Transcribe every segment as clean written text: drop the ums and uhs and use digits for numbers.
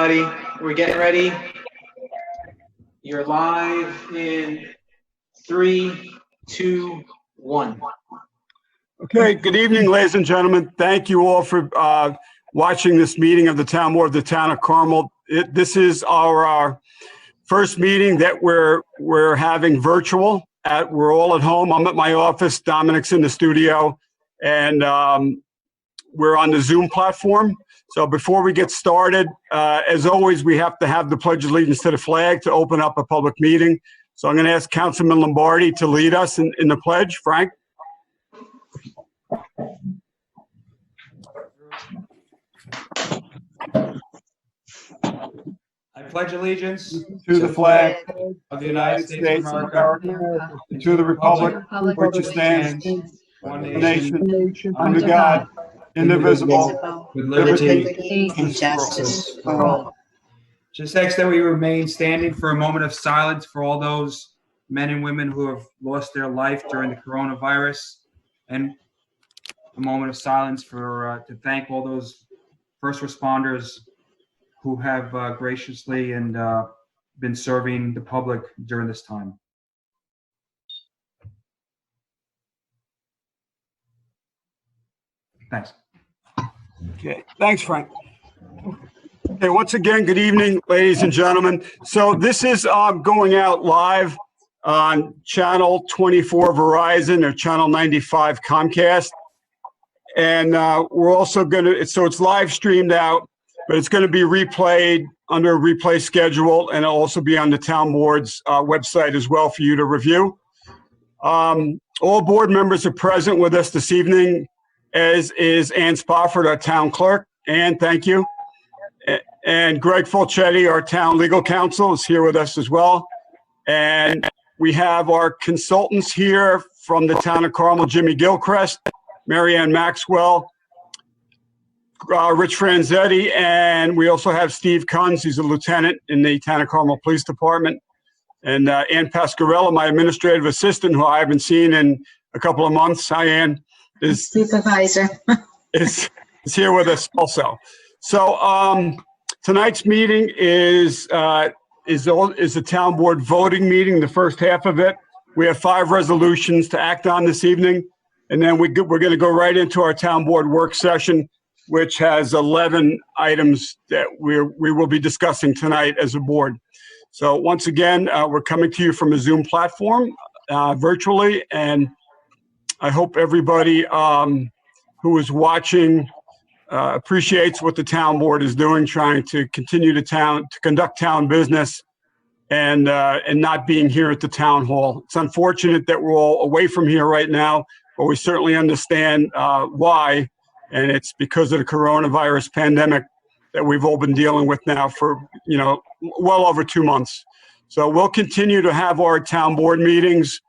everybody. We're getting ready. You're live in 3, 2, 1. Okay, good evening, ladies and gentlemen. Thank you all for watching this meeting of the Town Board of the Town of Carmel. This is our first meeting that we're having virtual. We're all at home. I'm at my office. Dominic's in the studio, and we're on the Zoom platform. So before we get started, as always, we have to have the Pledge of Allegiance to the flag to open up a public meeting. So I'm going to ask Councilman Lombardi to lead us in the pledge. Frank? I pledge allegiance To the flag of the United States of America, and to the republic for which it stands, one nation, nation, under God, indivisible, with liberty and justice for all. Just ask that we remain standing for a moment of silence for all those men and women who have lost their life during the coronavirus, and a moment of silence for to thank all those first responders who have graciously and been serving the public during this time. Thanks. Okay, thanks, Frank. Okay, once again, good evening, ladies and gentlemen. So this is going out live on Channel 24 Verizon or Channel 95 Comcast. And we're also going to, so it's live streamed out, but it's going to be replayed under a replay schedule, and it'll also be on the Town Board's website as well for you to review. All board members are present with us this evening, as is Ann Spofford, our town clerk. Ann, thank you. And Greg Fulchetti, our town legal counsel, is here with us as well. And we have our consultants here from the town of Carmel, Jimmy Gilchrist, Marianne Maxwell, Rich Franzetti, and we also have Steve Kunz, he's a lieutenant in the town of Carmel Police Department. And Ann Pasquarella, my administrative assistant, who I haven't seen in a couple of months. Hi, Ann. Supervisor. is here with us also. So tonight's meeting is the town board voting meeting, the first half of it. We have 5 resolutions to act on this evening, and then we're going to go right into our town board work session, which has 11 items that we will be discussing tonight as a board. So once again, we're coming to you from a Zoom platform virtually, and I hope everybody who is watching appreciates what the town board is doing, trying to continue to conduct town business and not being here at the town hall. It's unfortunate that we're all away from here right now, but we certainly understand why, and it's because of the coronavirus pandemic that we've all been dealing with now for, well over 2 months. So we'll continue to have our town board meetings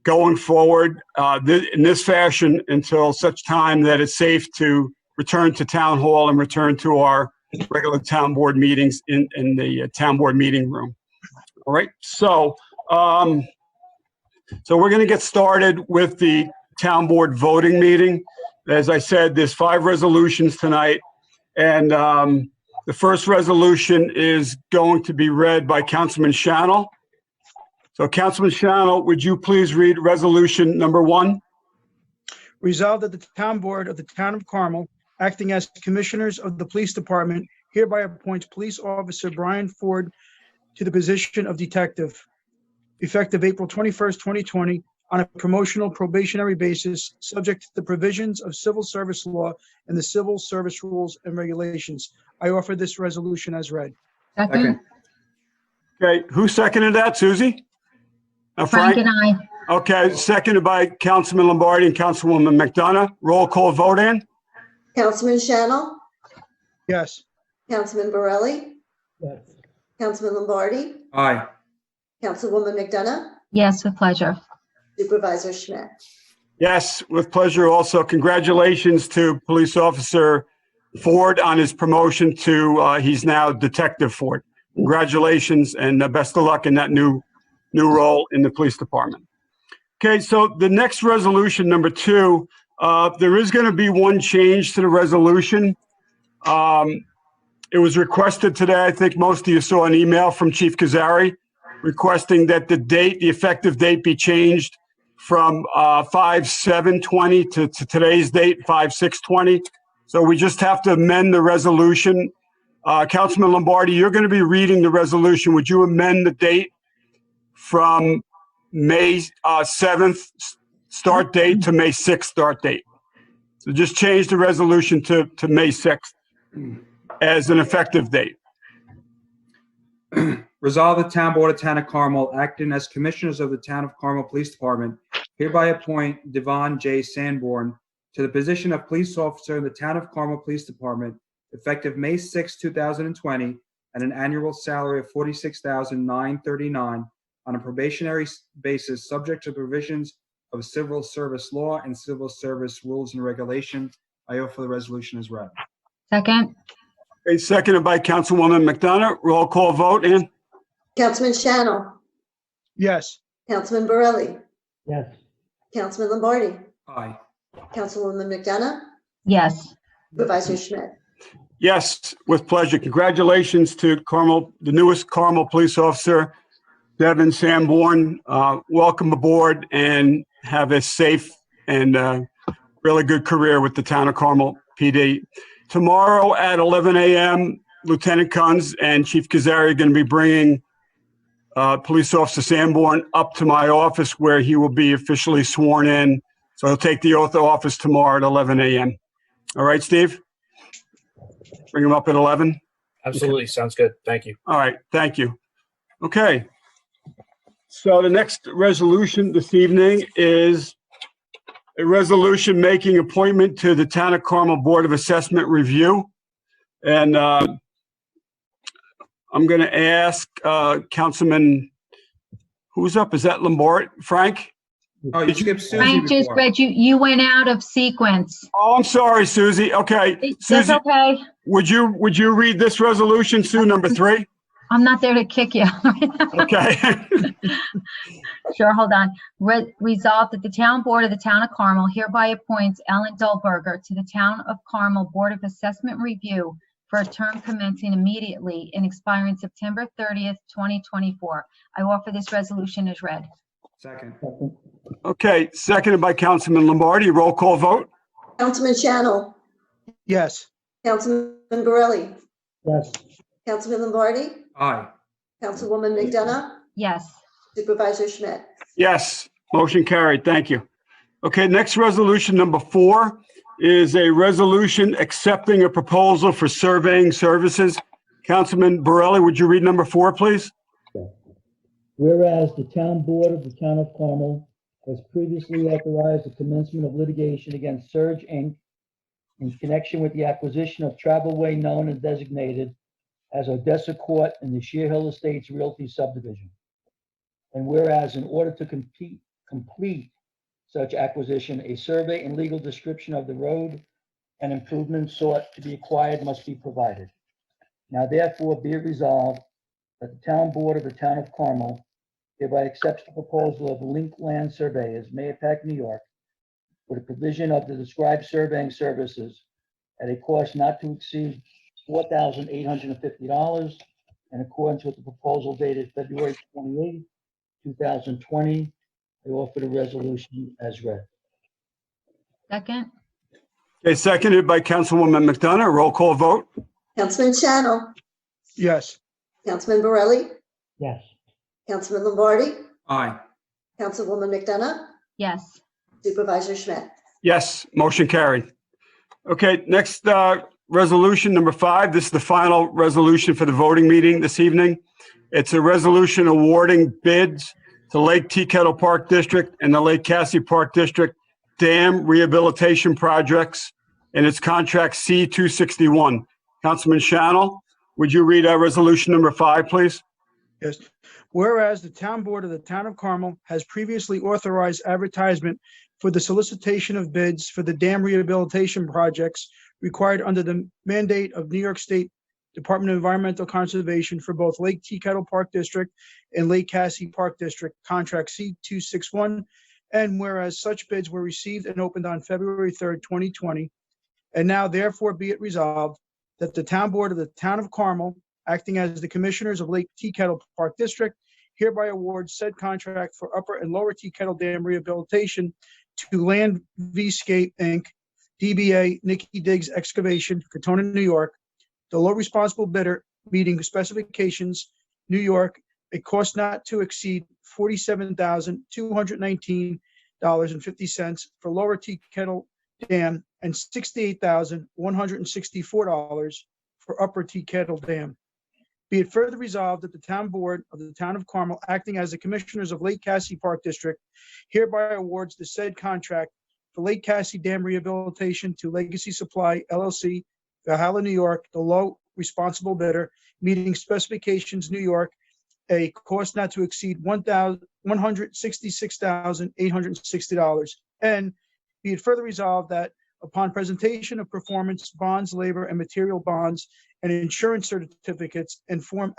going forward in this fashion until such time that it's safe to return to town hall and return to our regular town board meetings in the town board meeting room. All right, so we're going to get started with the town board voting meeting. As I said, there's 5 resolutions tonight, and the first resolution is going to be read by Councilman Shannell. So Councilman Shannell, would you please read resolution number 1? Resolved that the town board of the town of Carmel, acting as commissioners of the police department, hereby appoints police officer Brian Ford to the position of detective, effective April 21st, 2020, on a promotional probationary basis, subject to the provisions of civil service law and the civil service rules and regulations. I offer this resolution as read. Second. Okay, who seconded that, Susie? Frank and I. Okay, seconded by Councilman Lombardi and Councilwoman McDonough. Roll call vote, Ann? Councilman Shannell, Yes. Councilman Borelli, Yes. Councilman Lombardi, Aye. Councilwoman McDonough, Yes, with pleasure. Supervisor Schmidt. Yes, with pleasure also. Congratulations to Police Officer Ford on his promotion to, he's now Detective Ford. Congratulations and best of luck in that new role in the police department. Okay, so the next resolution, number 2, there is going to be one change to the resolution. it was requested today, I think most of you saw an email from Chief Kazari requesting that the effective date be changed from 5/7/20 to today's date, 5/6/20. So we just have to amend the resolution. Councilman Lombardi, you're going to be reading the resolution. Would you amend the date from May 7th start date to May 6th start date? So just change the resolution to May 6th as an effective date. Resolve the Town Board of Town of Carmel, acting as Commissioners of the Town of Carmel Police Department, hereby appoint Devon J. Sanborn to the position of Police Officer in the Town of Carmel Police Department, effective May 6, 2020, at an annual salary of $46,939 on a probationary basis, subject to provisions of civil service law and civil service rules and regulations. I offer the resolution as read. Second. Okay, seconded by Councilwoman McDonough. Roll call vote, Ann? Councilman Shano, Yes. Councilman Borelli, yes, Councilman Lombardi, Aye. Councilwoman McDonough, Yes. Supervisor Schmidt. Yes, with pleasure. Congratulations to Carmel, the newest Carmel police officer, Devon Sanborn. Welcome aboard and have a safe and really good career with the Town of Carmel PD. Tomorrow at 11 a.m., Lieutenant Kunz and Chief Kazari are going to be bringing Police Officer Sanborn up to my office where he will be officially sworn in. So he'll take the oath of office tomorrow at 11 a.m. All right, Steve? Bring him up at 11? Absolutely. Sounds good. Thank you. All right, thank you. Okay. So the next resolution this evening is a resolution making appointment to the Town of Carmel Board of Assessment Review. And I'm going to ask Councilman, who's up? Is that Lombard? Frank? Oh, you skipped Susie Frank just before. read you went out of sequence. Oh, I'm sorry, Susie. Okay. That's Susie, okay. would you read this resolution, Sue, number 3? I'm not there to kick you. Okay. Sure, hold on. Resolved that the Town Board of the Town of Carmel hereby appoints Ellen Dolberger to the Town of Carmel Board of Assessment Review for a term commencing immediately and expiring September 30th, 2024. I offer this resolution as read. Second. second, Okay, seconded by Councilman Lombardi. Roll call vote? Councilman Shano, Yes. Councilman Borelli, yes, Councilman Lombardi, Aye. Councilwoman McDonough, Yes. Supervisor Schmidt. Yes, motion carried. Thank you. Okay, next resolution, number 4, is a resolution accepting a proposal for surveying services. Councilman Borelli, would you read number 4, please? whereas the town board of the town of Carmel has previously authorized the commencement of litigation against Surge Inc. in connection with the acquisition of Travelway known and designated as Odessa Court in the Sheer Hill Estates Realty subdivision. And whereas in order to complete such acquisition, a survey and legal description of the road and improvements sought to be acquired must be provided. Now therefore be it resolved that the town board of the town of Carmel hereby accepts the proposal of Link Land Surveyors, Mahopac, New York, for the provision of the described surveying services at a cost not to exceed $4,850 in accordance with the proposal dated February 28, 2020. I offer the resolution as read. Second. Okay, seconded by Councilwoman McDonough. Roll call vote? Councilman Shano, Yes. Councilman Borelli, Yes, Councilman Lombardi, Aye. Councilwoman McDonough, Yes. Supervisor Schmidt. Yes, motion carried. Okay, next resolution, number 5. This is the final resolution for the voting meeting this evening. It's a resolution awarding bids to Lake Tea Kettle Park District and the Lake Cassie Park District Dam Rehabilitation Projects and its contract C-261. Councilman Shannell, would you read resolution number 5, please? Yes. Whereas the town board of the town of Carmel has previously authorized advertisement for the solicitation of bids for the dam rehabilitation projects required under the mandate of New York State Department of Environmental Conservation for both Lake Tea Kettle Park District and Lake Cassie Park District, contract C-261. And whereas such bids were received and opened on February 3rd, 2020, and now therefore be it resolved that the town board of the town of Carmel, acting as the commissioners of Lake Tea Kettle Park District, hereby awards said contract for Upper and Lower Tea Kettle Dam rehabilitation to Land Vscape Inc., DBA Nikki Diggs Excavation, Katona, New York. The low responsible bidder meeting specifications, New York, a cost not to exceed $47,219.50 for Lower Tea Kettle Dam and $68,164 for Upper Tea Kettle Dam. Be it further resolved that the town board of the town of Carmel, acting as the commissioners of Lake Cassidy Park District, hereby awards the said contract for Lake Cassidy Dam rehabilitation to Legacy Supply LLC, Valhalla, New York, the low responsible bidder, meeting specifications, New York, a cost not to exceed $166,860. And be it further resolved that upon presentation of performance bonds, labor and material bonds, and insurance certificates in form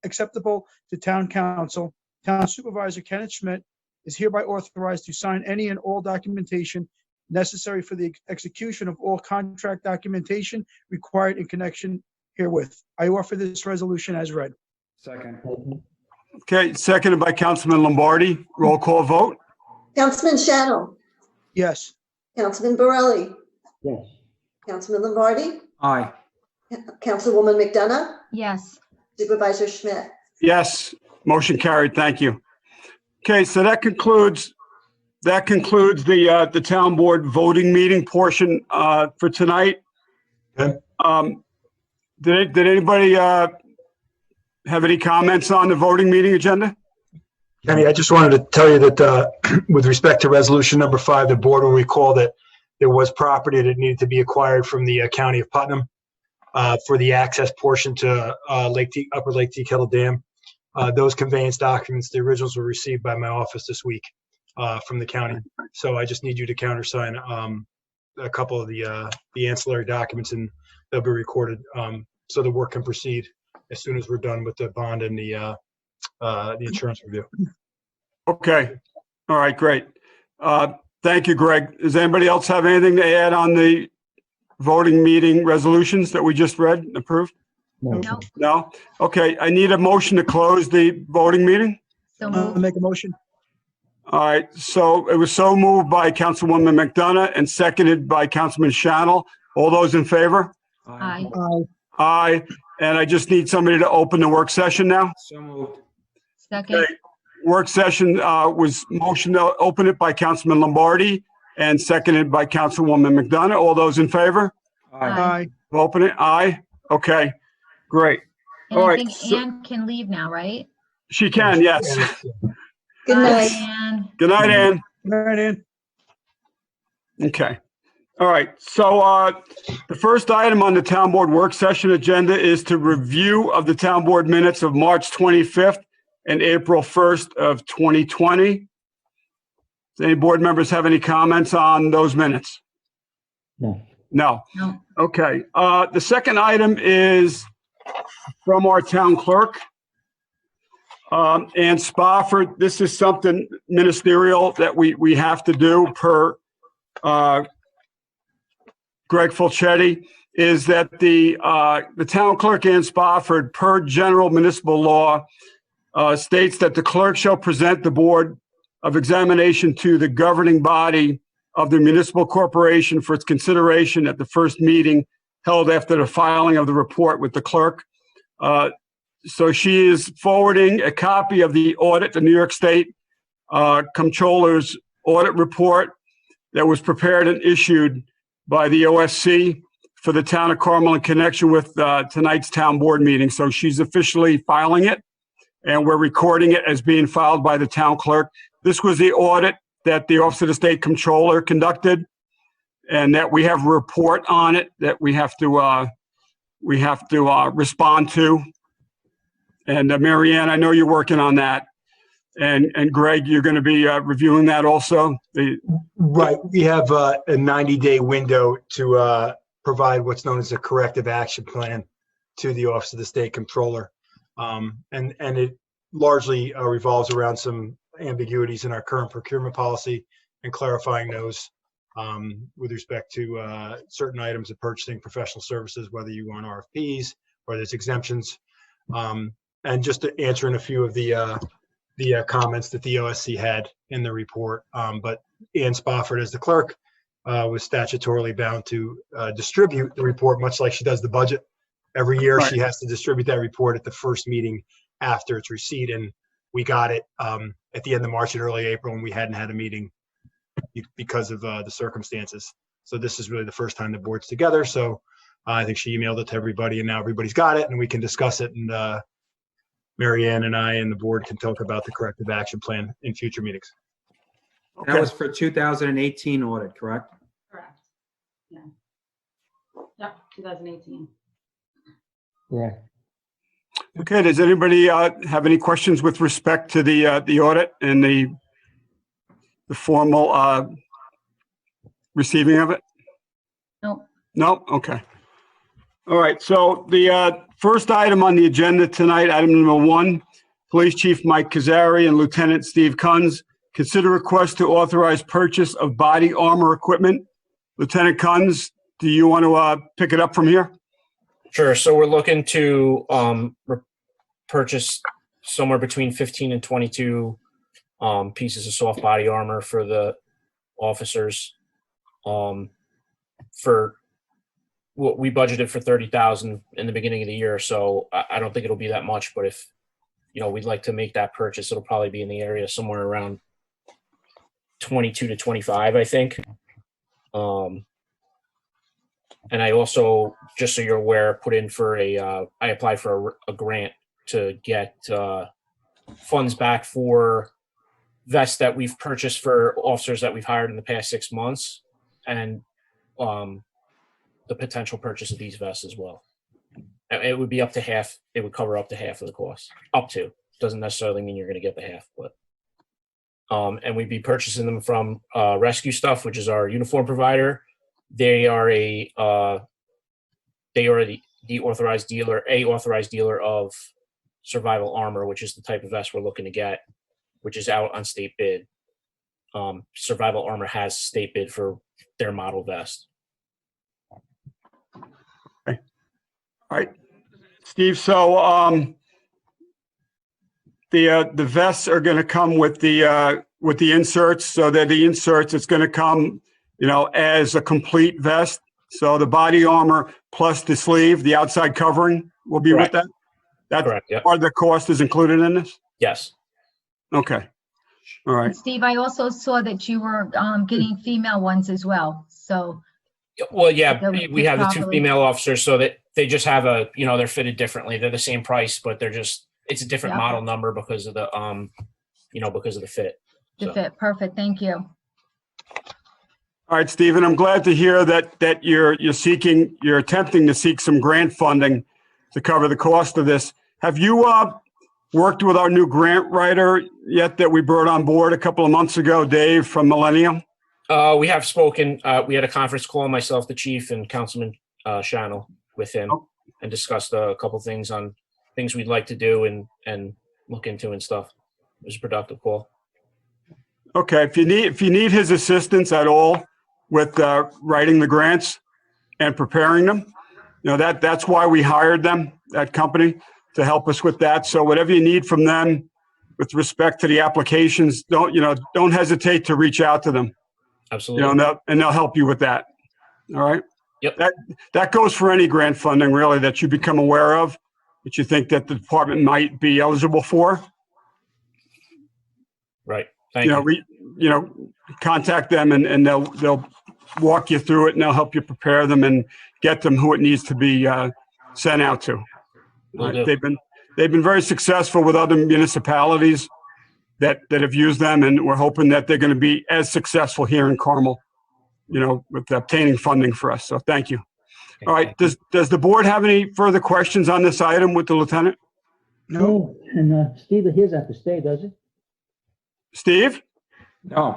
acceptable to town council, town supervisor Kenneth Schmidt is hereby authorized to sign any and all documentation necessary for the execution of all contract documentation required in connection herewith. I offer this resolution as read. Second. Okay, seconded by Councilman Lombardi. Roll call vote. Councilman Shannon, Yes. Councilman Borelli, Yes. Councilman Lombardi, Aye. Councilwoman McDonough, yes, Supervisor Schmidt. Yes, motion carried. Thank you. Okay, so that concludes the town board voting meeting portion for tonight. Okay. Did anybody have any comments on the voting meeting agenda? Kenny, I just wanted to tell you that with respect to resolution number 5, the board will recall that there was property that needed to be acquired from the county of Putnam for the access portion to Upper Lake Tea Kettle Dam. Those conveyance documents, the originals were received by my office this week from the county. So I just need you to countersign a couple of the ancillary documents, and they'll be recorded so the work can proceed as soon as we're done with the bond and the insurance review. Okay. All right, great. Thank you, Greg. Does anybody else have anything to add on the voting meeting resolutions that we just read and approved? No. no, No? Okay, I need a motion to close the voting meeting. so I'll moved, make a motion. All right, so it was so moved by Councilwoman McDonough and seconded by Councilman Shannell. All those in favor? aye, Aye. Aye. And I just need somebody to open the work session now. So moved. second, Okay. Work session was motion to open it by Councilman Lombardi and seconded by Councilwoman McDonough. All those in favor? Aye. Aye. Open it. Aye. Okay, great. and all I right, think so- Ann can leave now, right? She can, yes. Good Bye, night. Ann. Good night, Ann. All right, Ann. Okay. All right. So the first item on the town board work session agenda is to review of the town board minutes of March 25th and April 1st of 2020. Does any board members have any comments on those minutes? No. No. No, Okay. The second item is from our town clerk. Ann Spofford, this is something ministerial that we have to do per Greg Fulchetti, is that the town clerk, Ann Spofford, per general municipal law, states that the clerk shall present the board of examination to the governing body of the municipal corporation for its consideration at the first meeting held after the filing of the report with the clerk. So she is forwarding a copy of the audit, the New York State Comptroller's audit report that was prepared and issued by the OSC for the town of Carmel in connection with tonight's town board meeting. So she's officially filing it, and we're recording it as being filed by the town clerk. This was the audit that the Office of the State Comptroller conducted, and that we have a report on it that we have to respond to. And Mary Ann, I know you're working on that. And Greg, you're going to be reviewing that also? Right. We have a 90-day window to provide what's known as a corrective action plan to the Office of the State Comptroller. And it largely revolves around some ambiguities in our current procurement policy and clarifying those with respect to certain items of purchasing professional services, whether you want RFPs or there's exemptions. And just to answer in a few of the comments that the OSC had in the report. But Ann Spofford, as the clerk, was statutorily bound to distribute the report, much like she does the budget. Every year, Right. she has to distribute that report at the first meeting after its receipt. And we got it at the end of March and early April, and we hadn't had a meeting because of the circumstances. So this is really the first time the board's together. So I think she emailed it to everybody, and now everybody's got it, and we can discuss it. And Mary Ann and I and the board can talk about the corrective action plan in future meetings. That Okay. was for 2018 audit, correct? Correct. Yeah. Yep, 2018. Correct. Okay, does anybody have any questions with respect to the audit and the formal receiving of it? No. No? Okay. All right, so the first item on the agenda tonight, item number 1, Police Chief Mike Kazari and Lieutenant Steve Kunz, consider request to authorize purchase of body armor equipment. Lieutenant Kunz, do you want to pick it up from here? Sure. So we're looking to purchase somewhere between 15 and 22 pieces of soft body armor for the officers. For what we budgeted for 30,000 in the beginning of the year, so I don't think it'll be that much. But if we'd like to make that purchase, it'll probably be in the area somewhere around 22 to 25, I think. And I also, just so you're aware, put in for I applied for a grant to get funds back for vests that we've purchased for officers that we've hired in the past 6 months, and the potential purchase of these vests as well. It would be up to half. It would cover up to half of the cost. Up to. Doesn't necessarily mean you're going to get the half, but. And we'd be purchasing them from Rescue Stuff, which is our uniform provider. They are the authorized dealer of survival armor, which is the type of vest we're looking to get, which is out on state bid. Survival Armor has state bid for their model vest. Okay. All right, Steve. So the vests are going to come with the inserts. So that the inserts, it's going to come, as a complete vest. So the body armor plus the sleeve, the outside covering will be Correct. with that. That's Correct. Yep. part of the cost is included in this. Yes. Okay. All right. And Steve, I also saw that you were getting female ones as well. So Well, yeah, They'll we fit have the two properly. female officers, so that they just have they're fitted differently. They're the same price, but it's a different Yeah. model number because of the because of the fit. to So, fit. Perfect. Thank you. All right, Stephen, I'm glad to hear that you're attempting to seek some grant funding to cover the cost of this. Have you worked with our new grant writer yet that we brought on board a couple of months ago, Dave from Millennium? we have spoken. We had a conference call, myself, the chief, and Councilman Shannell with him, and discussed a couple things on things we'd like to do and look into and stuff. It was a productive call. Okay, if you need his assistance at all with writing the grants and preparing them, that's why we hired them, that company, to help us with that. So whatever you need from them with respect to the applications, don't hesitate to reach out to them. Absolutely. And they'll help you with that. All right. Yep. That goes for any grant funding really that you become aware of, that you think that the department might be eligible for. Right. Thank you. Contact them and they'll walk you through it and they'll help you prepare them and get them who it needs to be sent out to. Will do. They've been very successful with other municipalities that have used them, and we're hoping that they're going to be as successful here in Carmel, with obtaining funding for us. So thank you. All right. Does the board have any further questions on this item with the lieutenant? No, And Steve, he doesn't have to stay, does he? Steve? No.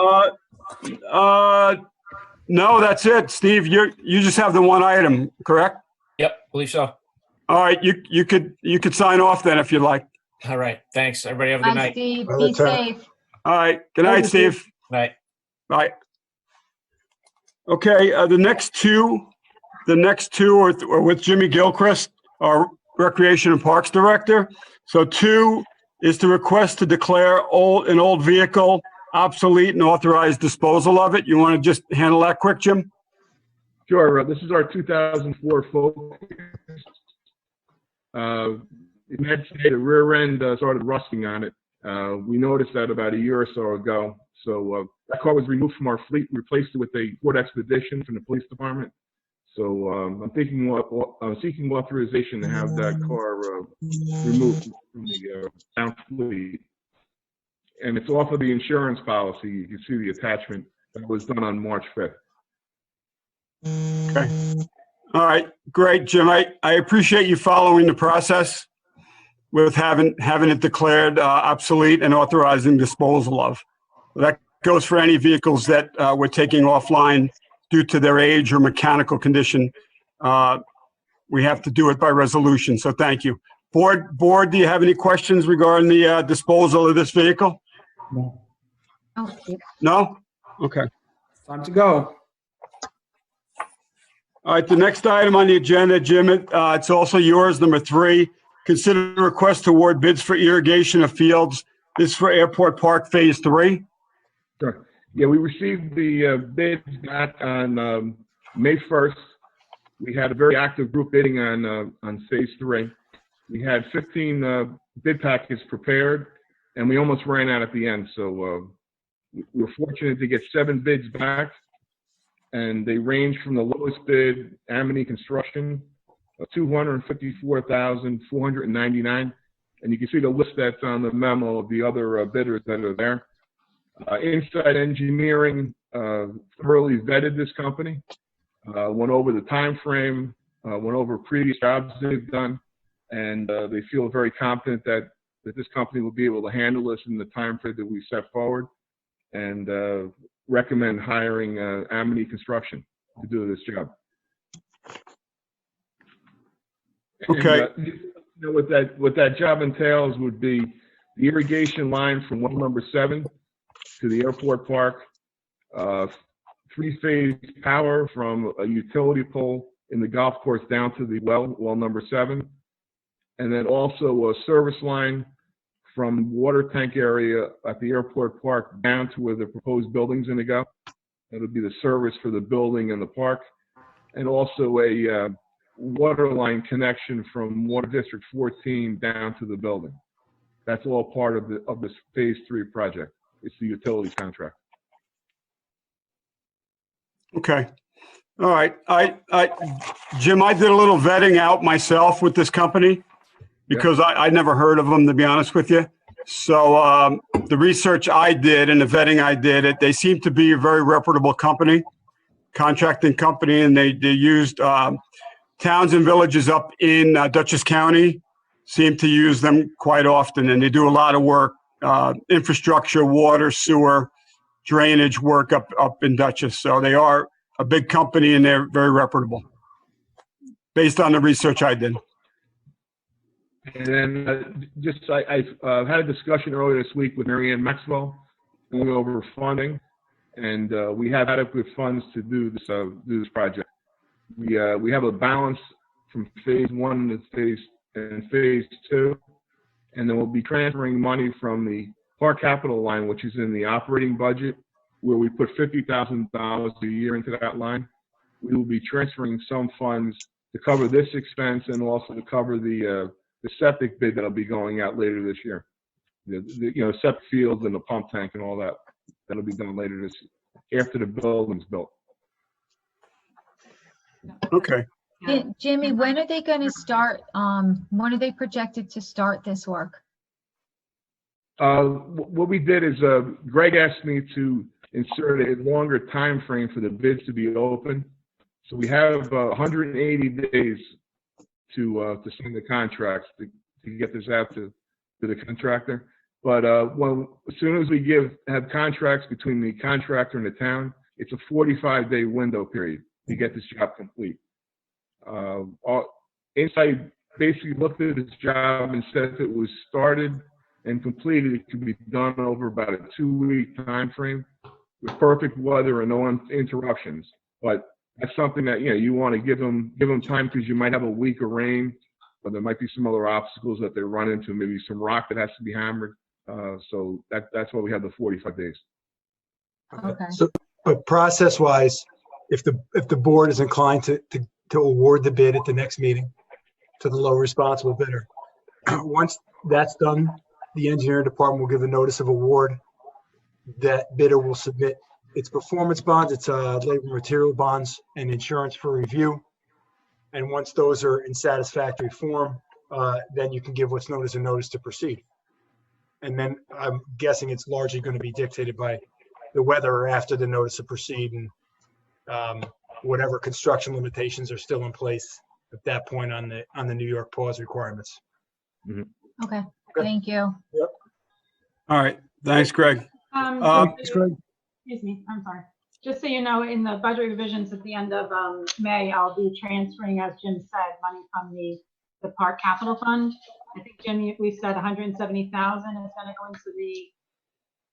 No, that's it. Steve, you just have the one item, correct? Yep. Believe so. All right. You could sign off then if you'd like. All right. Thanks. Everybody have a good Bye, night. Steve. Bye, Be Lieutenant. safe. All right. Good night, Steve. Night. Bye. Okay, the next two are with Jimmy Gilchrist, our Recreation and Parks Director. So 2 is to request to declare an old vehicle obsolete and authorize disposal of it. You want to just handle that quick, Jim? Sure. This is our 2004 Focus. It had the rear end started rusting on it. We noticed that about a year or so ago. So that car was removed from our fleet, replaced it with a Ford Expedition from the police department. So I'm seeking authorization to have that car removed from the town fleet. And it's off of the insurance policy. You can see the attachment that was done on March 5th. Okay. All right, great, Jim. I appreciate you following the process with having it declared obsolete and authorizing disposal of. That goes for any vehicles that we're taking offline due to their age or mechanical condition. We have to do it by resolution, so thank you. Board, do you have any questions regarding the disposal of this vehicle? No. Oh, No? Okay. Time to go. All right, the next item on the agenda, Jim, it's also yours, number 3. Consider request to award bids for irrigation of fields. This is for Airport Park Phase 3. Sure. Yeah, we received the bids back on May 1st. We had a very active group bidding on Phase 3. We had 15 bid packages prepared, and we almost ran out at the end. So we were fortunate to get 7 bids back, and they range from the lowest bid, Amity Construction, $254,499. And you can see the list that's on the memo of the other bidders that are there. Inside Engineering thoroughly vetted this company, went over the time frame, went over previous jobs they've done, and they feel very confident that this company will be able to handle this in the time frame that we set forward, and recommend hiring Amity Construction to do this job. Okay. And, what that job entails would be the irrigation line from well number 7 to the airport park, 3-phase power from a utility pole in the golf course down to the well number 7, and then also a service line from water tank area at the airport park down to where the proposed building's going to go. That'll be the service for the building and the park, and also a water line connection from Water District 14 down to the building. That's all part of this Phase 3 project. It's the utilities contract. Okay. All right. Jim, I did a little vetting out myself with this company because I never heard of them, to be honest with you. So the research I did and the vetting I did, they seem to be a very reputable company, contracting company, and they used towns and villages up in Dutchess County seem to use them quite often, and they do a lot of work, infrastructure, water, sewer, drainage work up in Dutchess. So they are a big company, and they're very reputable, based on the research I did. And then I had a discussion earlier this week with Mary Ann Maxwell going over funding, and we have adequate funds to do this project. We have a balance from Phase 1 to Phase 2, and then we'll be transferring money from the park capital line, which is in the operating budget, where we put $50,000 a year into that line. We will be transferring some funds to cover this expense and also to cover the septic bid that'll be going out later this year. The septic fields and the pump tank and all that. That'll be done later after the building's built. Okay. Jimmy, when are they going to start? When are they projected to start this work? What we did is Greg asked me to insert a longer time frame for the bids to be open. So we have 180 days to sign the contracts to get this out to the contractor. But as soon as we have contracts between the contractor and the town, it's a 45-day window period to get this job complete. Insight basically looked at this job and said if it was started and completed, it could be done over about a 2-week time frame with perfect weather and no interruptions. But that's something that, you want to give them time, because you might have a week of rain, but there might be some other obstacles that they run into, maybe some rock that has to be hammered. So that's why we have the 45 days. Okay. So, but process-wise, if the board is inclined to award the bid at the next meeting to the low responsible bidder, once that's done, the engineering department will give a notice of award. That bidder will submit its performance bonds, its labor material bonds, and insurance for review. And once those are in satisfactory form, then you can give what's known as a notice to proceed. And then I'm guessing it's largely going to be dictated by the weather after the notice to proceed, and whatever construction limitations are still in place at that point on the New York pause requirements. Okay, thank you. All right, thanks, Greg. Thanks, Greg. Excuse me, I'm sorry. Just so you know, in the budget revisions at the end of May, I'll be transferring, as Jim said, money from the park capital fund. I think, Jim, we said 170,000 is going to go into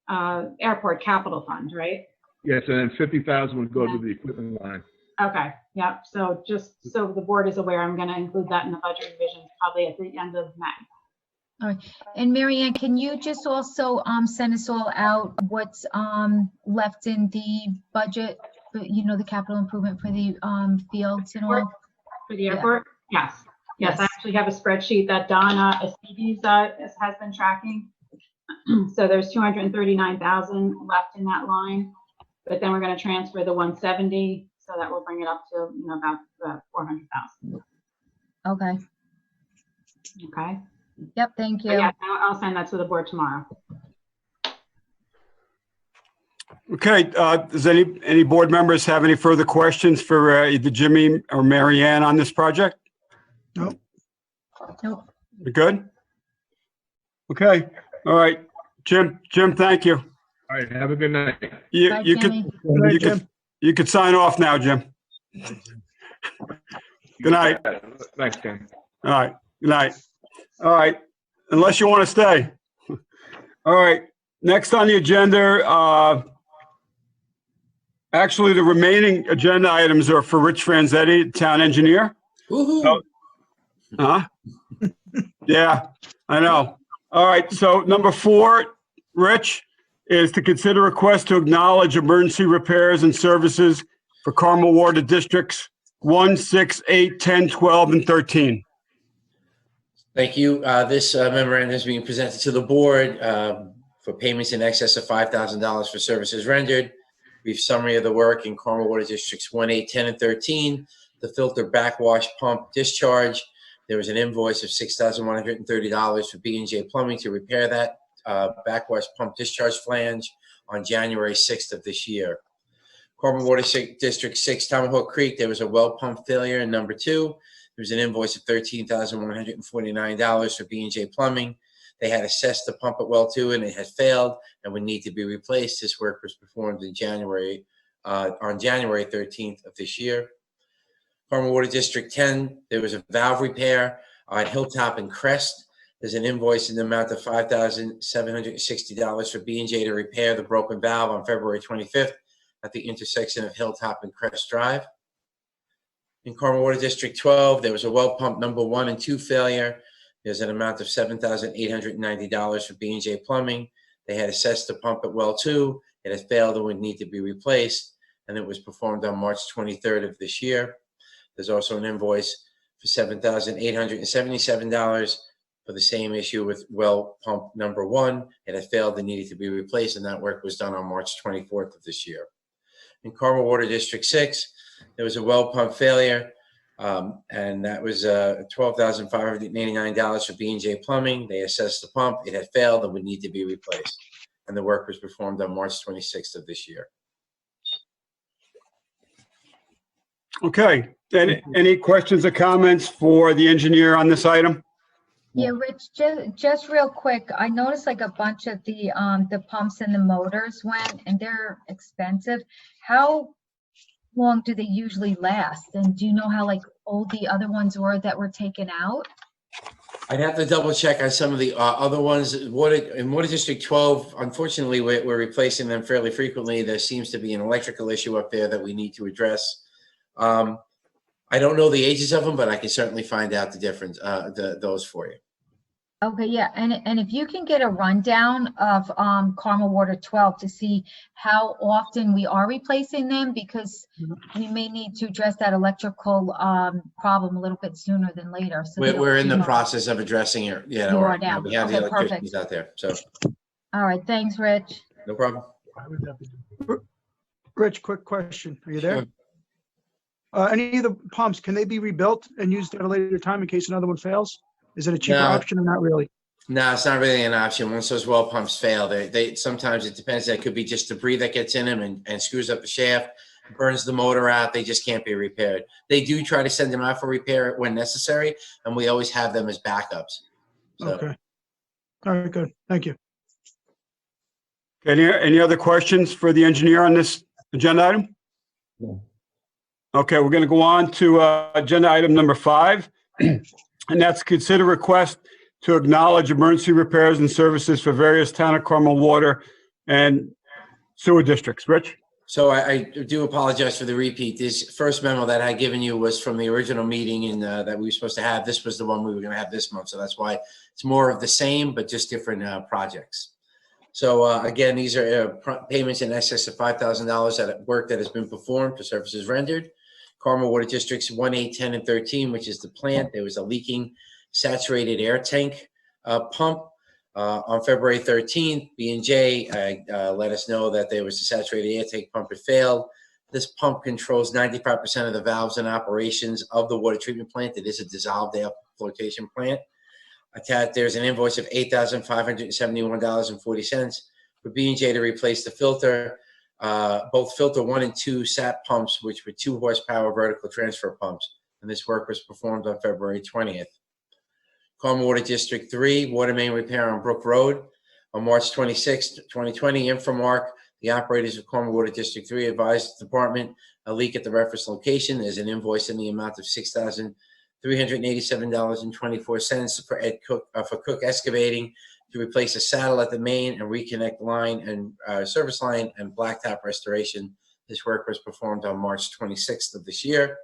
the airport capital fund, right? Yes, and then 50,000 would go to the equipment line. Okay, yeah. So just so the board is aware, I'm going to include that in the budget revisions probably at the end of May. All right, and Mary Ann, can you just also send us all out what's left in the budget, the capital improvement for the fields and all? For the airport? Yes. Yes, I actually have a spreadsheet that Donna Esteves has been tracking. So there's 239,000 left in that line, but then we're going to transfer the 170, so that will bring it up to about 400,000. Okay. Okay. Yep, thank you. But yeah, I'll send that to the board tomorrow. Okay, does any board members have any further questions for either Jimmy or Mary Ann on this project? Nope. Nope. You good? Okay, all right. Jim, thank you. All right, have a good night. Bye, Jimmy. You could sign off now, Jim. Good night. Thanks, Ken. All right, good night. All right, unless you want to stay. All right, next on the agenda, actually the remaining agenda items are for Rich Franzetti, town engineer. Woohoo. Yeah, I know. All right, so number 4, Rich, is to consider request to acknowledge emergency repairs and services for Carmel Water Districts 1, 6, 8, 10, 12, and 13. Thank you. This memorandum is being presented to the board for payments in excess of $5,000 for services rendered. Brief summary of the work in Carmel Water Districts 1, 8, 10, and 13. The filter backwash pump discharge. There was an invoice of $6,130 for B&J Plumbing to repair that backwash pump discharge flange on January 6th of this year. Carmel Water District 6, Tomahawk Creek, there was a well pump failure in number 2. There was an invoice of $13,149 for B&J Plumbing. They had assessed the pump at well 2 and it had failed and would need to be replaced. This work was performed in January, on January 13th of this year. Carmel Water District 10, there was a valve repair at Hilltop and Crest. There's an invoice in the amount of $5,760 for B&J to repair the broken valve on February 25th at the intersection of Hilltop and Crest Drive. In Carmel Water District 12, there was a well pump number 1 and 2 failure. There's an amount of $7,890 for B&J Plumbing. They had assessed the pump at well 2. It had failed and would need to be replaced, and it was performed on March 23rd of this year. There's also an invoice for $7,877 for the same issue with well pump number 1. It had failed and needed to be replaced, and that work was done on March 24th of this year. In Carmel Water District 6, there was a well pump failure, and that was $12,589 for B&J Plumbing. They assessed the pump. It had failed and would need to be replaced, and the work was performed on March 26th of this year. Okay, any questions or comments for the engineer on this item? Yeah, Rich, just real quick, I noticed like a bunch of the pumps and the motors went, and they're expensive. How long do they usually last? And do you know how like old the other ones were that were taken out? I'd have to double check on some of the other ones. In Water District 12, unfortunately, we're replacing them fairly frequently. There seems to be an electrical issue up there that we need to address. I don't know the ages of them, but I can certainly find out the difference, those for you. Okay, yeah, and if you can get a rundown of Carmel Water 12 to see how often we are replacing them, because we may need to address that electrical problem a little bit sooner than later. So they don't We're in the keep- process of addressing it. Yeah, You we're- are now. we have the Okay, perfect. electricians out there, so All right, thanks, Rich. no problem. Rich, quick question. Are you there? Sure. Any of the pumps, can they be rebuilt and used at a later time in case another one fails? Is it a cheaper No. option or not really? No, it's not really an option. Once those well pumps fail, they sometimes it depends. That could be just debris that gets in them and screws up the shaft, burns the motor out. They just can't be repaired. They do try to send them out for repair when necessary, and we always have them as backups. So, Okay. All right, good. Thank you. Any other questions for the engineer on this agenda item? No. Okay, we're going to go on to agenda item number 5, and that's consider request to acknowledge emergency repairs and services for various town of Carmel water and sewer districts. Rich? So I do apologize for the repeat. This first memo that I given you was from the original meeting and that we were supposed to have. This was the one we were going to have this month. So that's why it's more of the same, but just different projects. So again, these are payments in excess of $5,000 that work that has been performed for services rendered. Carmel Water Districts 1, 8, 10, and 13, which is the plant. There was a leaking saturated air tank pump. On February 13th, B&J let us know that there was a saturated air tank pump that failed. This pump controls 95% of the valves and operations of the water treatment plant. It is a dissolved air flotation plant. There's an invoice of $8,571.40 for B&J to replace the filter, both filter 1 and 2 SAT pumps, which were 2 horsepower vertical transfer pumps. And this work was performed on February 20th. Carmel Water District 3, water main repair on Brook Road. On March 26, 2020, Infomark, the operators of Carmel Water District 3 advised the department a leak at the reference location. There's an invoice in the amount of $6,387.24 for Cook Excavating to replace a saddle at the main and reconnect line and service line and blacktop restoration. This work was performed on March 26th of this year.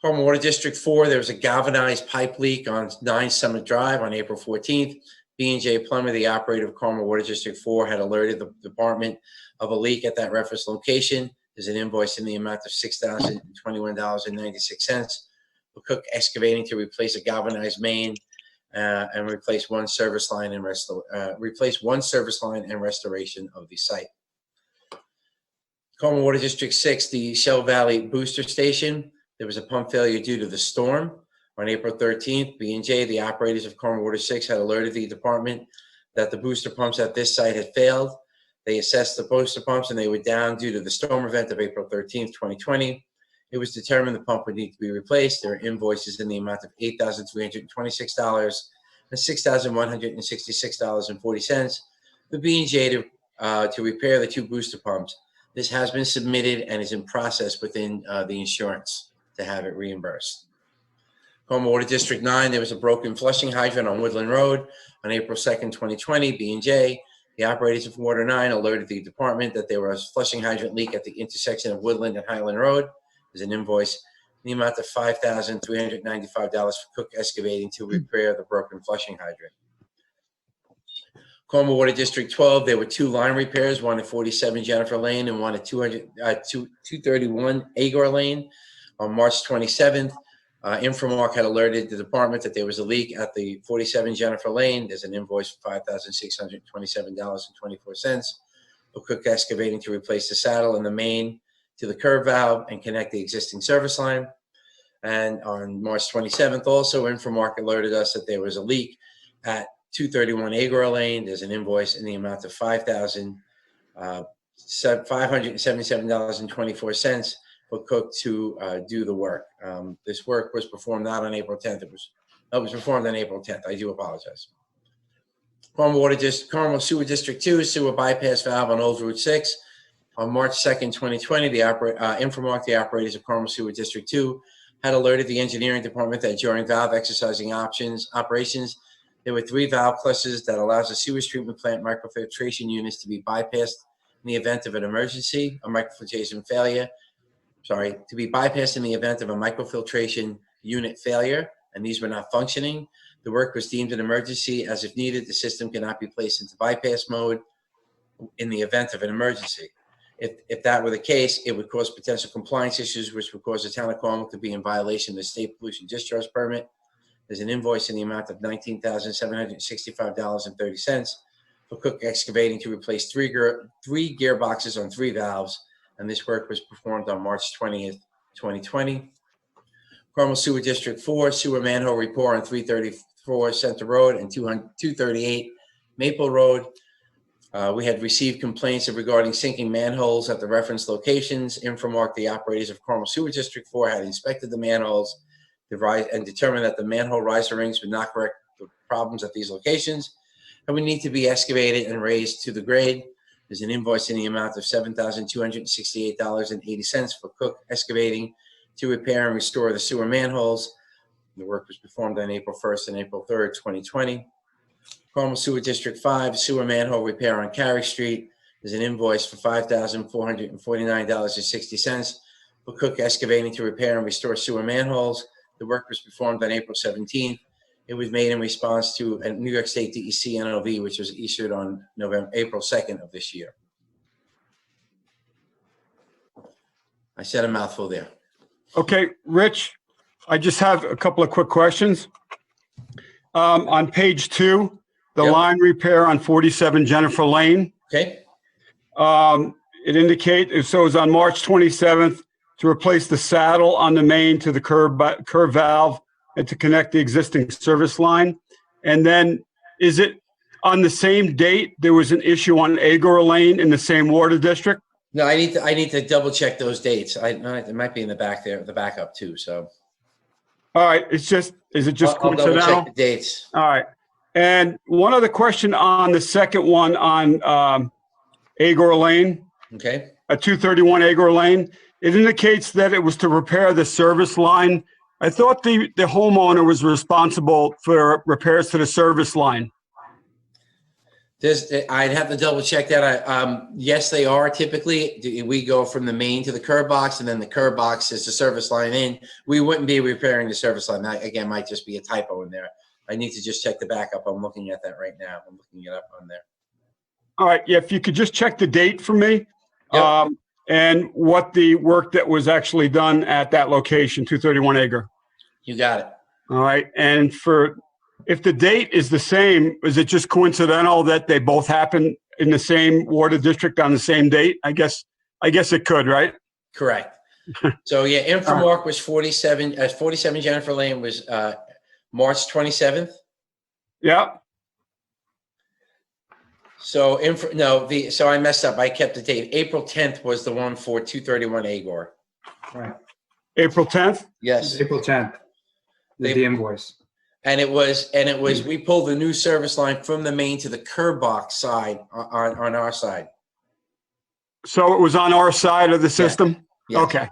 Carmel Water District 4, there was a galvanized pipe leak on 9 Summit Drive on April 14th. B&J Plummer, the operator of Carmel Water District 4, had alerted the department of a leak at that reference location. There's an invoice in the amount of $6,021.96 for Cook Excavating to replace a galvanized main and replace one service line and restoration of the site. Carmel Water District 6, the Shell Valley Booster Station. There was a pump failure due to the storm. On April 13th, B&J, the operators of Carmel Water 6, had alerted the department that the booster pumps at this site had failed. They assessed the booster pumps and they were down due to the storm event of April 13th, 2020. It was determined the pump would need to be replaced. There are invoices in the amount of $8,326 and $6,166.40 for B&J to repair the 2 booster pumps. This has been submitted and is in process within the insurance to have it reimbursed. Carmel Water District 9, there was a broken flushing hydrant on Woodland Road on April 2nd, 2020. B&J, the operators of Water 9, alerted the department that there was a flushing hydrant leak at the intersection of Woodland and Highland Road. There's an invoice in the amount of $5,395 for Cook Excavating to repair the broken flushing hydrant. Carmel Water District 12, there were 2 line repairs, one at 47 Jennifer Lane and one at 231 Agor Lane. On March 27th, Infomark had alerted the department that there was a leak at the 47 Jennifer Lane. There's an invoice for $5,627.24 for Cook Excavating to replace the saddle and the main to the curb valve and connect the existing service line. And on March 27th, also, Infomark alerted us that there was a leak at 231 Agor Lane. There's an invoice in the amount of $5,577.24 for Cook to do the work. This work was performed not on April 10th. It was performed on April 10th. I do apologize. Carmel Sewer District 2, sewer bypass valve on Old Route 6. On March 2nd, 2020, Infomark, the operators of Carmel Sewer District 2, had alerted the engineering department that during valve exercising operations, there were 3 valve clusters that allows the sewage treatment plant microfiltration units to be bypassed in the event of an emergency, to be bypassed in the event of a microfiltration unit failure, and these were not functioning. The work was deemed an emergency, as if needed, the system cannot be placed into bypass mode in the event of an emergency. If that were the case, it would cause potential compliance issues, which would cause the town of Carmel to be in violation of the state pollution discharge permit. There's an invoice in the amount of $19,765.30 for Cook Excavating to replace three gearboxes on 3 valves, and this work was performed on March 20th, 2020. Carmel Sewer District 4 sewer manhole repair on 334 Center Road and 238 Maple Road. We had received complaints regarding sinking manholes at the reference locations. Infomark, the operators of Carmel Sewer District 4, had inspected the manholes and determined that the manhole riser rings would not correct the problems at these locations and would need to be excavated and raised to the grade. There's an invoice in the amount of $7,268.80 for Cook Excavating to repair and restore the sewer manholes. The work was performed on April 1st and April 3rd, 2020. Carmel Sewer District 5 sewer manhole repair on Carey Street. There's an invoice for $5,449.60 for Cook Excavating to repair and restore sewer manholes. The work was performed on April 17th. It was made in response to a New York State DEC NOV, which was issued on April 2nd of this year. I said a mouthful there. Okay, Rich, I just have a couple of quick questions. On page 2, the line repair on 47 Jennifer Lane. Okay. It indicates, so it was on March 27th to replace the saddle on the main to the curb valve and to connect the existing service line. And then is it on the same date there was an issue on Agor Lane in the same water district? No, I need to double check those dates. It might be in the back there, the backup too. So. All right. Is it just I'll double coincidental? check the dates. All right. And one other question on the second one on Agor Lane, Okay. at 231 Agor Lane. It indicates that it was to repair the service line. I thought the homeowner was responsible for repairs to the service line. I'd have to double check that. Yes, they are. Typically, we go from the main to the curb box, and then the curb box is the service line in. We wouldn't be repairing the service line. That, again, might just be a typo in there. I need to just check the backup. I'm looking at that right now. I'm looking it up on there. All right. Yeah, if you could just check the date for me. Yep. And what the work that was actually done at that location, 231 Agor. You got it. All right. And if the date is the same, is it just coincidental that they both happen in the same water district on the same date? I guess it could, right? Correct. So yeah, Infomark was 47 Jennifer Lane was March 27th. Yeah. So so I messed up. I kept the date. April 10th was the one for 231 Agor. Right. April 10th? Yes. April 10th. The invoice. And it was we pulled the new service line from the main to the curb box side on our side. So it was on our side of the system? Yes. Okay.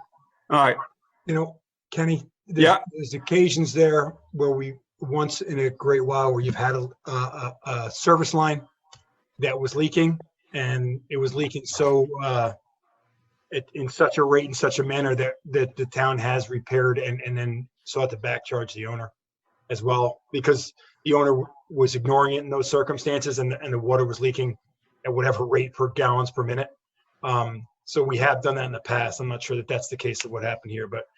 All right. You know, Kenny, Yeah. there's occasions there where we, once in a great while, where you've had a service line that was leaking, and it was leaking so in such a rate, in such a manner that the town has repaired and then sought to back charge the owner as well, because the owner was ignoring it in those circumstances, and the water was leaking at whatever rate per gallons per minute. So we have done that in the past. I'm not sure that that's the case of what happened here, but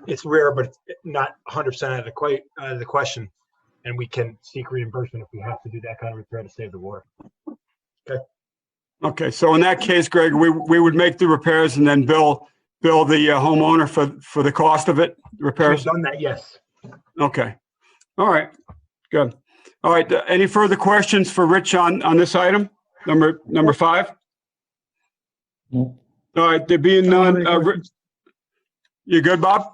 it's rare, but not 100% out of the question. And we can seek reimbursement if we have to do that kind of repair to save the water. Okay. Okay. So in that case, Greg, we would make the repairs and then bill the homeowner for the cost of it, repairs? We've done that, yes. Okay. All right. Good. All right. Any further questions for Rich on this item, number 5? No. All right. There being none. You good, Bob?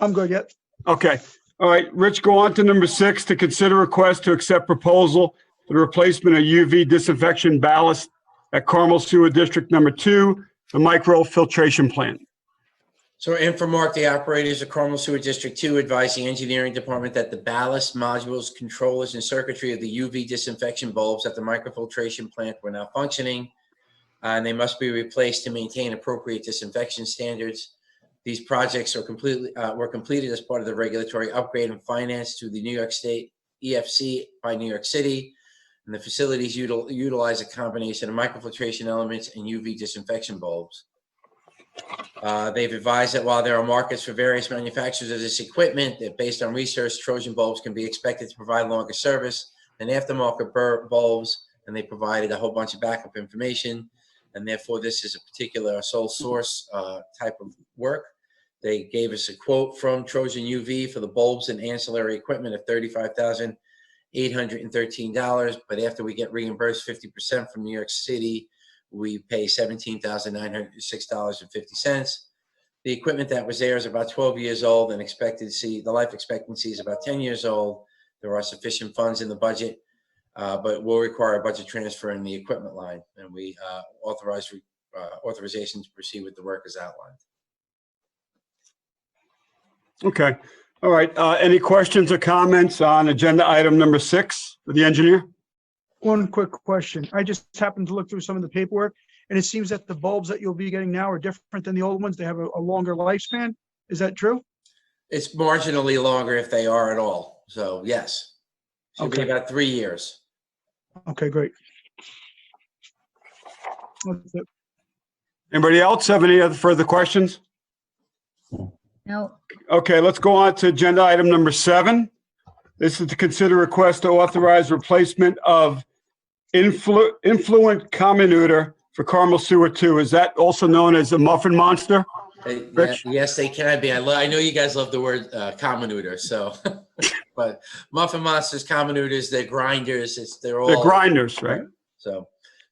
I'm good, yep. Okay. All right. Rich, go on to number 6, to consider request to accept proposal for the replacement of UV disinfection ballast at Carmel Sewer District number 2, the microfiltration plant. So Infomark, the operators of Carmel Sewer District 2, advised the engineering department that the ballast modules, controllers, and circuitry of the UV disinfection bulbs at the microfiltration plant were now functioning, and they must be replaced to maintain appropriate disinfection standards. These projects were completed as part of the regulatory upgrade and financed through the New York State EFC by New York City, and the facilities utilize a combination of microfiltration elements and UV disinfection bulbs. They've advised that while there are markets for various manufacturers of this equipment, that based on research, Trojan bulbs can be expected to provide longer service than aftermarket bulbs, and they provided a whole bunch of backup information, and therefore this is a particular sole source type of work. They gave us a quote from Trojan UV for the bulbs and ancillary equipment of $35,813, but after we get reimbursed 50% from New York City, we pay $17,906.50. The equipment that was there is about 12 years old, and the life expectancy is about 10 years old. There are sufficient funds in the budget, but will require a budget transfer in the equipment line, and we authorize authorization to proceed with the work as outlined. Okay. All right. Any questions or comments on agenda item number 6 for the engineer? One quick question. I just happened to look through some of the paperwork, and it seems that the bulbs that you'll be getting now are different than the old ones. They have a longer lifespan. Is that true? It's marginally longer if they are at all. So yes, should be Okay. about 3 years. Okay, great. That's it. Anybody else have any other further questions? No, Okay, let's go on to agenda item number 7. This is to consider request to authorize replacement of influent comminutor for Carmel Sewer 2. Is that also known as a muffin monster? Rich? Yes, they can be. I know you guys love the word comminutor, so, but muffin monsters, comminutors, they're grinders. They're all. They're grinders, right? So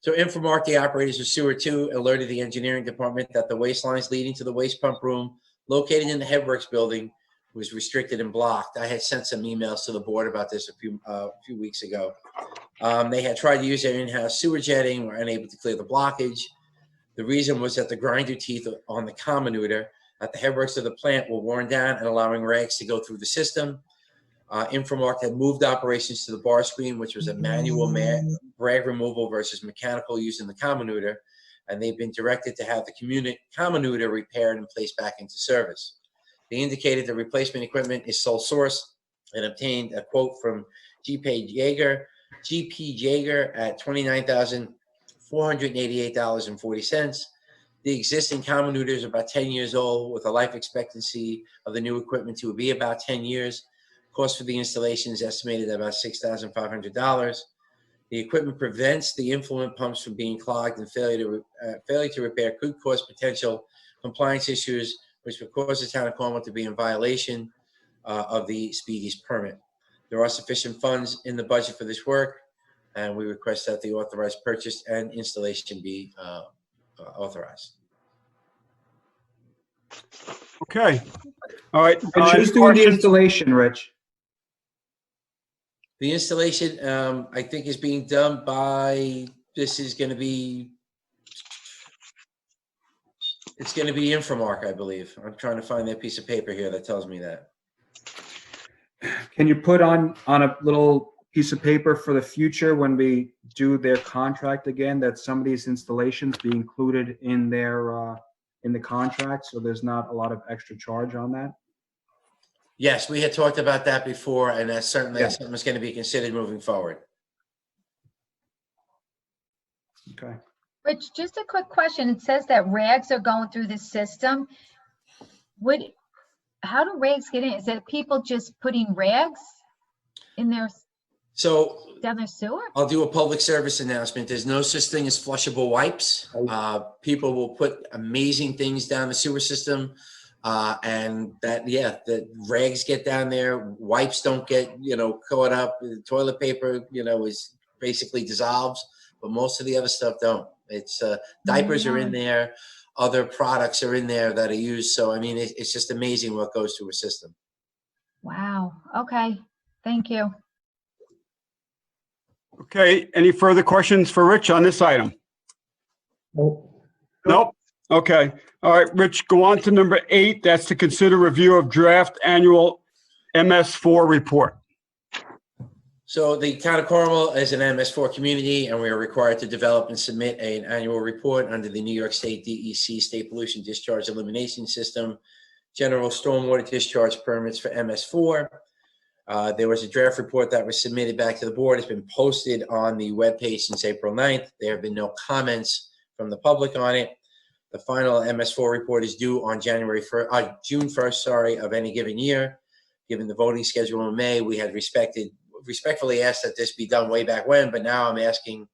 Infomark, the operators of Sewer 2, alerted the engineering department that the waste lines leading to the waste pump room located in the Headworks building was restricted and blocked. I had sent some emails to the board about this a few weeks ago. They had tried to use their in-house sewer jetting, were unable to clear the blockage. The reason was that the grinder teeth on the comminutor at the headworks of the plant were worn down and allowing rags to go through the system. Infomark had moved operations to the bar screen, which was a manual rag removal versus mechanical using the comminutor, and they've been directed to have the comminutor repaired and placed back into service. They indicated the replacement equipment is sole source and obtained a quote from GP Jaeger at $29,488.40. The existing comminutor is about 10 years old with a life expectancy of the new equipment to be about 10 years. Cost for the installation is estimated at about $6,500. The equipment prevents the influent pumps from being clogged, and failure to repair could cause potential compliance issues, which would cause the town of Carmel to be in violation of the Speedies permit. There are sufficient funds in the budget for this work, and we request that the authorized purchase and installation be authorized. Okay. All right. Rich, who's doing the installation, Rich? The installation, I think, is being done by, it's going to be Infomark, I believe. I'm trying to find that piece of paper here that tells me that. Can you put on a little piece of paper for the future when we do their contract again, that some of these installations be included in their in the contract, so there's not a lot of extra charge on that? Yes, we had talked about that before, and that's certainly Yeah. something that's going to be considered moving forward. Okay. Rich, just a quick question. It says that rags are going through the system. How do rags get in? Is it people just putting rags in their, So down their sewer? I'll do a public service announcement. There's no such thing as flushable wipes. People will put amazing things down the sewer system. And the rags get down there. Wipes don't get, caught up. The toilet paper, is basically dissolves, but most of the other stuff don't. It's diapers are in there. Other products are in there that are used. So, I mean, it's just amazing what goes through a system. Wow. Okay. Thank you. Okay. Any further questions for Rich on this item? Nope. Nope. Okay. All right, Rich, go on to number 8. That's to consider review of draft annual MS4 report. So the town of Carmel is an MS4 community, and we are required to develop and submit an annual report under the New York State DEC State Pollution Discharge Elimination System, general stormwater discharge permits for MS4. There was a draft report that was submitted back to the board. It's been posted on the webpage since April 9th. There have been no comments from the public on it. The final MS4 report is due on June 1st, of any given year. Given the voting schedule in May, we had respectfully asked that this be done way back when, but now I'm asking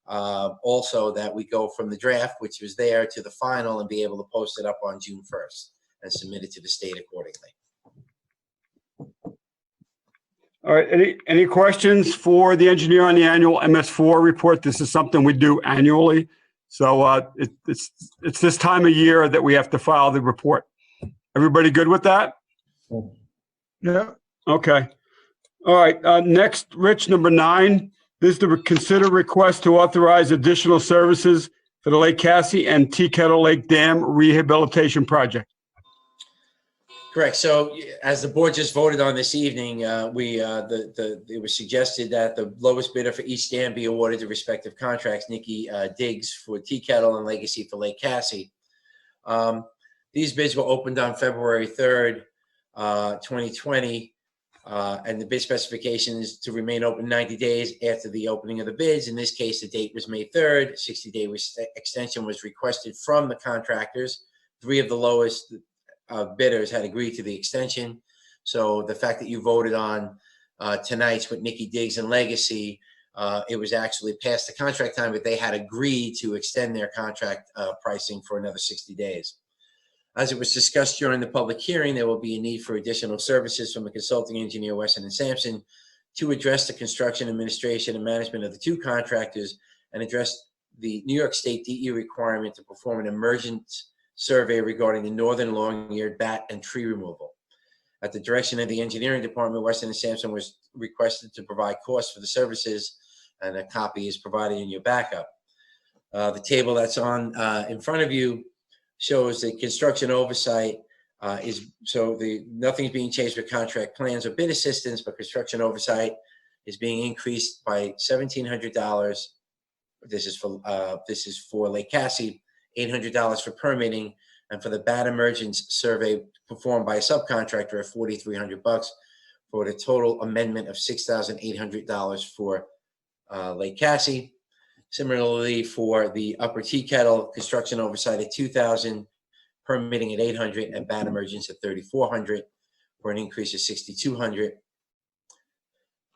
also that we go from the draft, which was there, to the final and be able to post it up on June 1st and submit it to the state accordingly. All right, any questions for the engineer on the annual MS4 report? This is something we do annually. So it's this time of year that we have to file the report. Everybody good with that? Yeah. Okay. All right, next, Rich, number 9. This is to consider request to authorize additional services for the Lake Cassie and Tea Kettle Lake Dam Rehabilitation Project. Correct. So as the board just voted on this evening, it was suggested that the lowest bidder for each dam be awarded the respective contracts, Nikki Diggs for Tea Kettle and Legacy for Lake Cassie. These bids were opened on February 3rd, 2020, and the bid specification is to remain open 90 days after the opening of the bids. In this case, the date was May 3rd. 60-day extension was requested from the contractors. 3 of the lowest bidders had agreed to the extension. So the fact that you voted on tonight's with Nikki Diggs and Legacy, it was actually past the contract time, but they had agreed to extend their contract pricing for another 60 days. As it was discussed during the public hearing, there will be a need for additional services from the consulting engineer Weston and Sampson to address the construction, administration, and management of the 2 contractors and address the New York State DE requirement to perform an emergent survey regarding the northern long-eared bat and tree removal. At the direction of the engineering department, Weston and Sampson was requested to provide costs for the services, and a copy is provided in your backup. The table that's on in front of you shows the construction oversight nothing's being changed with contract plans or bid assistance, but construction oversight is being increased by $1,700. This is for Lake Cassie. $800 for permitting, and for the bat emergence survey performed by a subcontractor at $4,300 for the total amendment of $6,800 for Lake Cassie. Similarly, for the Upper Tea Kettle, construction oversight at $2,000, permitting at $800, and bat emergence at $3,400 for an increase of $6,200.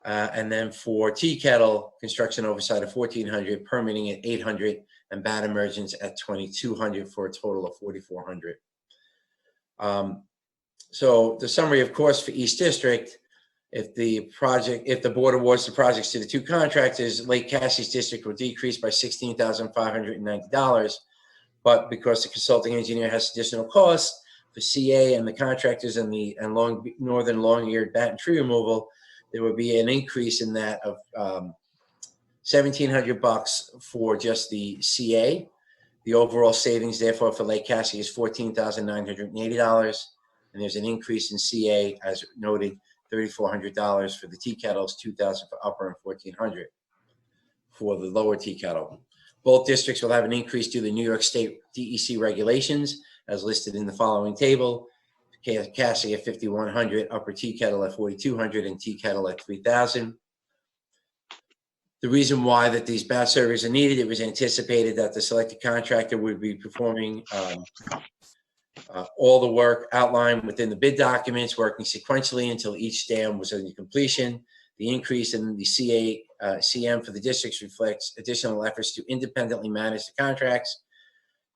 And then for Tea Kettle, construction oversight of $1,400, permitting at $800, and bat emergence at $2,200 for a total of $4,400. So the summary, of course, for each district, if the board awards the projects to the 2 contractors, Lake Cassie's district will decrease by $16,590. But because the consulting engineer has additional costs for CA and the contractors and northern long-eared bat and tree removal, there would be an increase in that of $1,700 for just the CA. The overall savings, therefore, for Lake Cassie is $14,980, and there's an increase in CA, as noted, $3,400 for the Tea Kettles, $2,000 for upper, and $1,400 for the lower Tea Kettle. Both districts will have an increase due to New York State DEC regulations, as listed in the following table. Cassie at $5,100, Upper Tea Kettle at $4,200, and Tea Kettle at $3,000. The reason why that these bat surveys are needed, it was anticipated that the selected contractor would be performing all the work outlined within the bid documents, working sequentially until each dam was under completion. The increase in the CM for the districts reflects additional efforts to independently manage the contracts,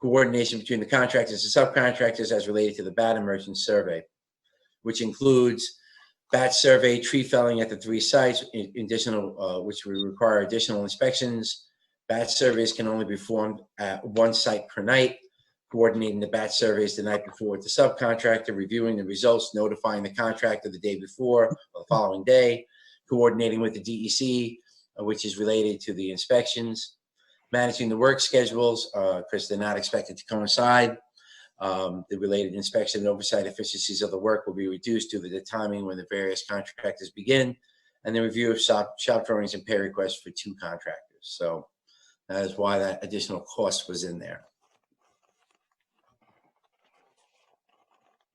coordination between the contractors and subcontractors as related to the bat emergence survey, which includes bat survey, tree felling at the 3 sites, which will require additional inspections. Bat surveys can only be performed at 1 site per night, coordinating the bat surveys the night before with the subcontractor, reviewing the results, notifying the contractor the day before or the following day, coordinating with the DEC, which is related to the inspections. managing the work schedules, because they're not expected to coincide. The related inspection and oversight efficiencies of the work will be reduced due to the timing when the various contractors begin, and the review of shop drawings and pay requests for 2 contractors. So that is why that additional cost was in there.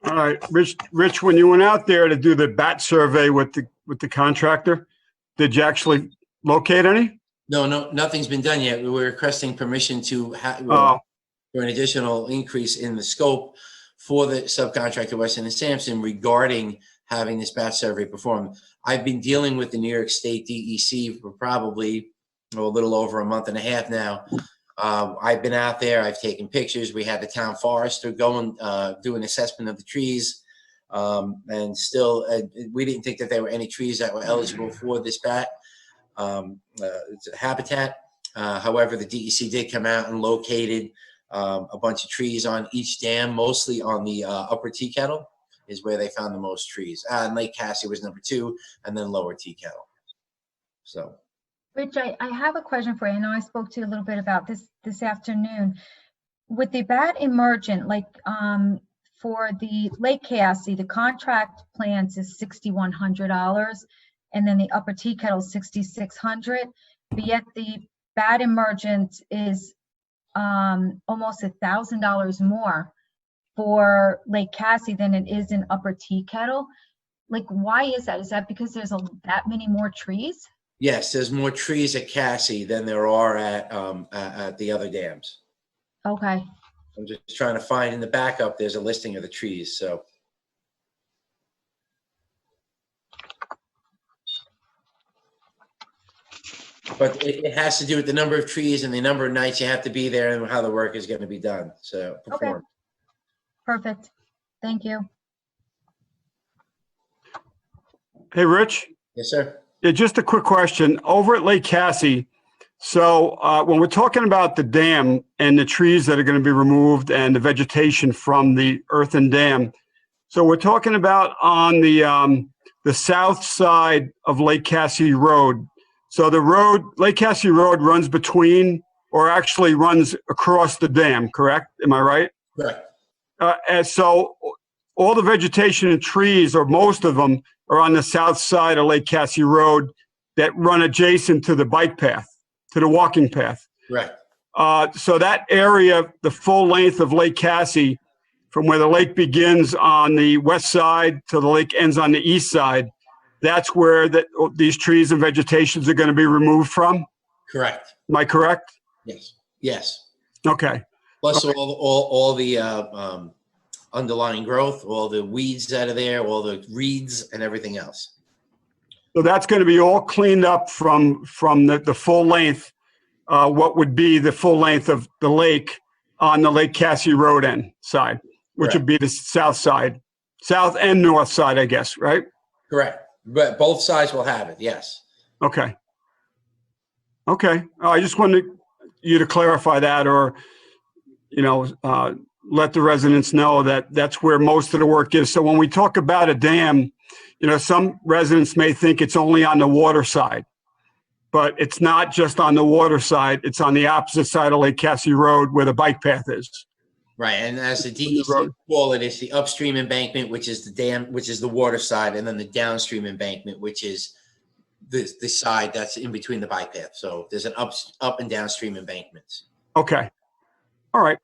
All right, Rich, when you went out there to do the bat survey with the contractor, did you actually locate any? No, nothing's been done yet. We were requesting permission to Oh, for an additional increase in the scope for the subcontractor Weston and Sampson regarding having this bat survey performed. I've been dealing with the New York State DEC for probably a little over a month and a half now. I've been out there. I've taken pictures. We had the town forester go and do an assessment of the trees, and still we didn't think that there were any trees that were eligible for this bat habitat. However, the DEC did come out and located a bunch of trees on each dam, mostly on the upper Tea Kettle is where they found the most trees. And Lake Cassie was number 2, and then lower Tea Kettle. So. Rich, I have a question for you. I know I spoke to you a little bit about this afternoon. With the bat emergent, like for the Lake Cassie, the contract plans is $6,100, and then the upper Tea Kettle $6,600. But yet the bat emergent is almost $1,000 more for Lake Cassie than it is in upper Tea Kettle. Like, why is that? Is that because there's that many more trees? Yes, there's more trees at Cassie than there are at the other dams. Okay. I'm just trying to find in the backup, there's a listing of the trees, so. But it has to do with the number of trees and the number of nights you have to be there and how the work is going to be done, so. Okay. Perfect. Thank you. hey, Rich? Yes, sir. Yeah, just a quick question. Over at Lake Cassie, so when we're talking about the dam and the trees that are going to be removed and the vegetation from the earthen dam, so we're talking about on the south side of Lake Cassie Road. So the road, Lake Cassie Road runs between, or actually runs across the dam, correct? Am I right? Correct. And so all the vegetation and trees, or most of them, are on the south side of Lake Cassie Road that run adjacent to the bike path, to the walking path. Right. So that area, the full length of Lake Cassie, from where the lake begins on the west side to the lake ends on the east side, that's where these trees and vegetations are going to be removed from? Correct. Am I correct? Yes. Yes. Okay. Plus all the underlying growth, all the weeds that are there, all the reeds and everything else. So that's going to be all cleaned up from the full length, what would be the full length of the lake on the Lake Cassie Road end side, which would be the south side, south and north side, I guess, right? Correct. But both sides will have it, yes. Okay. Okay. I just wanted you to clarify that, or, let the residents know that that's where most of the work is. So when we talk about a dam, some residents may think it's only on the water side, but it's not just on the water side. It's on the opposite side of Lake Cassie Road where the bike path is. Right. And as the DEC call it, it's the upstream embankment, which is the dam, which is the water side, and then the downstream embankment, which is the side that's in between the bike path. So there's an up and downstream embankments. Okay. All right.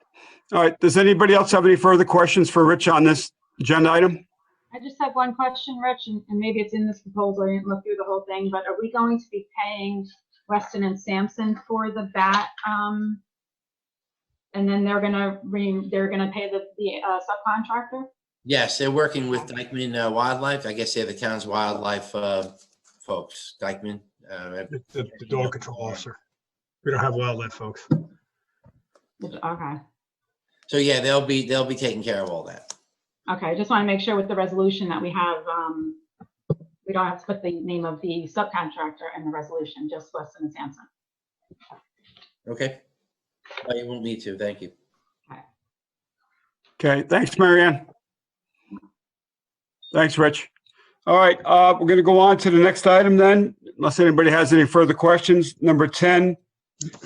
Does anybody else have any further questions for Rich on this agenda item? I just have one question, Rich, and maybe it's in this proposal. I didn't look through the whole thing, but are we going to be paying Weston and Sampson for the bat? And then they're gonna pay the subcontractor? Yes, they're working with Dykeman Wildlife. I guess they're the town's wildlife folks. Dykeman. The dog control officer. We don't have wildlife folks. Okay. So yeah, they'll be taking care of all that. Okay, I just want to make sure with the resolution that we have, we don't have to put the name of the subcontractor in the resolution, just Weston and Sampson. Okay. Oh, you won't need to. Thank you. Okay. Thanks, Marianne. Thanks, Rich. All right. We're going to go on to the next item then, unless anybody has any further questions. Number 10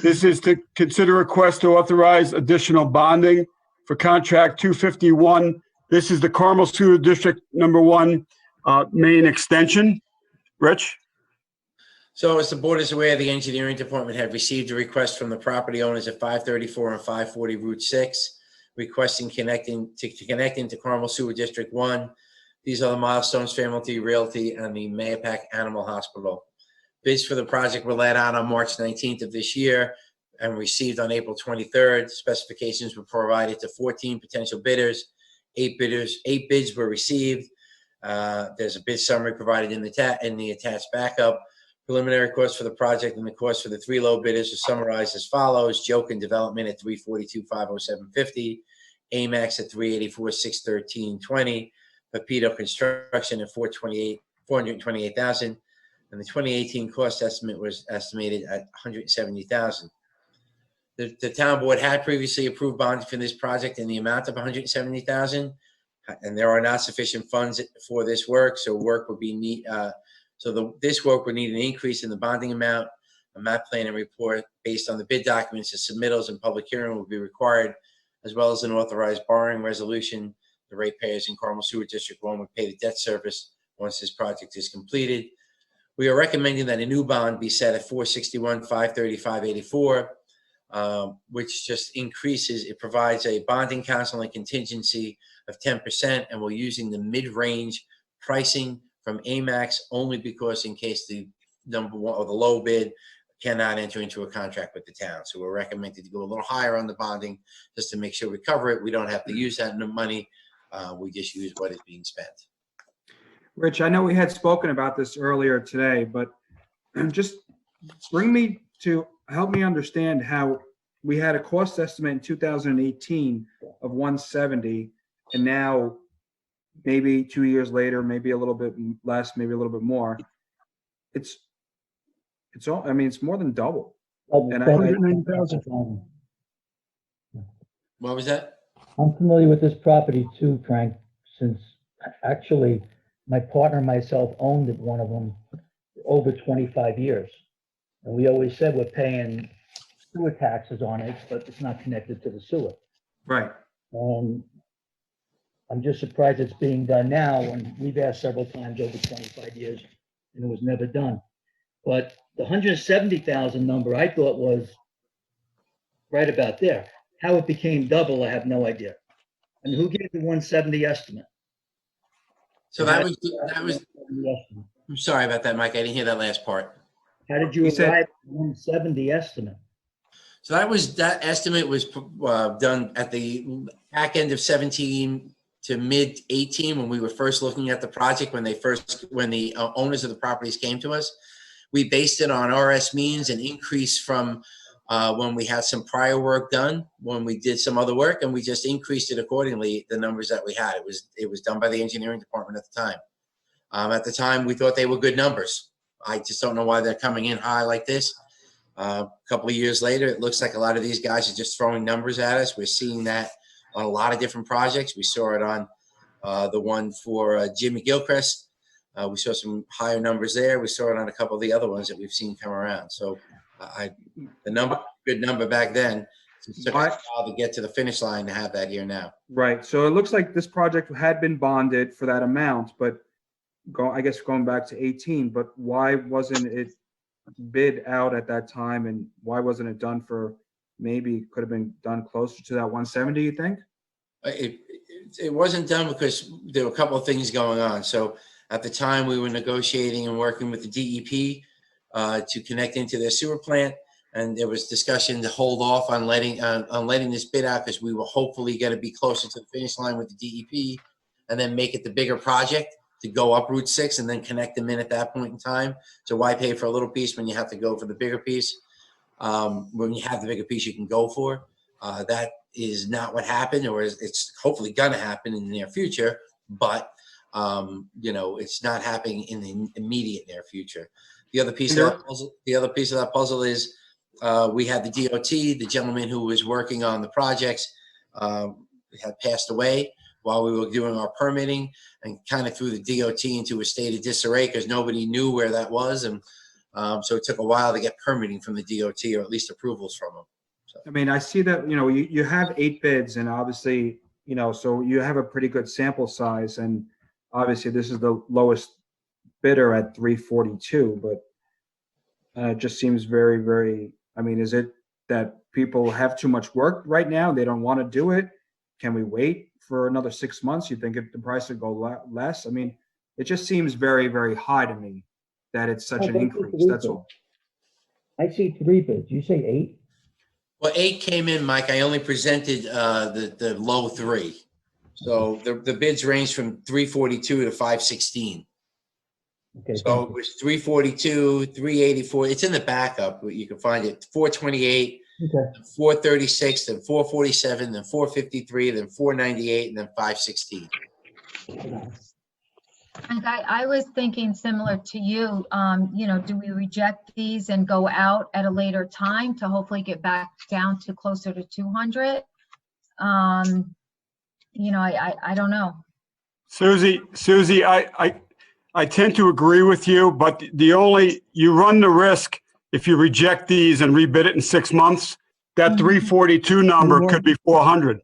This is to consider request to authorize additional bonding for contract 251. This is the Carmel Sewer District Number 1 main extension. Rich? So as the board is aware, the engineering department had received a request from the property owners at 534 and 540 Route 6, requesting connecting to Carmel Sewer District 1. These are the Milestones Family Realty and the Mayapack Animal Hospital. Bids for the project were let out on March 19th of this year and received on April 23rd. Specifications were provided to 14 potential bidders. 8 bids were received. There's a bid summary provided in the attached backup. Preliminary cost for the project and the cost for the 3 low bidders are summarized as follows. Jokin Development at $342,507.50, Amax at $384,613.20, Pepito Construction at $428,000, and the 2018 cost estimate was estimated at $170,000. The town board had previously approved bonding for this project in the amount of $170,000, and there are not sufficient funds for this work, so this work would need an increase in the bonding amount. A map plan and report based on the bid documents and submittals and public hearing will be required, as well as an authorized borrowing resolution. The ratepayers in Carmel Sewer District 1 would pay the debt service once this project is completed. We are recommending that a new bond be set at $461,535.84, which just increases. It provides a bonding counsel and contingency of 10%, and we're using the mid-range pricing from Amax only because in case the number one or the low bid cannot enter into a contract with the town. So we're recommending to go a little higher on the bonding just to make sure we cover it. We don't have to use that money. We just use what is being spent. Rich, I know we had spoken about this earlier today, but just help me understand how we had a cost estimate in 2018 of 170, and now maybe 2 years later, maybe a little bit less, maybe a little bit more. It's more than double. And $190,000. What was that? I'm familiar with this property too, Frank, since actually my partner and myself owned one of them for over 25 years. And we always said we're paying sewer taxes on it, but it's not connected to the sewer. Right. I'm just surprised it's being done now when we've asked several times over 25 years and it was never done. But the 170,000 number I thought was right about there. How it became double, I have no idea. And who gave the 170 estimate? So that was, I'm sorry about that, Mike. I didn't hear that last part. How did you arrive at the 170 estimate? So that estimate was done at the back end of 17 to mid 18 when we were first looking at the project, when the owners of the properties came to us. We based it on RS means, an increase from when we had some prior work done, when we did some other work, and we just increased it accordingly, the numbers that we had. It was done by the engineering department at the time. At the time, we thought they were good numbers. I just don't know why they're coming in high like this. A couple of years later, it looks like a lot of these guys are just throwing numbers at us. We're seeing that on a lot of different projects. We saw it on the one for Jimmy Gilchrist. We saw some higher numbers there. We saw it on a couple of the other ones that we've seen come around. So good number back then. It took us a while to get to the finish line to have that here now. Right. So it looks like this project had been bonded for that amount, but I guess going back to 18, but why wasn't it bid out at that time, and why wasn't it done for, maybe could have been done closer to that 170, you think? It wasn't done because there were a couple of things going on. So at the time we were negotiating and working with the DEP to connect into their sewer plant, and there was discussion to hold off on letting this bid out because we were hopefully going to be closer to the finish line with the DEP, and then make it the bigger project to go up Route 6 and then connect them in at that point in time. So why pay for a little piece when you have to go for the bigger piece? When you have the bigger piece you can go for. That is not what happened, or it's hopefully going to happen in the near future, but it's not happening in the immediate near future. The other piece of that puzzle is we had the DOT, the gentleman who was working on the projects had passed away while we were doing our permitting, and kind of threw the DOT into a state of disarray because nobody knew where that was. And So it took a while to get permitting from the DOT, or at least approvals from them. I mean, I see that, you have 8 bids, and obviously, so you have a pretty good sample size, and obviously this is the lowest bidder at 342, but it just seems very, very, I mean, is it that people have too much work right now? They don't want to do it? Can we wait for another 6 months? You think the price would go less? I mean, it just seems very, very high to me that it's such an increase. That's all. I see 3 bids. You say 8? Well, 8 came in, Mike. I only presented the low 3. So the bids range from 342 to 516. Okay. So thank it you. was 342, 384. It's in the backup. You can find it. 428, Okay. 436, then 447, then 453, then 498, and then 516. And I was thinking similar to you, do we reject these and go out at a later time to hopefully get back down to closer to 200? I don't know. Susie, I tend to agree with you, but you run the risk if you reject these and rebid it in 6 months, that 342 number could be 400.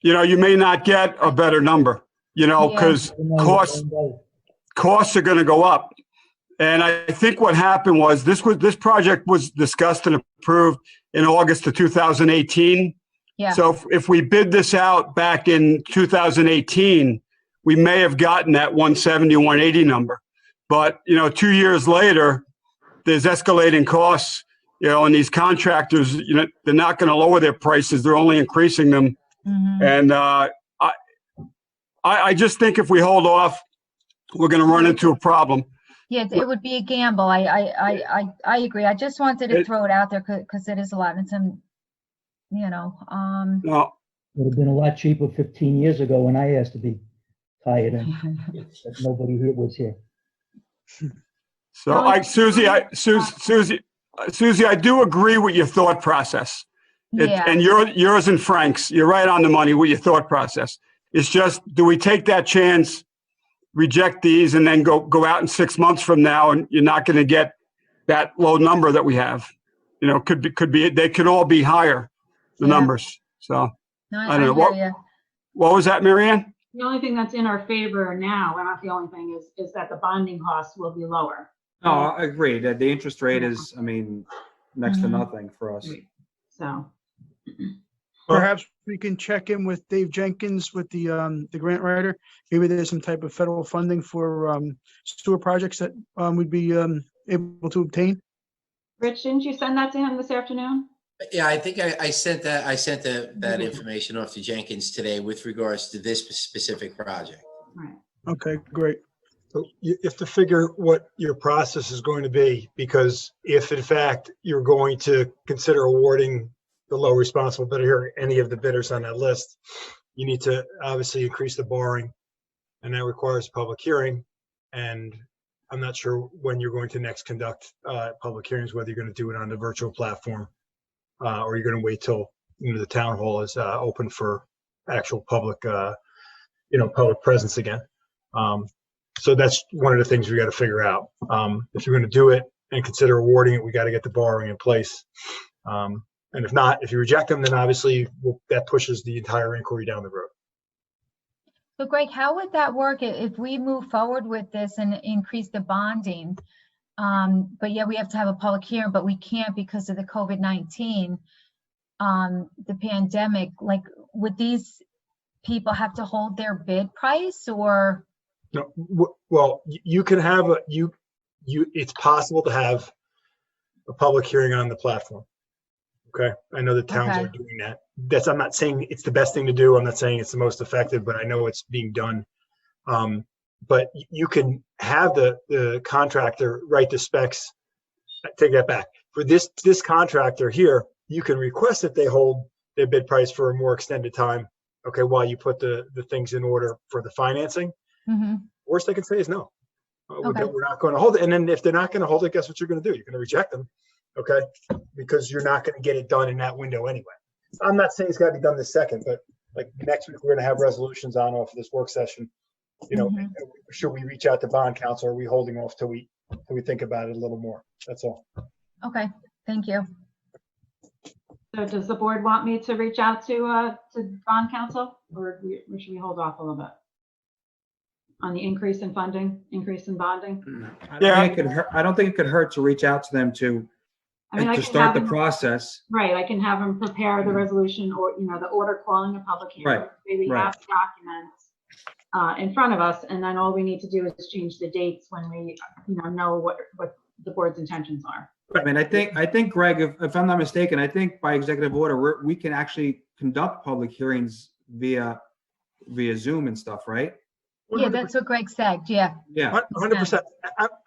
You may not get a better number, because costs are going to go up. And I think what happened was this project was discussed and approved in August of 2018. Yeah. So if we bid this out back in 2018, we may have gotten that 170, 180 number. But, 2 years later, there's escalating costs, and these contractors, they're not going to lower their prices. They're only increasing them. And I just think if we hold off, we're going to run into a problem. Yeah, it would be a gamble. I agree. I just wanted to throw it out there because it is a lot. And some, No, Would have been a lot cheaper 15 years ago when I asked to be tired and but nobody here was here. So Susie, I do agree with your thought process. Yeah. And yours and Frank's, you're right on the money with your thought process. It's just, do we take that chance, reject these, and then go out in 6 months from now, and you're not going to get that low number that we have? Could be they could all be higher, the numbers. So No, I don't know. hear ya. What was that, Marianne? The only thing that's in our favor now, well, not the only thing, is that the bonding costs will be lower. No, I agree that the interest rate is, next to nothing for us. So, Perhaps we can check in with Dave Jenkins with the grant writer. Maybe there's some type of federal funding for sewer projects that we'd be able to obtain. Rich, didn't you send that to him this afternoon? Yeah, I think I sent that information off to Jenkins today with regards to this specific project. Right. Okay, great. So you have to figure what your process is going to be, because if in fact you're going to consider awarding the low responsible bidder here, any of the bidders on that list, you need to obviously increase the borrowing, and that requires a public hearing. And I'm not sure when you're going to next conduct public hearings, whether you're going to do it on the virtual platform or you're going to wait till the town hall is open for actual public, public presence again. So that's one of the things we got to figure out. If you're going to do it and consider awarding it, we got to get the borrowing in place. And if not, if you reject them, then obviously that pushes the entire inquiry down the road. So Greg, how would that work if we move forward with this and increase the bonding? But yeah, we have to have a public hearing, but we can't because of the COVID-19, the pandemic. Like, would these people have to hold their bid price or? No, well, you can have it's possible to have a public hearing on the platform. Okay. I know the towns are doing that. I'm not saying it's the best thing to do. I'm not saying it's the most effective, but I know it's being done. But you can have the contractor write the specs. Take that back. For this contractor here, you can request that they hold their bid price for a more extended time. Okay. While you put the things in order for the financing. Mm-hmm. Worst they can say is no. Okay. We're not going to hold it. And then if they're not going to hold it, guess what you're going to do? You're going to reject them. Okay. Because you're not going to get it done in that window anyway. I'm not saying it's got to be done this second, but like next week, we're going to have resolutions on off this work session. Should we reach out to bond counsel? Or are we holding off till we so we think about it a little more. That's all. Okay, thank you. So does the board want me to reach out to bond counsel, or should we hold off a little bit? On the increase in funding, increase in bonding? I don't think it could hurt to reach out to them to I mean, I can start have the them- process. Right, I can have them prepare the resolution or, the order calling a public hearing. Right, Say we right. have documents in front of us, and then all we need to do is change the dates when we, know what the board's intentions are. I mean, I think, Greg, if I'm not mistaken, I think by executive order, we can actually conduct public hearings via Zoom and stuff, right? Yeah, that's what Greg said, yeah. Yeah. 100%.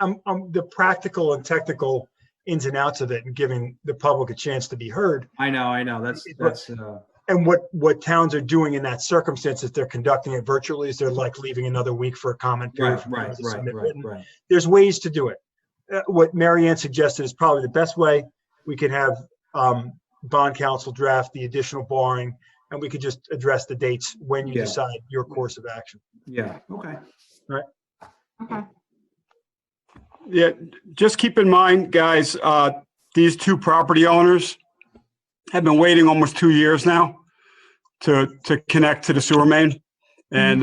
I'm the practical and technical ins and outs of it and giving the public a chance to be heard. I know. That's And what towns are doing in that circumstance is they're conducting it virtually, is they're like leaving another week for a comment period. right. There's ways to do it. What Mary Ann suggested is probably the best way. We could have bond counsel draft the additional borrowing, and we could just address the dates when you Yeah. decide your course of action. Yeah, okay. Okay. Yeah, just keep in mind, guys, these two property owners have been waiting almost 2 years now to connect to the sewer main. And,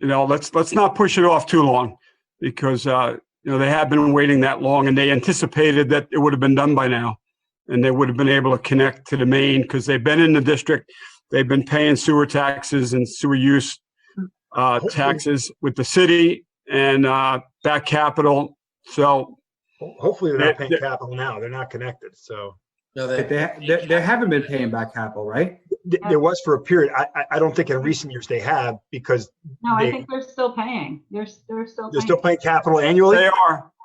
let's not push it off too long because, they have been waiting that long and they anticipated that it would have been done by now. And they would have been able to connect to the main because they've been in the district. They've been paying sewer taxes and sewer use taxes with the city and back capital. So Hopefully they're not paying capital now. They're not connected. So No, They haven't been paying back capital, right? there was for a period. I don't think in recent years they have because No, I they- think they're still paying. They're still they're still paying capital annually.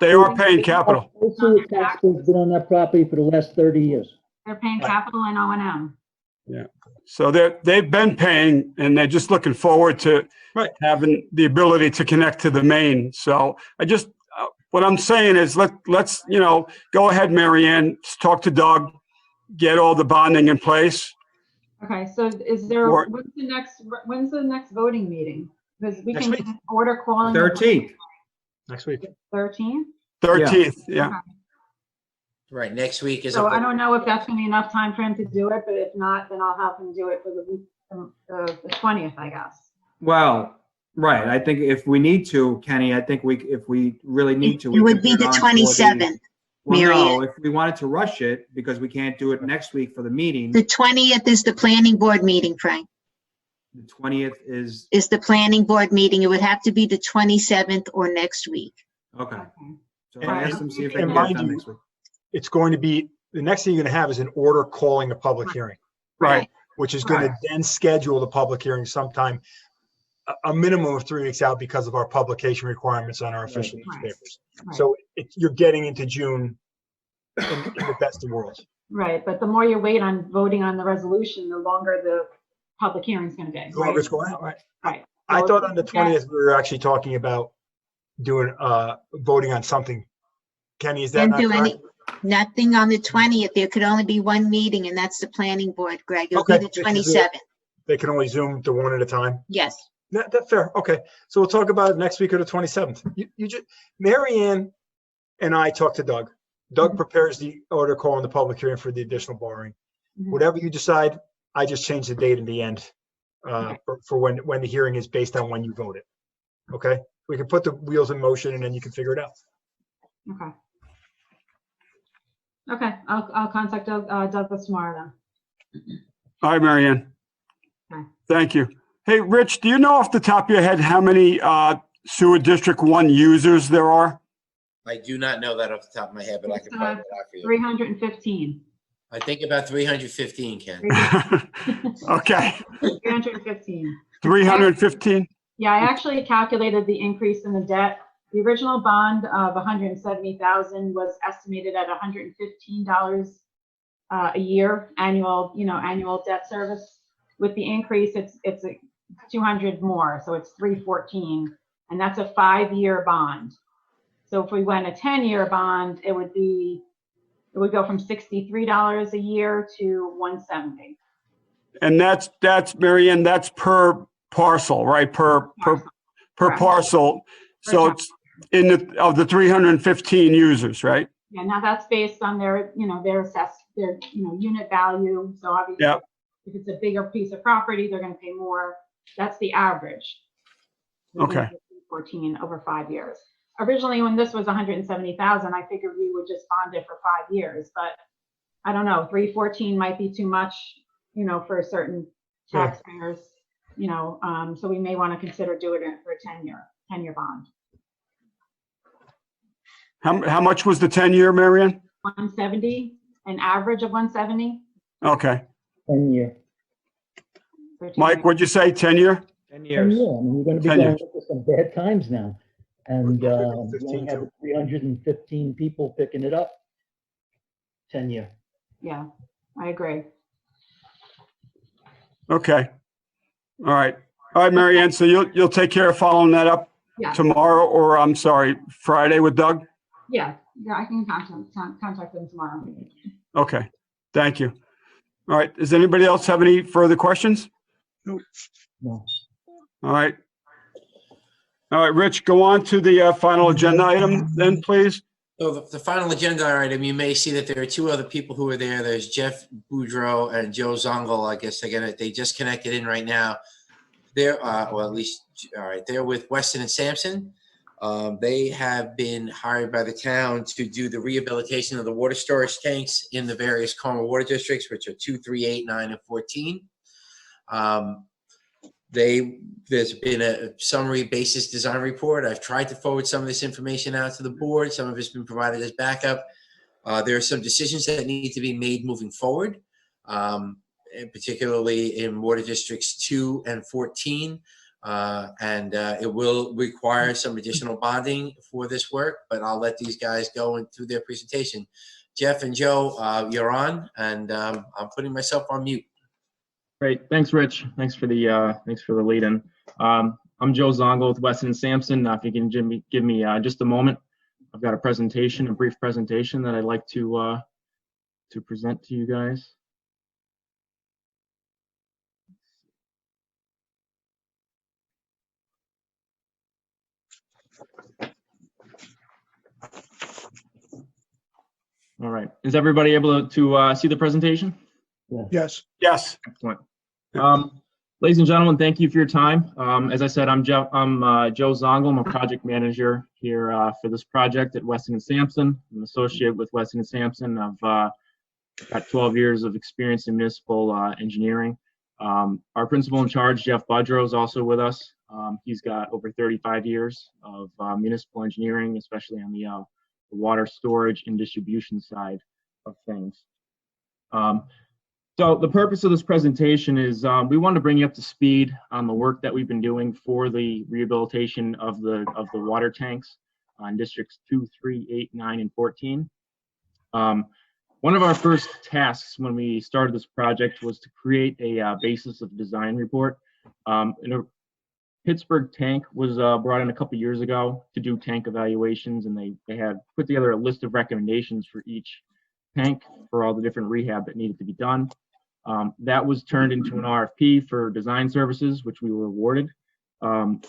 they are paying capital. Those sewer tax has been on that property for the last 30 years. They're paying capital and O&M. So they've been paying and they're just looking forward to Right. having the ability to connect to the main. So I just, what I'm saying is let's, go ahead, Mary Ann, talk to Doug, get all the bonding in place. Okay, so is there, Or- when's the next voting meeting? Because we Next can week. order calling. 13th. Next week. 13? 13th, yeah. right, next week is. So I don't know if that's gonna be enough time for him to do it, but if not, then I'll have him do it for the week, the 20th, I guess. Well, right. I think if we need to, Kenny, if we really need to. It would be the 27th, Well, Mary no, Ann. if we wanted to rush it because we can't do it next week for the meeting, The 20th is the planning board meeting, Frank, the 20th is, is the planning board meeting. It would have to be the 27th or next week. okay. Okay. So I asked them, see if they And can get it mind done you, next week. It's going to be, the next thing you're going to have is an order calling a public hearing, Right. which is going to then schedule the public hearing sometime a minimum of 3 weeks out because of our publication requirements on our official Right. newspapers. Right. So you're getting into June in the best of worlds. Right, but the more you wait on voting on the resolution, the longer the public hearing's gonna be. Longer it's going out, right? Right. I So thought on the that- 20th, we were actually talking about doing, voting on something. Kenny, is that Can't not do correct? nothing on the 20th. There could only be one meeting, and that's the planning board, Greg. It'll be Okay. the 27th. They can only Zoom to one at a time? Yes. That's fair. Okay. So we'll talk about it next week or the 27th. You just, Mary Ann and I talked to Doug. Doug prepares the order calling the public hearing for the additional borrowing. Mhm. Whatever you decide, I just change the date in the end for when the hearing is based on when you vote it. Okay? We can put the wheels in motion and then you can figure it out. Okay. Okay, I'll contact Douglas tomorrow then. All right, Mary Ann. Okay. Thank you. Hey, Rich, do you know off the top of your head how many sewer District 1 users there are? I do not know that off the top of my head, but I can find that out for you. 315. I think about 315, Ken. Okay, 315. 315? Yeah, I actually calculated the increase in the debt. The original bond of 170,000 was estimated at $115 a year, annual debt service. With the increase, it's 200 more, so it's 314, and that's a 5-year bond. So if we went a 10-year bond, it would go from $63 a year to $170. And that's, Mary Ann, that's per parcel, right? Per Correct. parcel. So Per of the 315 users, right? Yeah, now that's based on their, their unit value. So obviously, Yeah. if it's a bigger piece of property, they're going to pay more. That's the average. Okay. 14 over 5 years. Originally, when this was 170,000, I figured we would just bond it for 5 years, but I don't know, 314 might be too much, for certain taxpayers, so we may want to consider doing it for a 10-year bond. How much was the 10-year, Marianne? 170, an average of 170. Okay. 10-year. Mike, what'd you say, 10-year? 10 years. I mean, we're going to be 10 going years. into some bad times now. And we 15 only have too. 315 people picking it up. 10-year. Yeah, I agree. Okay. All right. All right, Marianne, so you'll take care of following that up Yeah, tomorrow, or I'm sorry, Friday with Doug? yeah, I can contact them tomorrow. Okay. Thank you. All right. Does anybody else have any further questions? No. All right. All right, Rich, go on to the final agenda item then, please. So the final agenda item, you may see that there are two other people who are there. There's Jeff Boudreau and Joe Zongel. I guess they just connected in right now. They're, well, at least, all right, they're with Weston and Sampson. They have been hired by the town to do the rehabilitation of the water storage tanks in the various Carmel water districts, which are 2, 3, 8, 9, and 14. There's been a summary basis design report. I've tried to forward some of this information out to the board. Some of it's been provided as backup. There are some decisions that need to be made moving forward, and particularly in water districts 2 and 14. And it will require some additional bonding for this work, but I'll let these guys go into their presentation. Jeff and Joe, you're on, and I'm putting myself on mute. Great, thanks, Rich. Thanks for the lead in. I'm Joe Zongel with Weston and Sampson. If you can give me just a moment, I've got a brief presentation that I'd like to present to you guys. All right, is everybody able to see the presentation? Yes. Yes. Excellent. Ladies and gentlemen, thank you for your time. As I said, I'm Joe Zongel. I'm a project manager here for this project at Weston and Sampson. I'm an associate with Weston and Sampson. I've got 12 years of experience in municipal engineering. Our principal in charge, Jeff Boudreau, is also with us. He's got over 35 years of municipal engineering, especially on the water storage and distribution side of things. So the purpose of this presentation is we wanted to bring you up to speed on the work that we've been doing for the rehabilitation of the water tanks on districts 2, 3, 8, 9, and 14. One of our first tasks when we started this project was to create a basis of design report. Pittsburgh Tank was brought in a couple years ago to do tank evaluations, and they had put together a list of recommendations for each tank for all the different rehab that needed to be done. That was turned into an RFP for design services, which we were awarded. One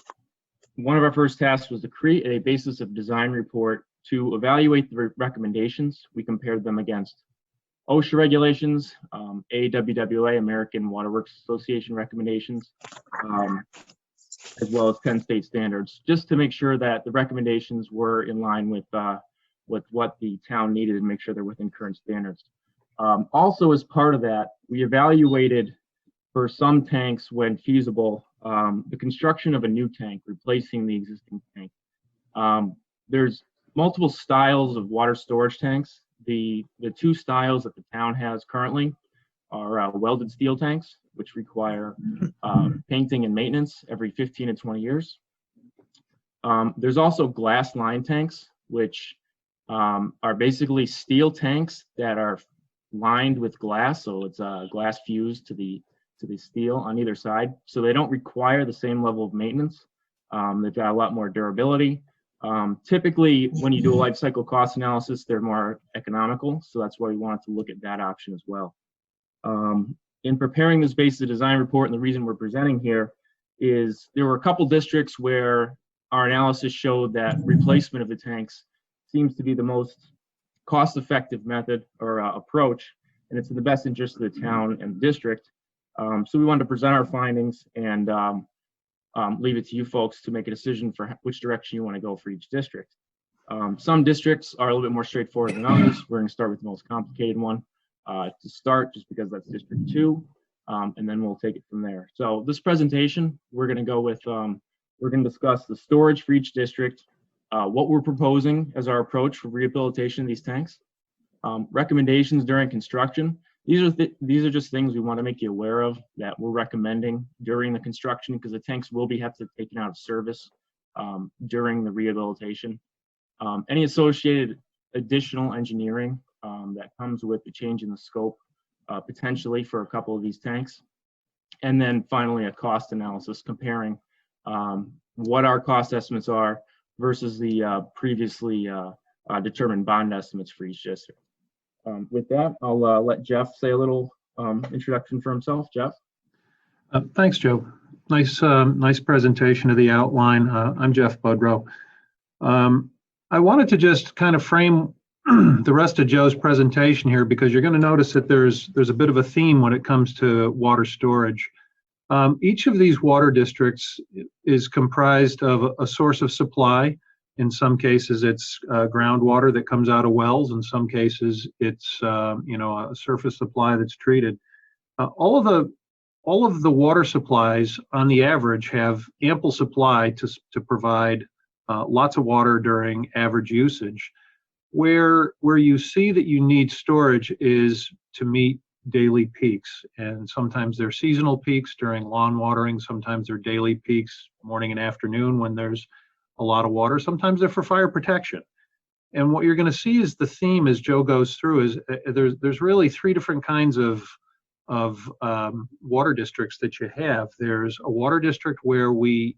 of our first tasks was to create a basis of design report to evaluate the recommendations. We compared them against OSHA regulations, AWWA, American Water Works Association recommendations, as well as Penn State standards, just to make sure that the recommendations were in line with what the town needed and make sure they're within current standards. Also, as part of that, we evaluated for some tanks when feasible, the construction of a new tank, replacing the existing tank. There's multiple styles of water storage tanks. The two styles that the town has currently are welded steel tanks, which require painting and maintenance every 15 to 20 years. There's also glass line tanks, which are basically steel tanks that are lined with glass, so it's glass fused to the steel on either side, so they don't require the same level of maintenance. They've got a lot more durability. Typically, when you do a life cycle cost analysis, they're more economical, so that's why we wanted to look at that option as well. In preparing this basis of design report, and the reason we're presenting here is there were a couple districts where our analysis showed that replacement of the tanks seems to be the most cost-effective method or approach, and it's in the best interest of the town and district. So we wanted to present our findings and leave it to you folks to make a decision for which direction you want to go for each district. Some districts are a little bit more straightforward than others. We're going to start with the most complicated one to start, just because that's District 2, and then we'll take it from there. So this presentation, we're going to go with, we're going to discuss the storage for each district, what we're proposing as our approach for rehabilitation of these tanks, recommendations during construction. These are just things we want to make you aware of that we're recommending during the construction, because the tanks will have to be taken out of service during the rehabilitation. Any associated additional engineering that comes with the change in the scope potentially for a couple of these tanks. And then finally, a cost analysis comparing what our cost estimates are versus the previously determined bond estimates for each district. With that, I'll let Jeff say a little introduction for himself. Jeff? Thanks, Joe. Nice presentation of the outline. I'm Jeff Budrow. I wanted to just kind of frame the rest of Joe's presentation here, because you're going to notice that there's a bit of a theme when it comes to water storage. Each of these water districts is comprised of a source of supply. In some cases, it's groundwater that comes out of wells. In some cases, it's a surface supply that's treated. All of the water supplies, on the average, have ample supply to provide lots of water during average usage. Where you see that you need storage is to meet daily peaks, and sometimes they're seasonal peaks during lawn watering. Sometimes they're daily peaks, morning and afternoon, when there's a lot of water. Sometimes they're for fire protection. And what you're going to see is the theme as Joe goes through is there's really three different kinds of water districts that you have. There's a water district where we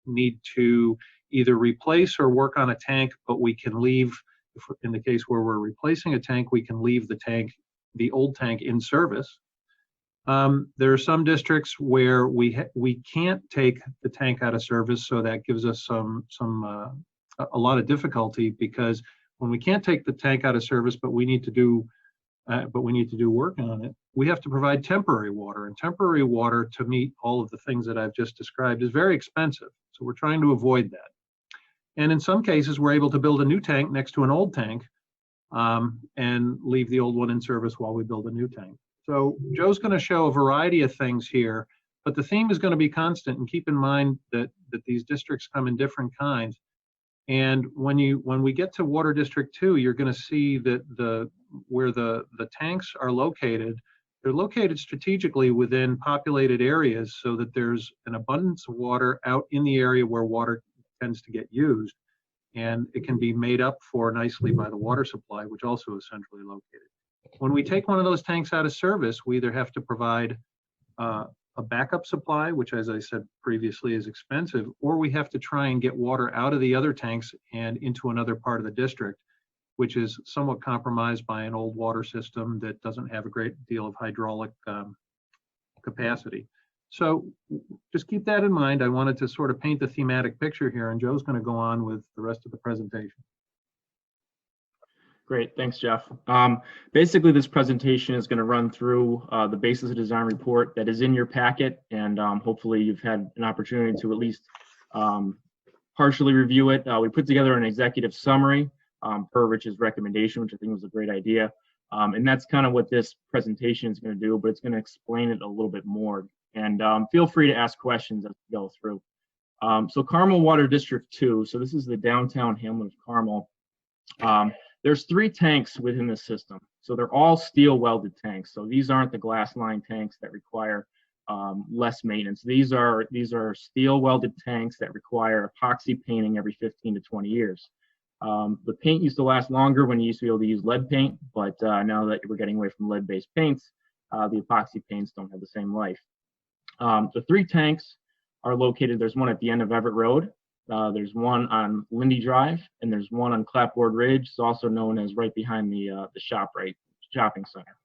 need to either replace or work on a tank, but we can leave, in the case where we're replacing a tank, we can leave the old tank in service. There are some districts where we can't take the tank out of service, so that gives us a lot of difficulty, because when we can't take the tank out of service, but we need to do work on it, we have to provide temporary water, and temporary water, to meet all of the things that I've just described, is very expensive. So we're trying to avoid that. And in some cases, we're able to build a new tank next to an old tank and leave the old one in service while we build a new tank. So Joe's going to show a variety of things here, but the theme is going to be constant. And keep in mind that these districts come in different kinds. And when we get to Water District 2, you're going to see that where the tanks are located, they're located strategically within populated areas, so that there's an abundance of water out in the area where water tends to get used, and it can be made up for nicely by the water supply, which also is centrally located. When we take one of those tanks out of service, we either have to provide a backup supply, which, as I said previously, is expensive, or we have to try and get water out of the other tanks and into another part of the district, which is somewhat compromised by an old water system that doesn't have a great deal of hydraulic capacity. So just keep that in mind. I wanted to sort of paint the thematic picture here, and Joe's going to go on with the rest of the presentation. Great, thanks, Jeff. Basically, this presentation is going to run through the basis of design report that is in your packet, and hopefully you've had an opportunity to at least partially review it. We put together an executive summary per Rich's recommendation, which I think was a great idea. And that's kind of what this presentation is going to do, but it's going to explain it a little bit more. And feel free to ask questions as we go through. So Carmel Water District 2, so this is the downtown hamlet of Carmel. There's 3 tanks within the system. So they're all steel welded tanks. So these aren't the glass line tanks that require less maintenance. These are steel welded tanks that require epoxy painting every 15 to 20 years. The paint used to last longer when you used to be able to use lead paint, but now that we're getting away from lead-based paints, the epoxy paints don't have the same life. The 3 tanks are located, there's one at the end of Everett Road, there's one on Lindy Drive, and there's one on Clapboard Ridge. It's also known as right behind the ShopRite shopping center.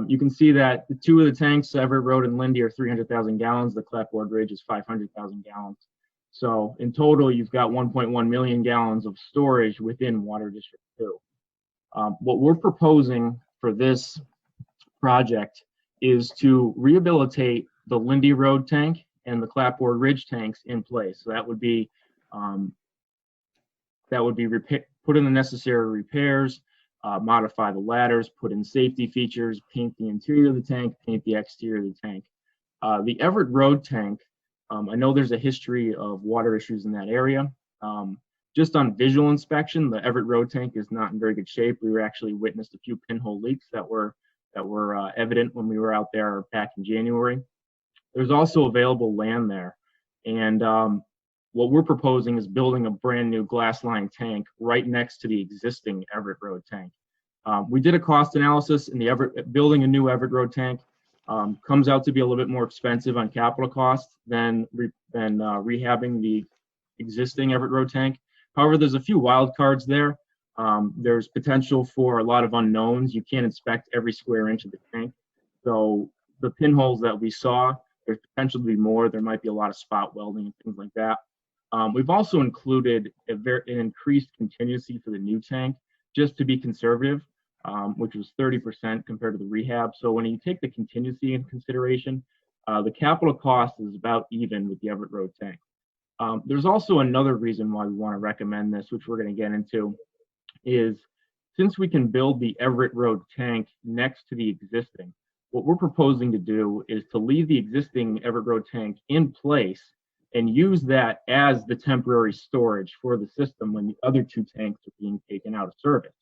You can see that the 2 of the tanks, Everett Road and Lindy, are 300,000 gallons. The Clapboard Ridge is 500,000 gallons. So in total, you've got 1.1 million gallons of storage within Water District 2. What we're proposing for this project is to rehabilitate the Lindy Road tank and the Clapboard Ridge tanks in place. So that would be put in the necessary repairs, modify the ladders, put in safety features, paint the interior of the tank, paint the exterior of the tank. The Everett Road tank, I know there's a history of water issues in that area. Just on visual inspection, the Everett Road tank is not in very good shape. We were actually witnessed a few pinhole leaks that were evident when we were out there back in January. There's also available land there. And what we're proposing is building a brand new glass line tank right next to the existing Everett Road tank. We did a cost analysis, and building a new Everett Road tank comes out to be a little bit more expensive on capital costs than rehabbing the existing Everett Road tank. However, there's a few wild cards there. There's potential for a lot of unknowns. You can't inspect every square inch of the tank. So the pinholes that we saw, there's potential to be more. There might be a lot of spot welding and things like that. We've also included an increased contingency for the new tank, just to be conservative, which was 30% compared to the rehab. So when you take the contingency into consideration, the capital cost is about even with the Everett Road tank. There's also another reason why we want to recommend this, which we're going to get into, is since we can build the Everett Road tank next to the existing, what we're proposing to do is to leave the existing Everett Road tank in place and use that as the temporary storage for the system when the other two tanks are being taken out of service.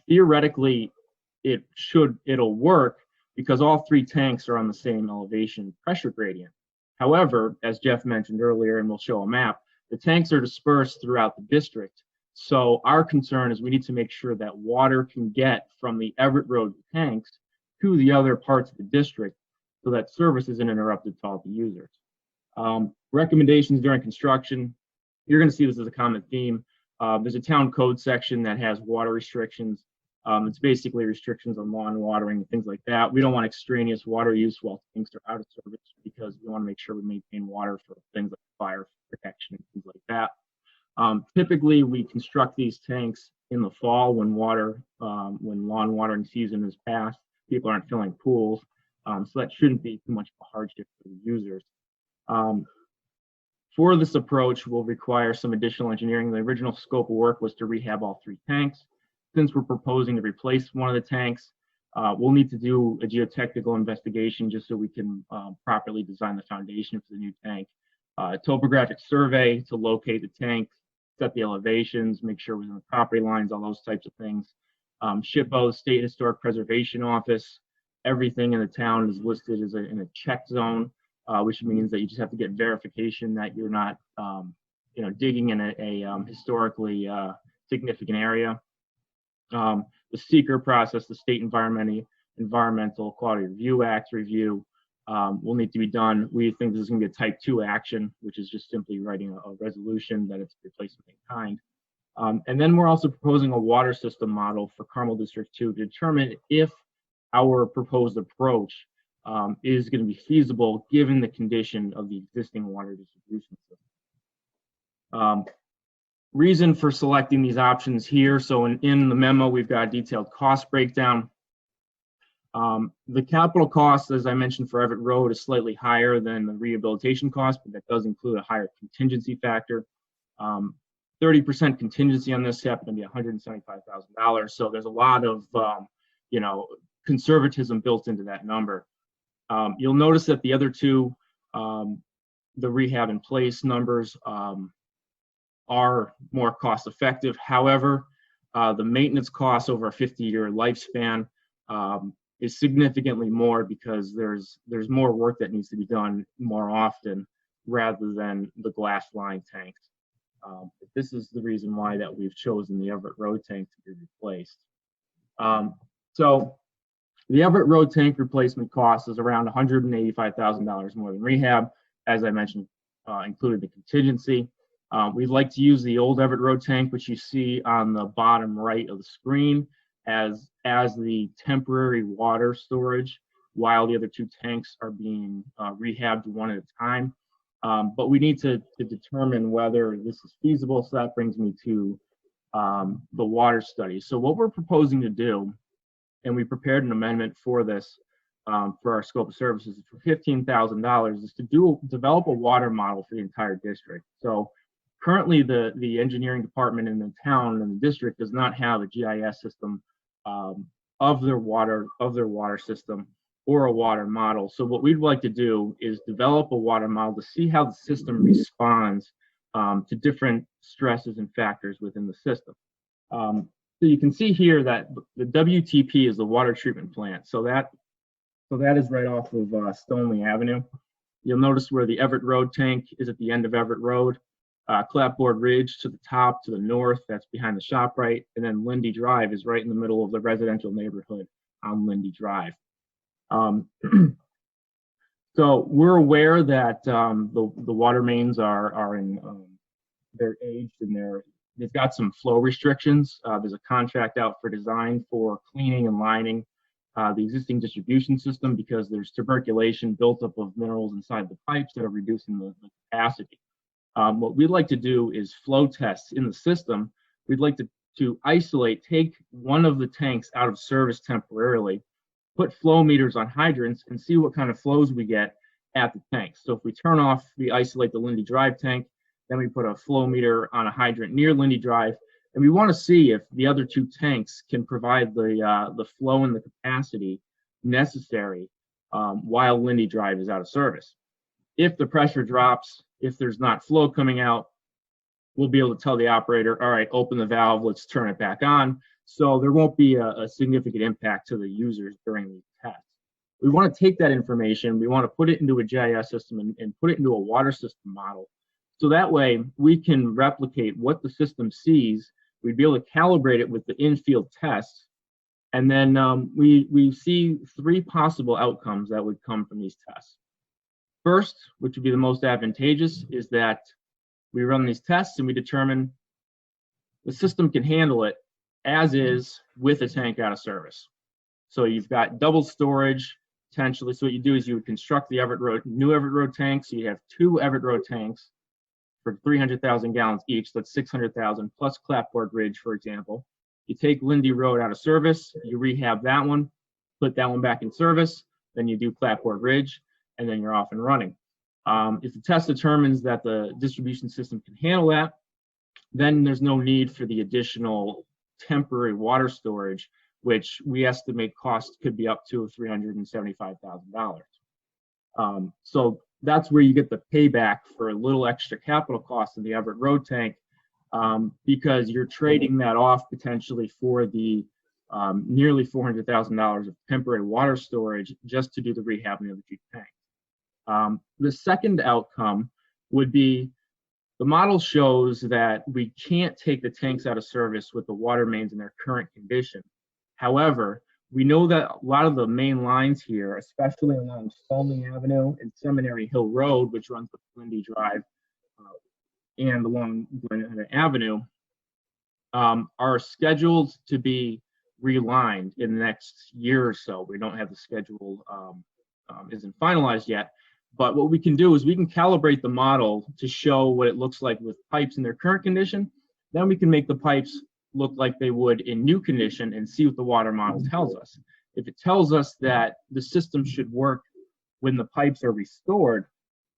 Theoretically, it'll work because all three tanks are on the same elevation pressure gradient. However, as Jeff mentioned earlier, and we'll show a map, the tanks are dispersed throughout the district. So our concern is we need to make sure that water can get from the Everett Road tanks to the other parts of the district so that service isn't interrupted to all the users. Recommendations during construction, you're going to see this as a common theme. There's a town code section that has water restrictions. It's basically restrictions on lawn watering and things like that. We don't want extraneous water use while tanks are out of service because we want to make sure we maintain water for things like fire protection and things like that. Typically, we construct these tanks in the fall when lawn watering season is past. People aren't filling pools, so that shouldn't be too much of a hardship for the users. For this approach, we'll require some additional engineering. The original scope of work was to rehab all three tanks. Since we're proposing to replace one of the tanks, we'll need to do a geotechnical investigation just so we can properly design the foundation for the new tank. Topographic survey to locate the tank, set the elevations, make sure we're in the property lines, all those types of things. SHPO, State Historic Preservation Office, everything in the town is listed as in a check zone, which means that you just have to get verification that you're not, digging in a historically significant area. The seeker process, the State Environmental Quality Review Act review will need to be done. We think this is going to be a type 2 action, which is just simply writing a resolution that it's replacement in kind. And then we're also proposing a water system model for Carmel District 2 to determine if our proposed approach is going to be feasible given the condition of the existing water distribution system. Reason for selecting these options here. So in the memo, we've got a detailed cost breakdown. The capital cost, as I mentioned, for Everett Road is slightly higher than the rehabilitation cost, but that does include a higher contingency factor. 30% contingency on this happened to be $175,000. So there's a lot of, conservatism built into that number. You'll notice that the other two, the rehab in place numbers, are more cost effective. However, the maintenance costs over a 50-year lifespan is significantly more because there's more work that needs to be done more often rather than the glass line tanks. This is the reason why that we've chosen the Everett Road tank to be replaced. So the Everett Road tank replacement cost is around $185,000 more than rehab. As I mentioned, included the contingency. We'd like to use the old Everett Road tank, which you see on the bottom right of the screen, as the temporary water storage while the other two tanks are being rehabbed one at a time. But we need to determine whether this is feasible. So that brings me to the water study. So what we're proposing to do, and we prepared an amendment for this for our scope of services for $15,000, is to develop a water model for the entire district. So currently the engineering department in the town and the district does not have a GIS system of their water system or a water model. So what we'd like to do is develop a water model to see how the system responds to different stresses and factors within the system. So you can see here that the WTP is the water treatment plant. So that is right off of Stoneleigh Avenue. You'll notice where the Everett Road tank is at the end of Everett Road. Clapboard Ridge to the top, to the north, that's behind the ShopRite, and then Lindy Drive is right in the middle of the residential neighborhood on Lindy Drive. So we're aware that the water mains are in they're aged and they've got some flow restrictions. There's a contract out for design for cleaning and lining the existing distribution system because there's tuberculation built up of minerals inside the pipes that are reducing the capacity. What we'd like to do is flow tests in the system. We'd like to isolate, take one of the tanks out of service temporarily, put flow meters on hydrants and see what kind of flows we get at the tank. So if we isolate the Lindy Drive tank, then we put a flow meter on a hydrant near Lindy Drive, and we want to see if the other two tanks can provide the flow and the capacity necessary while Lindy Drive is out of service. If the pressure drops, if there's not flow coming out, we'll be able to tell the operator, all right, open the valve, let's turn it back on. So there won't be a significant impact to the users during these tests. We want to take that information, we want to put it into a GIS system and put it into a water system model. So that way we can replicate what the system sees. We'd be able to calibrate it with the in-field tests. And then we see three possible outcomes that would come from these tests. First, which would be the most advantageous, is that we run these tests and we determine the system can handle it as is with a tank out of service. So you've got double storage potentially. So what you do is you would construct the new Everett Road tanks. So you have two Everett Road tanks for 300,000 gallons each. That's 600,000 plus Clapboard Ridge, for example. You take Lindy Road out of service, you rehab that one, put that one back in service, then you do Clapboard Ridge, and then you're off and running. If the test determines that the distribution system can handle that, then there's no need for the additional temporary water storage, which we estimate cost could be up to $375,000. So that's where you get the payback for a little extra capital cost in the Everett Road tank, because you're trading that off potentially for the nearly $400,000 of temporary water storage just to do the rehabbing of the two tanks. The second outcome would be the model shows that we can't take the tanks out of service with the water mains in their current condition. However, we know that a lot of the main lines here, especially along Stoneleigh Avenue and Seminary Hill Road, which runs with Lindy Drive and along Glen Avenue, are scheduled to be relined in the next year or so. We don't have the schedule isn't finalized yet. But what we can do is we can calibrate the model to show what it looks like with pipes in their current condition. Then we can make the pipes look like they would in new condition and see what the water model tells us. If it tells us that the system should work when the pipes are restored,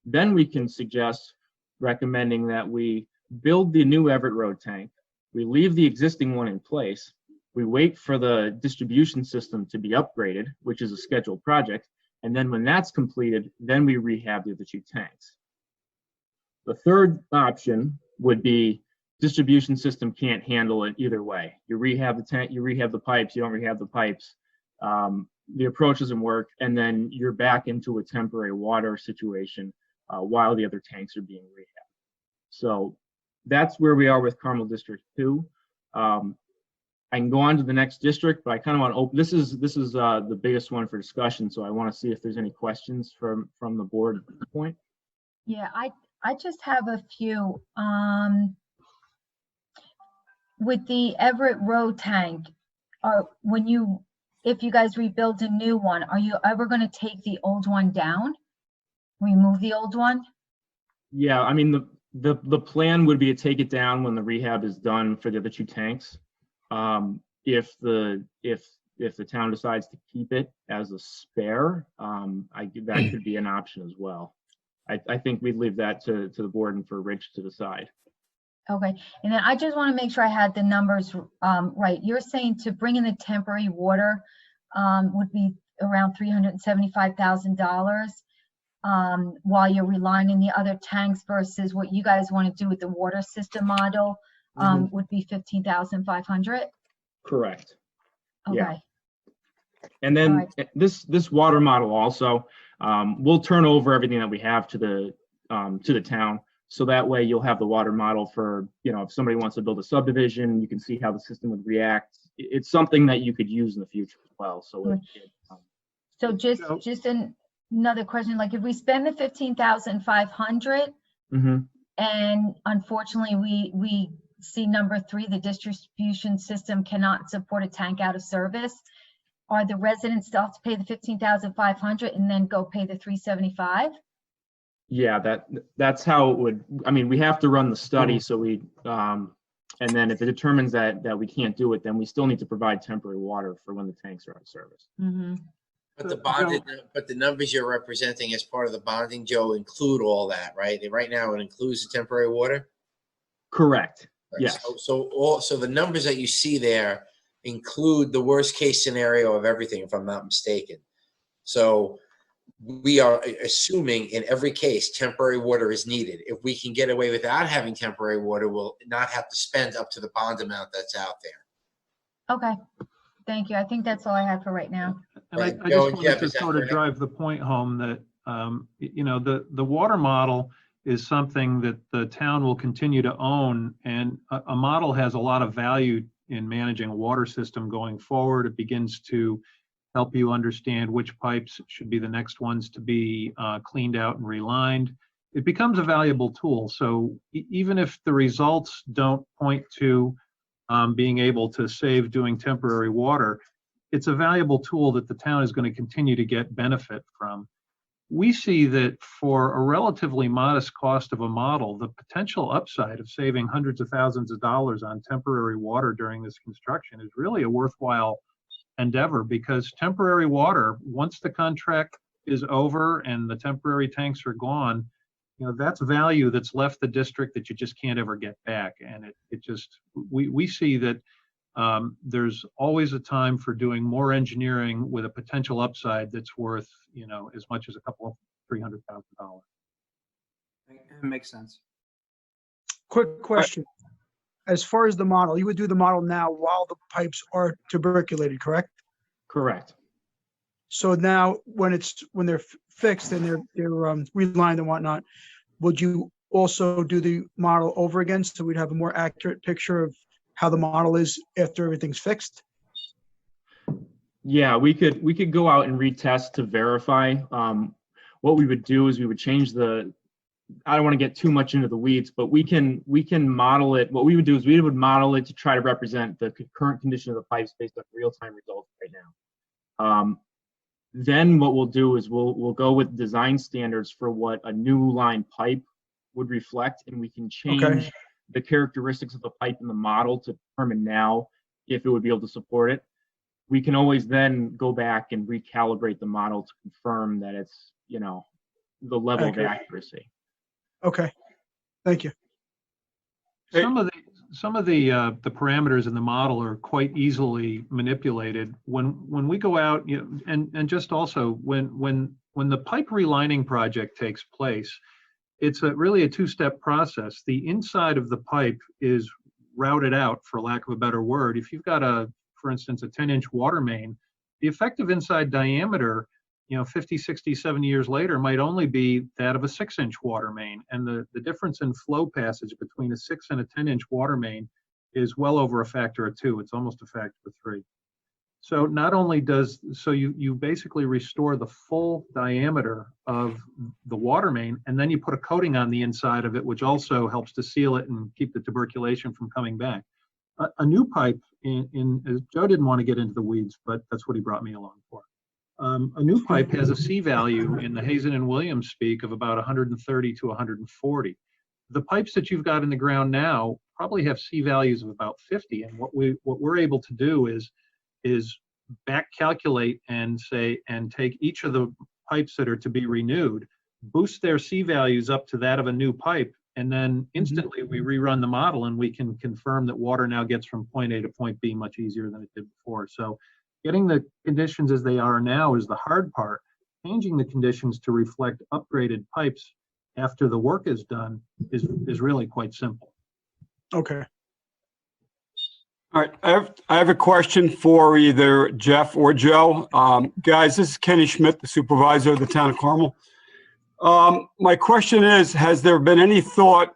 then we can suggest recommending that we build the new Everett Road tank, we leave the existing one in place, we wait for the distribution system to be upgraded, which is a scheduled project, and then when that's completed, then we rehab the other two tanks. The third option would be distribution system can't handle it either way. You rehab the tank, you rehab the pipes, you don't rehab the pipes. The approach doesn't work, and then you're back into a temporary water situation while the other tanks are being rehabbed. So that's where we are with Carmel District 2. I can go on to the next district, but I kind of want to open. This is the biggest one for discussion, so I want to see if there's any questions from the board at this point. Yeah, I just have a few. With the Everett Road tank, if you guys rebuild a new one, are you ever going to take the old one down? Remove the old one? Yeah, I mean, the plan would be to take it down when the rehab is done for the other 2 tanks. If the town decides to keep it as a spare, that could be an option as well. I think we'd leave that to the board and for Rich to decide. Okay, and then I just want to make sure I had the numbers right. You're saying to bring in the temporary water would be around $375,000 while you're relying on the other tanks versus what you guys want to do with the water system model would be 15,500? Correct. Okay. Yeah. And then this water model also, we'll turn over everything that we have to the town. So that way you'll have the water model for, if somebody wants to build a subdivision, you can see how the system would react. It's something that you could use in the future as well. So, So just another question, like if we spend the 15,500 and unfortunately we see number 3, the distribution system cannot support a tank out of service, are the residents still have to pay the 15,500 and then go pay the 375? Yeah, that's how it would. I mean, we have to run the study, so we and then if it determines that we can't do it, then we still need to provide temporary water for when the tanks are out of service. But the numbers you're representing as part of the bonding, Joe, include all that, right? Right now, it includes the temporary water. Correct. Right. Yes. So the numbers that you see there include the worst case scenario of everything, if I'm not mistaken. So we are assuming in every case temporary water is needed. If we can get away without having temporary water, we'll not have to spend up to the bond amount that's out there. Okay, thank you. I think that's all I have for right now. And Right. I Joe just and Jeff, wanted to is that sort of correct? drive the point home that, the water model is something that the town will continue to own. And a model has a lot of value in managing a water system going forward. It begins to help you understand which pipes should be the next ones to be cleaned out and relined. It becomes a valuable tool. So even if the results don't point to being able to save doing temporary water, it's a valuable tool that the town is going to continue to get benefit from. We see that for a relatively modest cost of a model, the potential upside of saving hundreds of thousands of dollars on temporary water during this construction is really a worthwhile endeavor, because temporary water, once the contract is over and the temporary tanks are gone, that's value that's left the district that you just can't ever get back. And we see that there's always a time for doing more engineering with a potential upside that's worth, as much as $300,000. It makes sense. Quick question. As far as the model, you would do the model now while the pipes are tuberculated, correct? Correct. So now when they're fixed and they're relined and whatnot, would you also do the model over again so we'd have a more accurate picture of how the model is after everything's fixed? Yeah, we could go out and retest to verify. What we would do is we would change I don't want to get too much into the weeds, but we can model it. What we would do is we would model it to try to represent the current condition of the pipes based on real-time results right now. Then what we'll do is we'll go with design standards for what a new line pipe would reflect, and we can change the characteristics of the pipe in the model to determine now if it would be able to support it. We can always then go back and recalibrate the model to confirm that it's, the level of accuracy. Okay, thank you. Some of the parameters in the model are quite easily manipulated. When we go out, and just also when the pipe relining project takes place, it's really a two-step process. The inside of the pipe is routed out, for lack of a better word. If you've got for instance, a 10-inch water main, the effective inside diameter, 50, 60, 70 years later might only be that of a 6-inch water main. And the difference in flow passage between a 6 and a 10-inch water main is well over a factor of 2. It's almost a factor of 3. So not only you basically restore the full diameter of the water main, and then you put a coating on the inside of it, which also helps to seal it and keep the tuberculation from coming back. A new pipe, Joe didn't want to get into the weeds, but that's what he brought me along for. A new pipe has a C value in the Hazen and Williams speak of about 130 to 140. The pipes that you've got in the ground now probably have C values of about 50. And what we're able to do is back calculate and take each of the pipes that are to be renewed, boost their C values up to that of a new pipe, and then instantly we rerun the model and we can confirm that water now gets from point A to point B much easier than it did before. So getting the conditions as they are now is the hard part. Changing the conditions to reflect upgraded pipes after the work is done is really quite simple. Okay. All right, I have a question for either Jeff or Joe. Guys, this is Kenny Schmidt, the supervisor of the town of Carmel. My question is, has there been any thought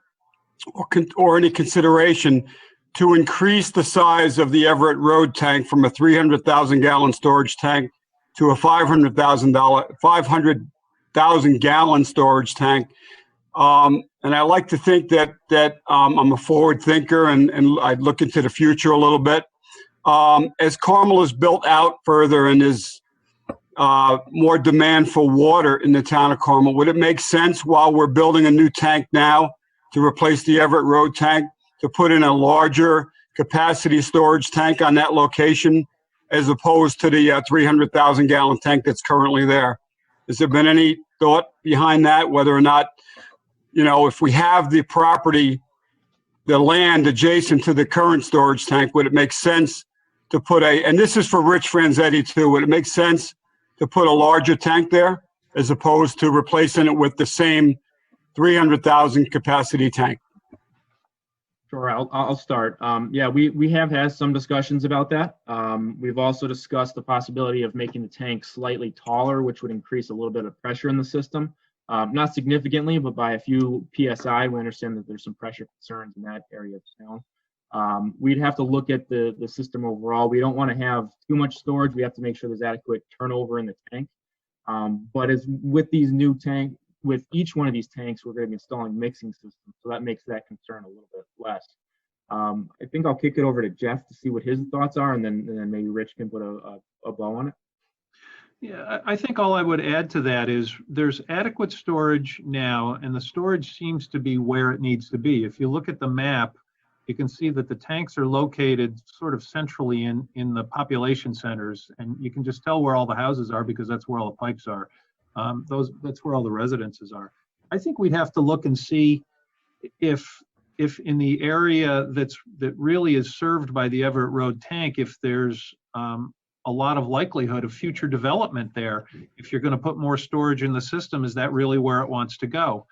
or any consideration to increase the size of the Everett Road tank from a 300,000 gallon storage tank to a 500,000 gallon storage tank? And I like to think that I'm a forward thinker and I'd look into the future a little bit. As Carmel is built out further and is more demand for water in the town of Carmel, would it make sense while we're building a new tank now to replace the Everett Road tank to put in a larger capacity storage tank on that location as opposed to the 300,000 gallon tank that's currently there? Has there been any thought behind that, whether or not, you know, if we have the property, the land adjacent to the current storage tank, would it make sense to put and this is for Rich Franzetti too, would it make sense to put a larger tank there as opposed to replacing it with the same 300,000 capacity tank? Sure, I'll start. Yeah, we have had some discussions about that. We've also discussed the possibility of making the tank slightly taller, which would increase a little bit of pressure in the system. Not significantly, but by a few PSI. We understand that there's some pressure concerns in that area of town. We'd have to look at the system overall. We don't want to have too much storage. We have to make sure there's adequate turnover in the tank. But as with these new tanks, with each one of these tanks, we're going to be installing mixing systems, so that makes that concern a little bit less. I think I'll kick it over to Jeff to see what his thoughts are, and then maybe Rich can put a bow on it. Yeah, I think all I would add to that is there's adequate storage now, and the storage seems to be where it needs to be. If you look at the map, you can see that the tanks are located sort of centrally in the population centers, and you can just tell where all the houses are because that's where all the pipes are. That's where all the residences are. I think we'd have to look and see if in the area that really is served by the Everett Road tank, if there's a lot of likelihood of future development there. If you're going to put more storage in the system, is that really where it wants to go?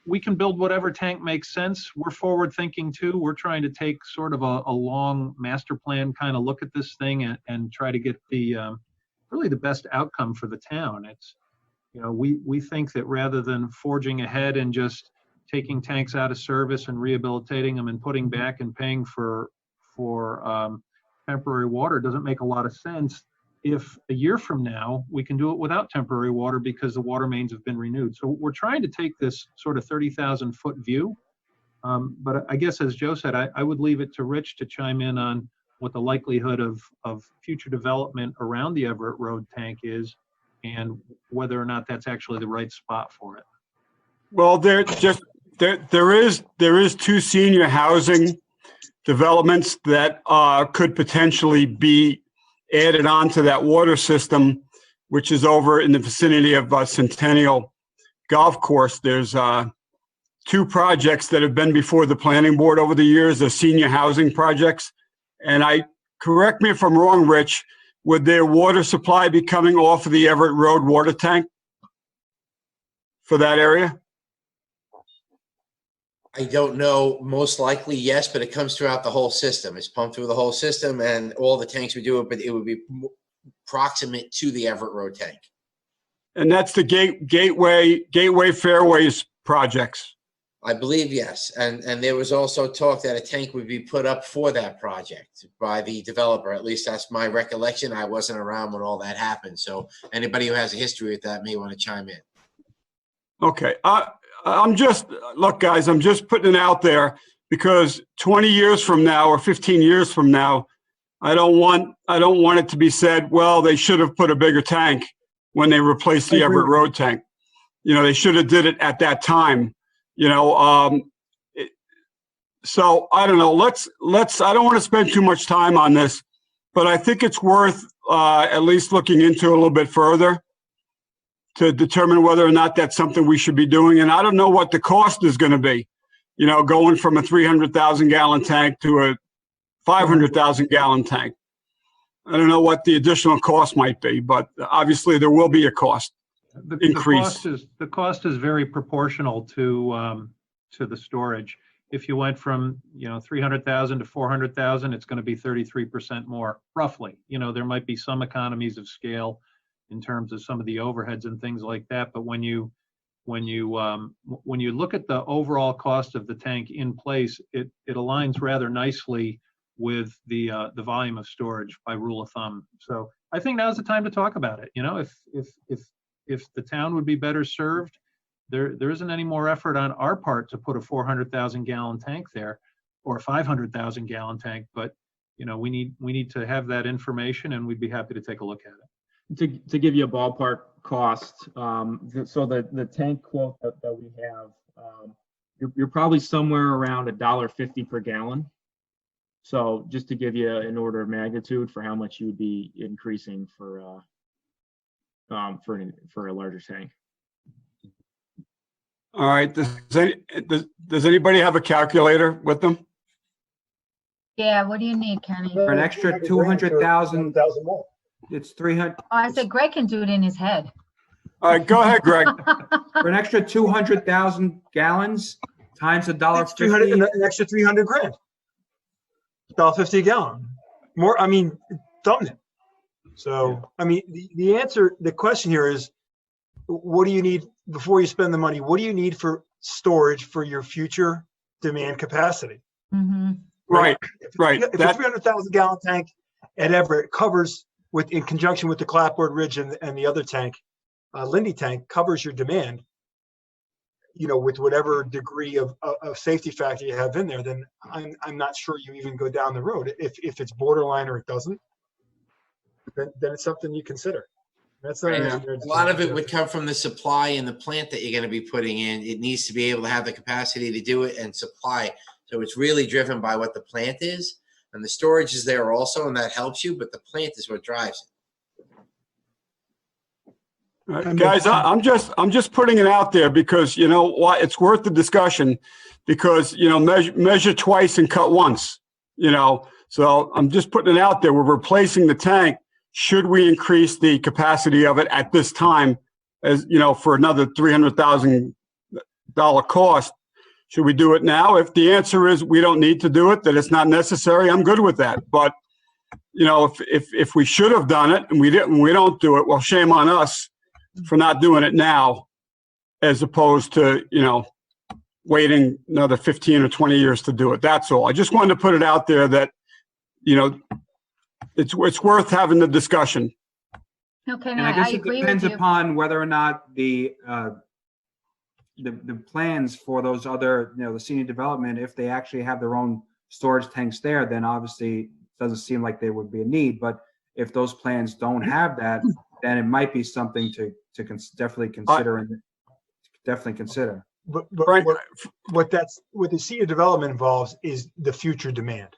We can build whatever tank makes sense. We're forward thinking too. We're trying to take sort of a long master plan kind of look at this thing and try to get really the best outcome for the town. It's, you know, we think that rather than forging ahead and just taking tanks out of service and rehabilitating them and putting back and paying for temporary water doesn't make a lot of sense. If a year from now we can do it without temporary water because the water mains have been renewed. So we're trying to take this sort of 30,000 foot view. But I guess, as Joe said, I would leave it to Rich to chime in on what the likelihood of future development around the Everett Road tank is and whether or not that's actually the right spot for it. Well, there is two senior housing developments that could potentially be added on to that water system, which is over in the vicinity of Centennial Golf Course. There's two projects that have been before the planning board over the years, the senior housing projects. And correct me if I'm wrong, Rich, would their water supply be coming off of the Everett Road water tank for that area? I don't know, most likely yes, but it comes throughout the whole system. It's pumped through the whole system and all the tanks would do it, but it would be proximate to the Everett Road tank. And that's the Gateway Fairways projects. I believe yes. And there was also talk that a tank would be put up for that project by the developer. At least that's my recollection. I wasn't around when all that happened. So anybody who has a history with that may want to chime in. Okay. Look, guys, I'm just putting it out there because 20 years from now or 15 years from now, I don't want it to be said, well, they should have put a bigger tank when they replaced the Everett Road tank. You know, they should have did it at that time, you know. So I don't know, let's, I don't want to spend too much time on this, but I think it's worth at least looking into a little bit further to determine whether or not that's something we should be doing. And I don't know what the cost is going to be, you know, going from a 300,000 gallon tank to a 500,000 gallon tank. I don't know what the additional cost might be, but obviously there will be a cost increase. The cost is very proportional to the storage. If you went from, you know, 300,000 to 400,000, it's going to be 33% more, roughly. You know, there might be some economies of scale in terms of some of the overheads and things like that. But when you look at the overall cost of the tank in place, it aligns rather nicely with the volume of storage by rule of thumb. So I think now's the time to talk about it. You know, if the town would be better served, there isn't any more effort on our part to put a 400,000 gallon tank there or a 500,000 gallon tank. But, you know, we need to have that information, and we'd be happy to take a look at it. To give you a ballpark cost, so the tank quote that we have, you're probably somewhere around $1.50 per gallon. So just to give you an order of magnitude for how much you would be increasing for a larger tank. All right. Does anybody have a calculator with them? Yeah, what do you need, Kenny? For an extra 200,000, more. it's 300. Oh, I said Greg can do it in his head. All right, go ahead, Greg. For an extra 200,000 gallons times That's 300, $1.50. an extra 300 grand. $1.50 a gallon. More, I mean, thumb it. So, I mean, the answer, the question here is, what do you need before you spend the money? What do you need for storage for your future demand capacity? Mm-hmm. Right. If That- a 300,000 gallon tank at Everett covers in conjunction with the Clapboard Ridge and the other tank, Lindy tank covers your demand, you know, with whatever degree of safety factor you have in there, then I'm not sure you even go down the road. If it's borderline or it doesn't, then it's something you consider. That's not A lot of it would come from the supply and the plant that you're going to be putting in. It needs to be able to have the capacity to do it and supply. So it's really driven by what the plant is, and the storage is there also, and that helps you, but the plant is what drives it. Guys, I'm just putting it out there because, you know what, it's worth the discussion because, you know, measure twice and cut once, you know. So I'm just putting it out there. We're replacing the tank. Should we increase the capacity of it at this time, as you know, for another $300,000 cost? Should we do it now? If the answer is we don't need to do it, that it's not necessary, I'm good with that. But you know, if we should have done it and we didn't, we don't do it, well, shame on us for not doing it now, as opposed to, you know, waiting another 15 or 20 years to do it. That's all. I just wanted to put it out there that, you know, it's worth having the discussion. Okay, And no, I guess I it agree with depends you. upon whether or not the plans for those other, you know, the senior development, if they actually have their own storage tanks there, then obviously it doesn't seem like there would be a need. But if those plans don't have that, then it might be something to definitely consider But what the senior development involves is the future demand.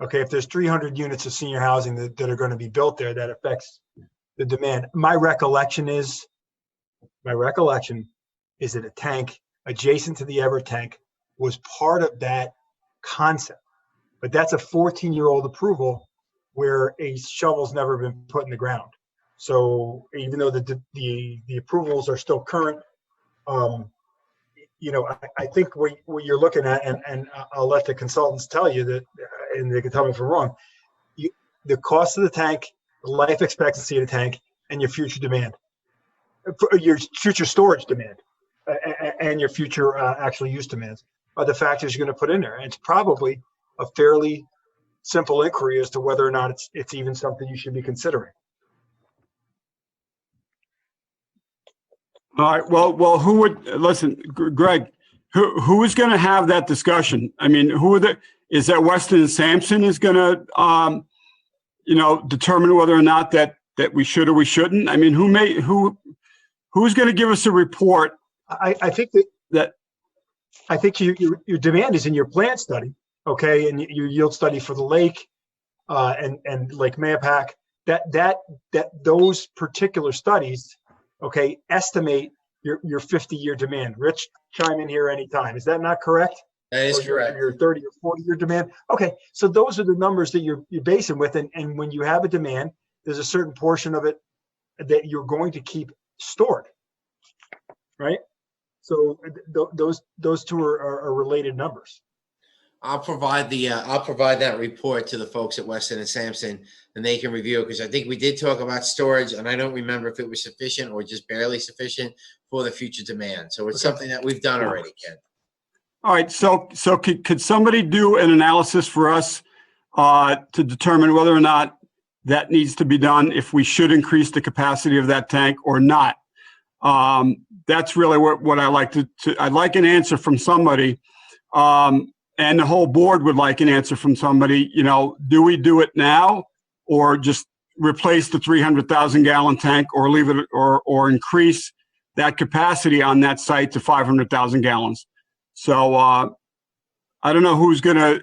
Okay, if there's 300 units of senior housing that are going to be built there, that affects the demand. My recollection is that a tank adjacent to the Everett tank was part of that concept. But that's a 14-year-old approval where a shovel's never been put in the ground. So even though the approvals are still current, you know, I think what you're looking at, and I'll let the consultants tell you that, and they can tell me if I'm wrong, the cost of the tank, the life expectancy of the tank, and your future demand, your future storage demand, and your future actual use demands are the factors you're going to put in there. And it's probably a fairly simple inquiry as to whether or not it's even something you should be considering. All right. Well, who would listen, Greg? Who is going to have that discussion? I mean, is that Weston and Sampson is going to determine whether or not that we should or we shouldn't? I mean, who's going to give us a report? I think that I think your demand is in your plant study, okay, and your yield study for the lake and Lake Mayapack. That those particular studies, okay, estimate your 50-year demand. Rich, chime in here anytime. Is that not correct? That is Or correct. Your 30 or 40-year demand. Okay, so those are the numbers that you're basing with, and when you have a demand, there's a certain portion of it that you're going to keep stored, right? So those two are related numbers. I'll provide that report to the folks at Weston and Sampson, and they can review it, because I think we did talk about storage, and I don't remember if it was sufficient or just barely sufficient for the future demand. So it's something that we've done already, Ken. All right, so could somebody do an analysis for us to determine whether or not that needs to be done, if we should increase the capacity of that tank or not? That's really what I like I'd like an answer from somebody, and the whole board would like an answer from somebody. Do we do it now, or just replace the 300,000 gallon tank, or leave it, or increase that capacity on that site to 500,000 gallons? So I don't know who's gonna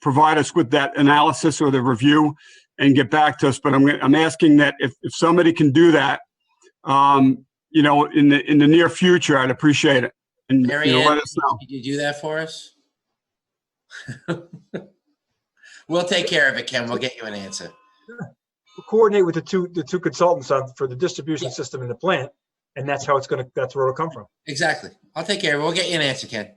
provide us with that analysis or the review and get back to us, but I'm asking that if somebody can do that, in the near future, I'd appreciate it. And Mary Ann, let us know. could you do that for us? We'll take care of it, Ken. We'll get you an answer. We'll coordinate with the two consultants for the distribution system in the plant, and that's where it'll come from. Exactly. I'll take care of it. We'll get you an answer, Ken.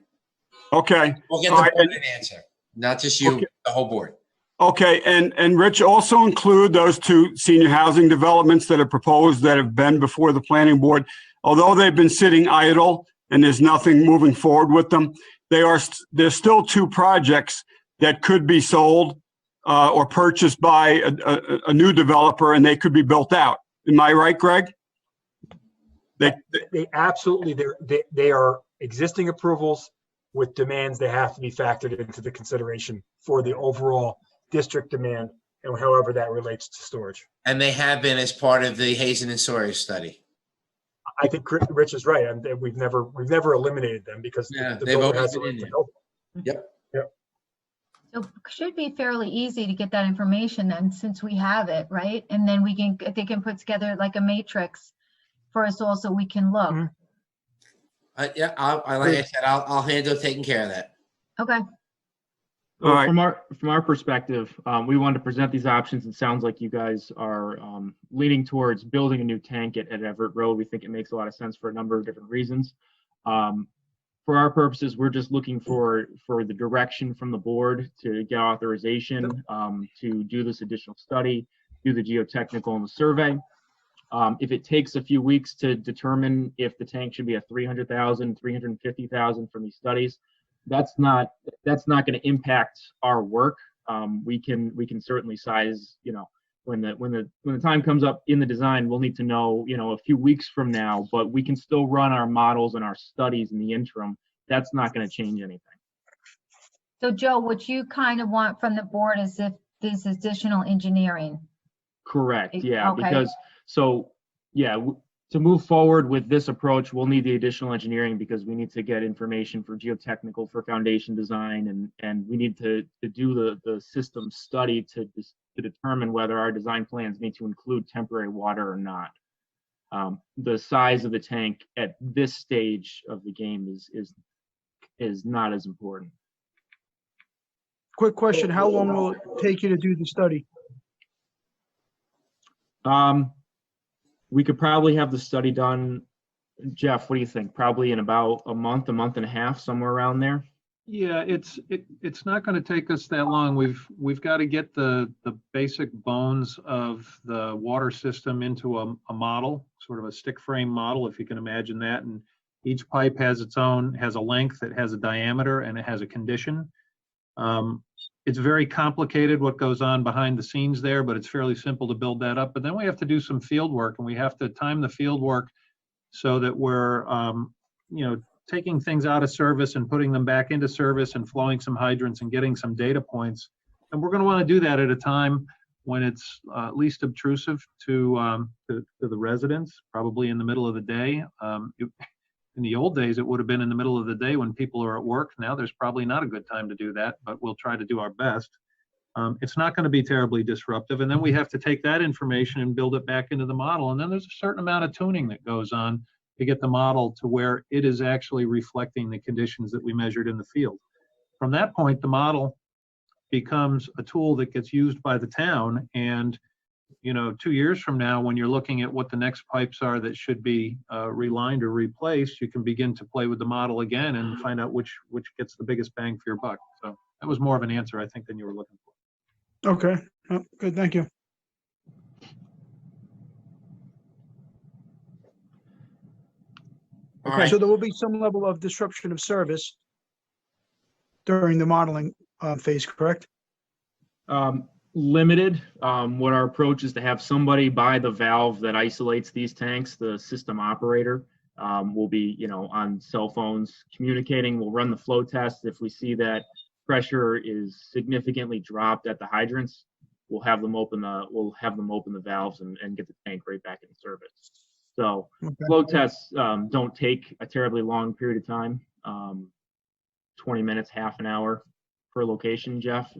Okay. We'll get the board an answer, not just you, Okay. the whole board. Okay, and Rich, also include those two senior housing developments that are proposed that have been before the planning board. Although they've been sitting idle and there's nothing moving forward with them, there's still two projects that could be sold or purchased by a new developer, and they could be built out. Am I right, Greg? They absolutely, they are existing approvals with demands that have to be factored into the consideration for the overall district demand, and however that relates to storage. And they have been as part of the Hazen and Sawyer study. I think Rich is right. And we've never eliminated them because the they've builder always has the been right in to there. build them. Yep. So it should be fairly easy to get that information then, since we have it, right? And then they can put together like a matrix for us all so we can look. Yeah, like I said, I'll handle taking care of that. Okay. Well, All right. from our perspective, we wanted to present these options. It sounds like you guys are leaning towards building a new tank at Everett Road. We think it makes a lot of sense for a number of different reasons. For our purposes, we're just looking for the direction from the board to get authorization to do this additional study, do the geotechnical and the survey. If it takes a few weeks to determine if the tank should be at 300,000, 350,000 from these studies, that's not going to impact our work. We can certainly size, when the time comes up in the design, we'll need to know, a few weeks from now, but we can still run our models and our studies in the interim. That's not going to change anything. So Joe, what you kind of want from the board is if there's additional engineering. Correct. Yeah. Okay. Because to move forward with this approach, we'll need the additional engineering because we need to get information for geotechnical, for foundation design, and we need to do the system study to determine whether our design plans need to include temporary water or not. The size of the tank at this stage of the game is not as important. Quick question, how long will it take you to do the study? We could probably have the study done. Jeff, what do you think? Probably in about a month and a half, somewhere around there. Yeah, it's not going to take us that long. We've got to get the basic bones of the water system into a model, sort of a stick frame model, if you can imagine that. And each pipe has a length, it has a diameter, and it has a condition. It's very complicated what goes on behind the scenes there, but it's fairly simple to build that up. But then we have to do some field work, and we have to time the field work so that we're, taking things out of service and putting them back into service and flowing some hydrants and getting some data points And we're going to want to do that at a time when it's least obtrusive to the residents, probably in the middle of the day. In the old days, it would have been in the middle of the day when people are at work. Now there's probably not a good time to do that, but we'll try to do our best. It's not going to be terribly disruptive. And then we have to take that information and build it back into the model. And then there's a certain amount of tuning that goes on to get the model to where it is actually reflecting the conditions that we measured in the field. From that point, the model becomes a tool that gets used by the town. And 2 years from now, when you're looking at what the next pipes are that should be relined or replaced, you can begin to play with the model again and find out which gets the biggest bang for your buck. So that was more of an answer, I think, than you were looking for. Okay, oh, good, thank you. All right. So there will be some level of disruption of service during the modeling phase, correct? Limited. What our approach is to have somebody by the valve that isolates these tanks. The system operator will be, on cell phones communicating. We'll run the flow test. If we see that pressure is significantly dropped at the hydrants, we'll have them open the valves and get the tank right back in service. So flow tests don't take a terribly long period of time, 20 minutes, half an hour per location, Jeff.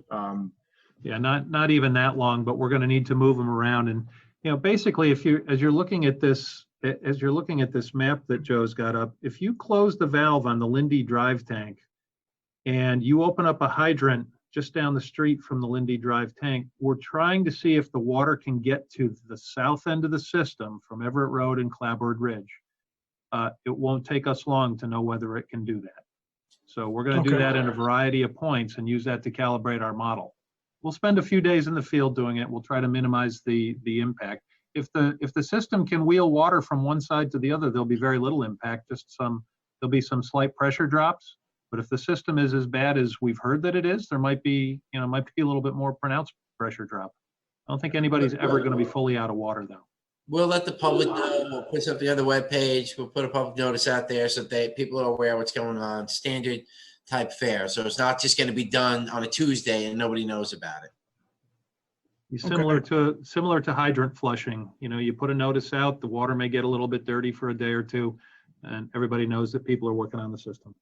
Yeah, not even that long, but we're going to need to move them around. And basically, as you're looking at this map that Joe's got up, if you close the valve on the Lindy Drive tank and you open up a hydrant just down the street from the Lindy Drive tank, we're trying to see if the water can get to the south end of the system from Everett Road and Clapboard Ridge. It won't take us long to know whether it can do that. So we're going to do that in a variety of points and use that to calibrate our model. We'll spend a few days in the field doing it. We'll try to minimize the impact. If the system can wheel water from one side to the other, there'll be very little impact. There'll be some slight pressure drops. But if the system is as bad as we've heard that it is, there might be a little bit more pronounced pressure drop. I don't think anybody's ever going to be fully out of water, though. We'll let the public know. We'll put something on the webpage. We'll put a public notice out there so that people are aware of what's going on. Standard type fare. So it's not just going to be done on a Tuesday and nobody knows about it. Similar to hydrant flushing. You put a notice out, the water may get a little bit dirty for a day or two, and everybody knows that people are working on the system.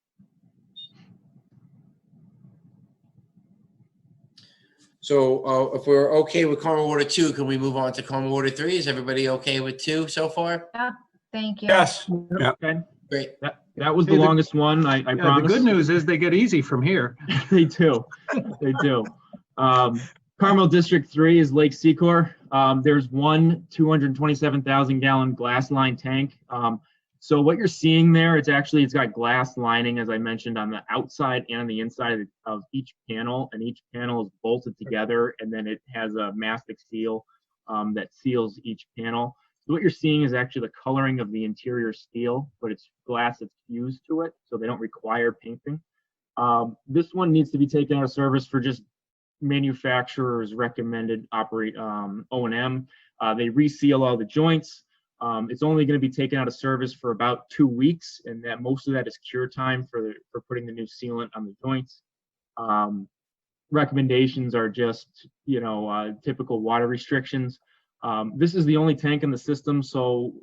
So if we're okay with Carmel Water 2, can we move on to Carmel Water 3? Is everybody okay with 2 so far? Yeah, thank you. Yes. Yeah. Okay. Great. That was the longest one. I promise. The good news is they get easy from here. They do. They do. Carmel District 3 is Lake Secor. There's one 227,000 gallon glass line tank. So what you're seeing there, it's got glass lining, as I mentioned, on the outside and on the inside of each panel, and each panel is bolted together, and then it has a mastic seal that seals each panel. So what you're seeing is actually the coloring of the interior steel, but it's glass that's fused to it, so they don't require painting. This one needs to be taken out of service for just manufacturer's recommended O&M. They reseal all the joints. It's only going to be taken out of service for about 2 weeks, and that most of that is cure time for putting the new sealant on the joints. Recommendations are just typical water restrictions. This is the only tank in the system, so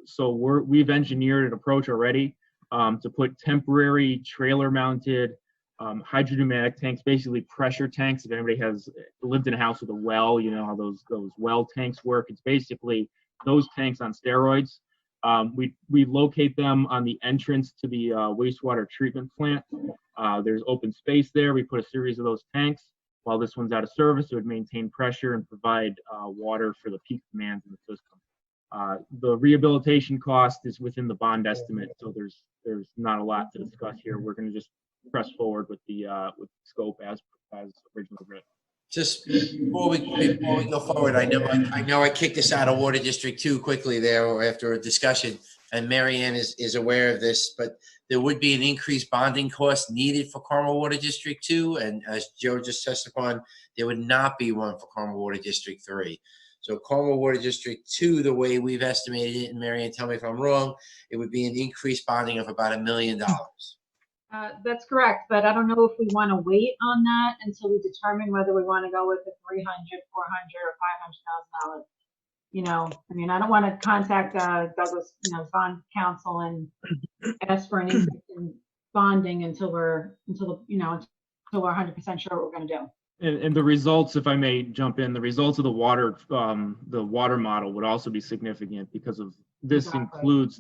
we've engineered an approach already to put temporary trailer-mounted hydrodynamic tanks, basically pressure tanks. If anybody has lived in a house with a well, you know how those well tanks work. It's basically those tanks on steroids. We locate them on the entrance to the wastewater treatment plant. There's open space there. We put a series of those tanks. While this one's out of service, it would maintain pressure and provide water for the peak demands in the system. The rehabilitation cost is within the bond estimate, so there's not a lot to discuss here. We're going to just press forward with the scope as originally written. Just before we go forward, I know I kicked us out of Water District 2 quickly there after a discussion, and Mary Ann is aware of this, but there would be an increased bonding cost needed for Carmel Water District 2, and as Joe just touched upon, there would not be one for Carmel Water District 3. So Carmel Water District 2, the way we've estimated it, and Mary Ann, tell me if I'm wrong, it would be an increased bonding of about $1 million. That's correct, but I don't know if we want to wait on that until we determine whether we want to go with the 300, 400, or $500,000. You know, I mean, I don't want to contact Douglas, bond counsel and ask for an increase in bonding until we're 100% sure what we're going to do. And the results, if I may jump in, the results of the water model would also be significant because of this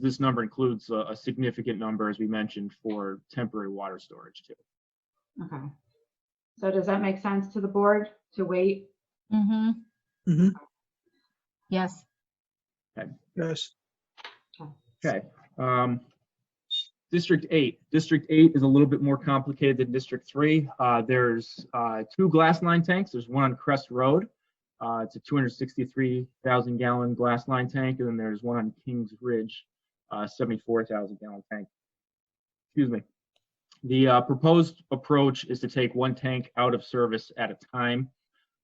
this number includes a significant number, as we mentioned, for temporary water storage too. Okay. So does that make sense to the board to wait? Mm-hmm. Yes. Okay. Yes. Okay. District 8. District 8 is a little bit more complicated than District 3. There's 2 glass line tanks. There's one on Crest Road. It's a 263,000 gallon glass line tank, and then there's one on Kings Ridge, 74,000 gallon tank. Excuse me. The proposed approach is to take one tank out of service at a time.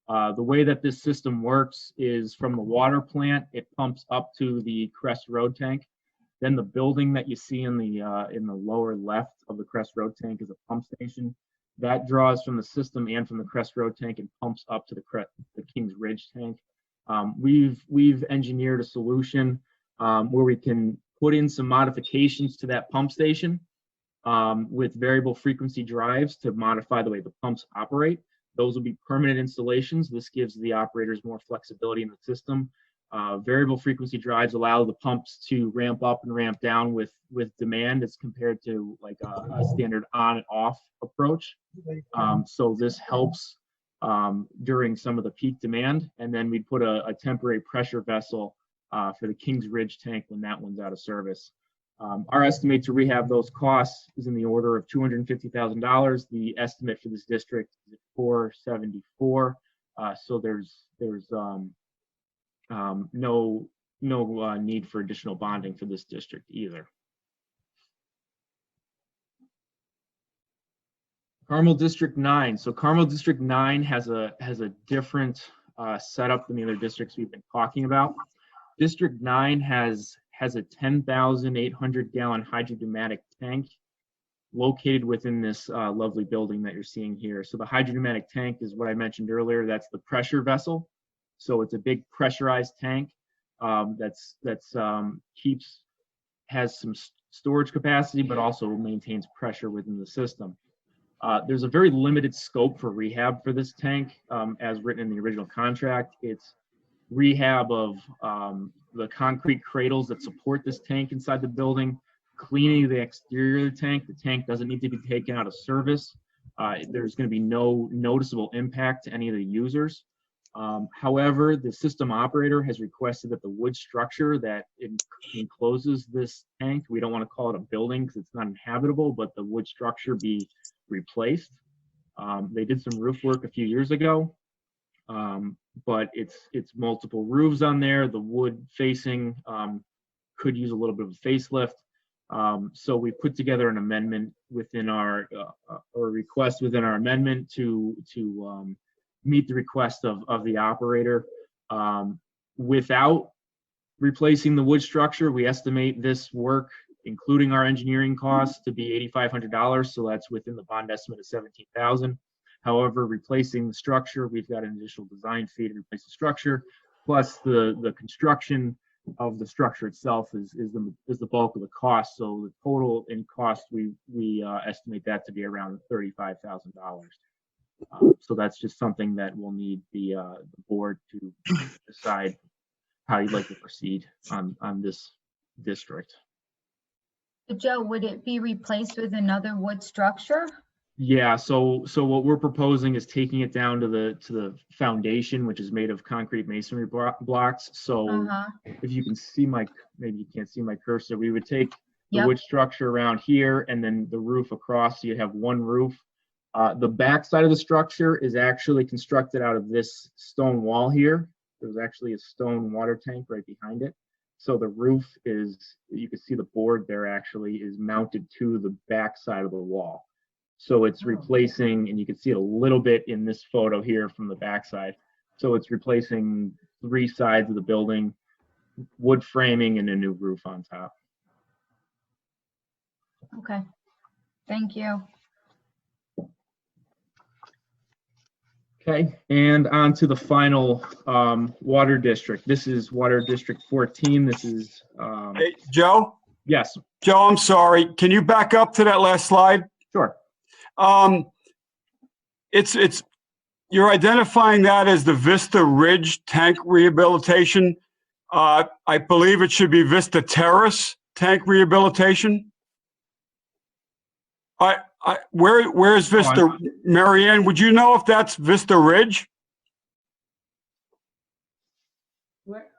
The way that this system works is from the water plant, it pumps up to the Crest Road tank. Then the building that you see in the lower left of the Crest Road tank is a pump station. That draws from the system and from the Crest Road tank and pumps up to the Kings Ridge tank. We've engineered a solution where we can put in some modifications to that pump station with variable frequency drives to modify the way the pumps operate. Those will be permanent installations. This gives the operators more flexibility in the system. Variable frequency drives allow the pumps to ramp up and ramp down with demand as compared to like a standard on and off approach. So this helps during some of the peak demand. And then we'd put a temporary pressure vessel for the Kings Ridge tank when that one's out of service. Our estimate to rehab those costs is in the order of $250,000. The estimate for this district is $474,000. So there's no need for additional bonding for this district either. Carmel District 9. So Carmel District 9 has a different setup than the other districts we've been talking about. District 9 has a 10,800 gallon hydrodynamic tank located within this lovely building that you're seeing here. So the hydrodynamic tank is what I mentioned earlier. That's the pressure vessel. So it's a big pressurized tank has some storage capacity, but also maintains pressure within the system. There's a very limited scope for rehab for this tank, as written in the original contract. It's rehab of the concrete cradles that support this tank inside the building, cleaning the exterior of the tank. The tank doesn't need to be taken out of service. There's going to be no noticeable impact to any of the users. However, the system operator has requested that the wood structure that encloses this tank, we don't want to call it a building because it's not inhabitable, but the wood structure be replaced. They did some roof work a few years ago, but it's multiple roofs on there. The wood facing could use a little bit of a facelift. So we put together an amendment within our or request within our amendment to meet the request of the operator. Without replacing the wood structure, we estimate this work, including our engineering costs, to be $8,500. So that's within the bond estimate of $17,000. However, replacing the structure, we've got an additional design fee to replace the structure, plus the construction of the structure itself is the bulk of the cost. So the total in cost, we estimate that to be around $35,000. So that's just something that we'll need the board to decide how you'd like to proceed on this district. So Joe, would it be replaced with another wood structure? Yeah, so what we're proposing is taking it down to the foundation, which is made of concrete masonry blocks. So if you can see maybe you can't see my cursor, we would take the wood structure around here and then the roof across, so you have one roof. The back side of the structure is actually constructed out of this stone wall here. There's actually a stone water tank right behind it. So the roof is, you can see the board there actually is mounted to the back side of the wall. So it's replacing, and you can see it a little bit in this photo here from the back side. So it's replacing 3 sides of the building, wood framing, and a new roof on top. Okay. Thank you. Okay, and on to the final water district. This is Water District 14. This is, Hey, Joe? yes, Joe, I'm sorry. Can you back up to that last slide? sure. It's you're identifying that as the Vista Ridge tank rehabilitation. I believe it should be Vista Terrace tank rehabilitation. Where's Vista? Marianne, would you know if that's Vista Ridge?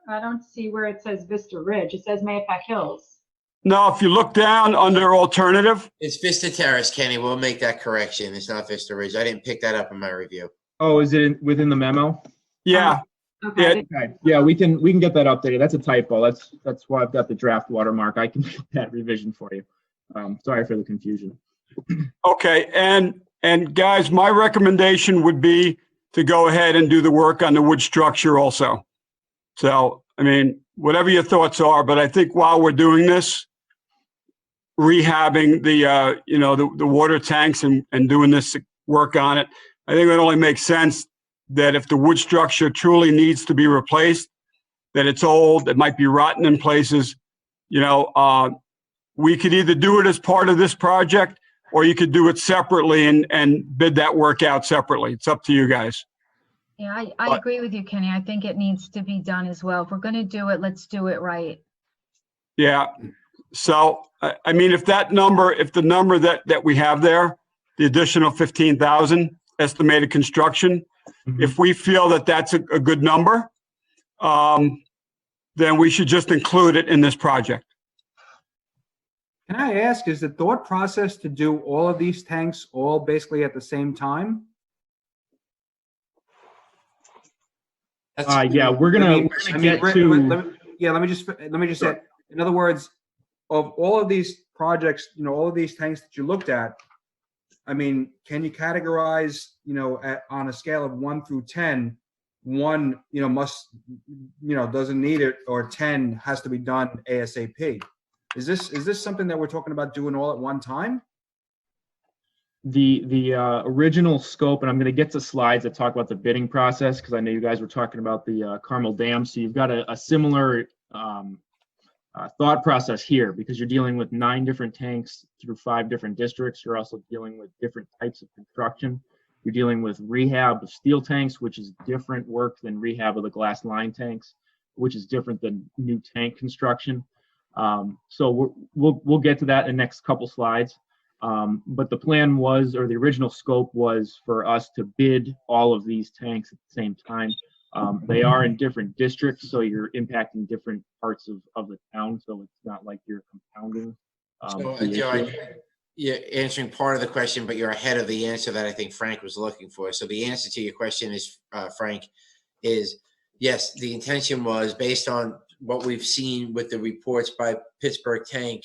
I don't see where it says Vista Ridge. It says Mayapack Hills. No, if you look down under alternative. It's Vista Terrace, Kenny. We'll make that correction. It's not Vista Ridge. I didn't pick that up in my review. Oh, is it within the memo? Yeah. Okay. Okay, yeah, we can get that updated. That's a typo. That's why I've got the draft watermark. I can get that revision for you. Sorry for the confusion. Okay, and guys, my recommendation would be to go ahead and do the work on the wood structure also. So, I mean, whatever your thoughts are, but I think while we're doing this, rehabbing the water tanks and doing this work on it, I think it only makes sense that if the wood structure truly needs to be replaced, that it's old, it might be rotten in places, we could either do it as part of this project, or you could do it separately and bid that work out separately. It's up to you guys. Yeah, I agree with you, Kenny. I think it needs to be done as well. If we're going to do it, let's do it right. Yeah. So, I mean, if the number that we have there, the additional 15,000 estimated construction, if we feel that that's a good number, then we should just include it in this project. Can I ask, is the thought process to do all of these tanks all basically at the same time? Yeah, we're gonna get to. Let me just say, in other words, of all of these projects, all of these tanks that you looked at, I mean, can you categorize, on a scale of 1 through 10, 1, doesn't need it, or 10 has to be done ASAP? Is this something that we're talking about doing all at one time? The original scope, and I'm going to get to slides that talk about the bidding process, because I know you guys were talking about the Carmel Dam. So you've got a similar thought process here, because you're dealing with 9 different tanks through 5 different districts. You're also dealing with different types of construction. You're dealing with rehab of steel tanks, which is different work than rehab of the glass line tanks, which is different than new tank construction. So we'll get to that in the next couple slides. But the plan was, or the original scope was, for us to bid all of these tanks at the same time. They are in different districts, so you're impacting different parts of the town, so it's not like you're compounding. Joe, you're answering part of the question, but you're ahead of the answer that I think Frank was looking for. So the answer to your question is, Frank, is yes, the intention was based on what we've seen with the reports by Pittsburgh Tank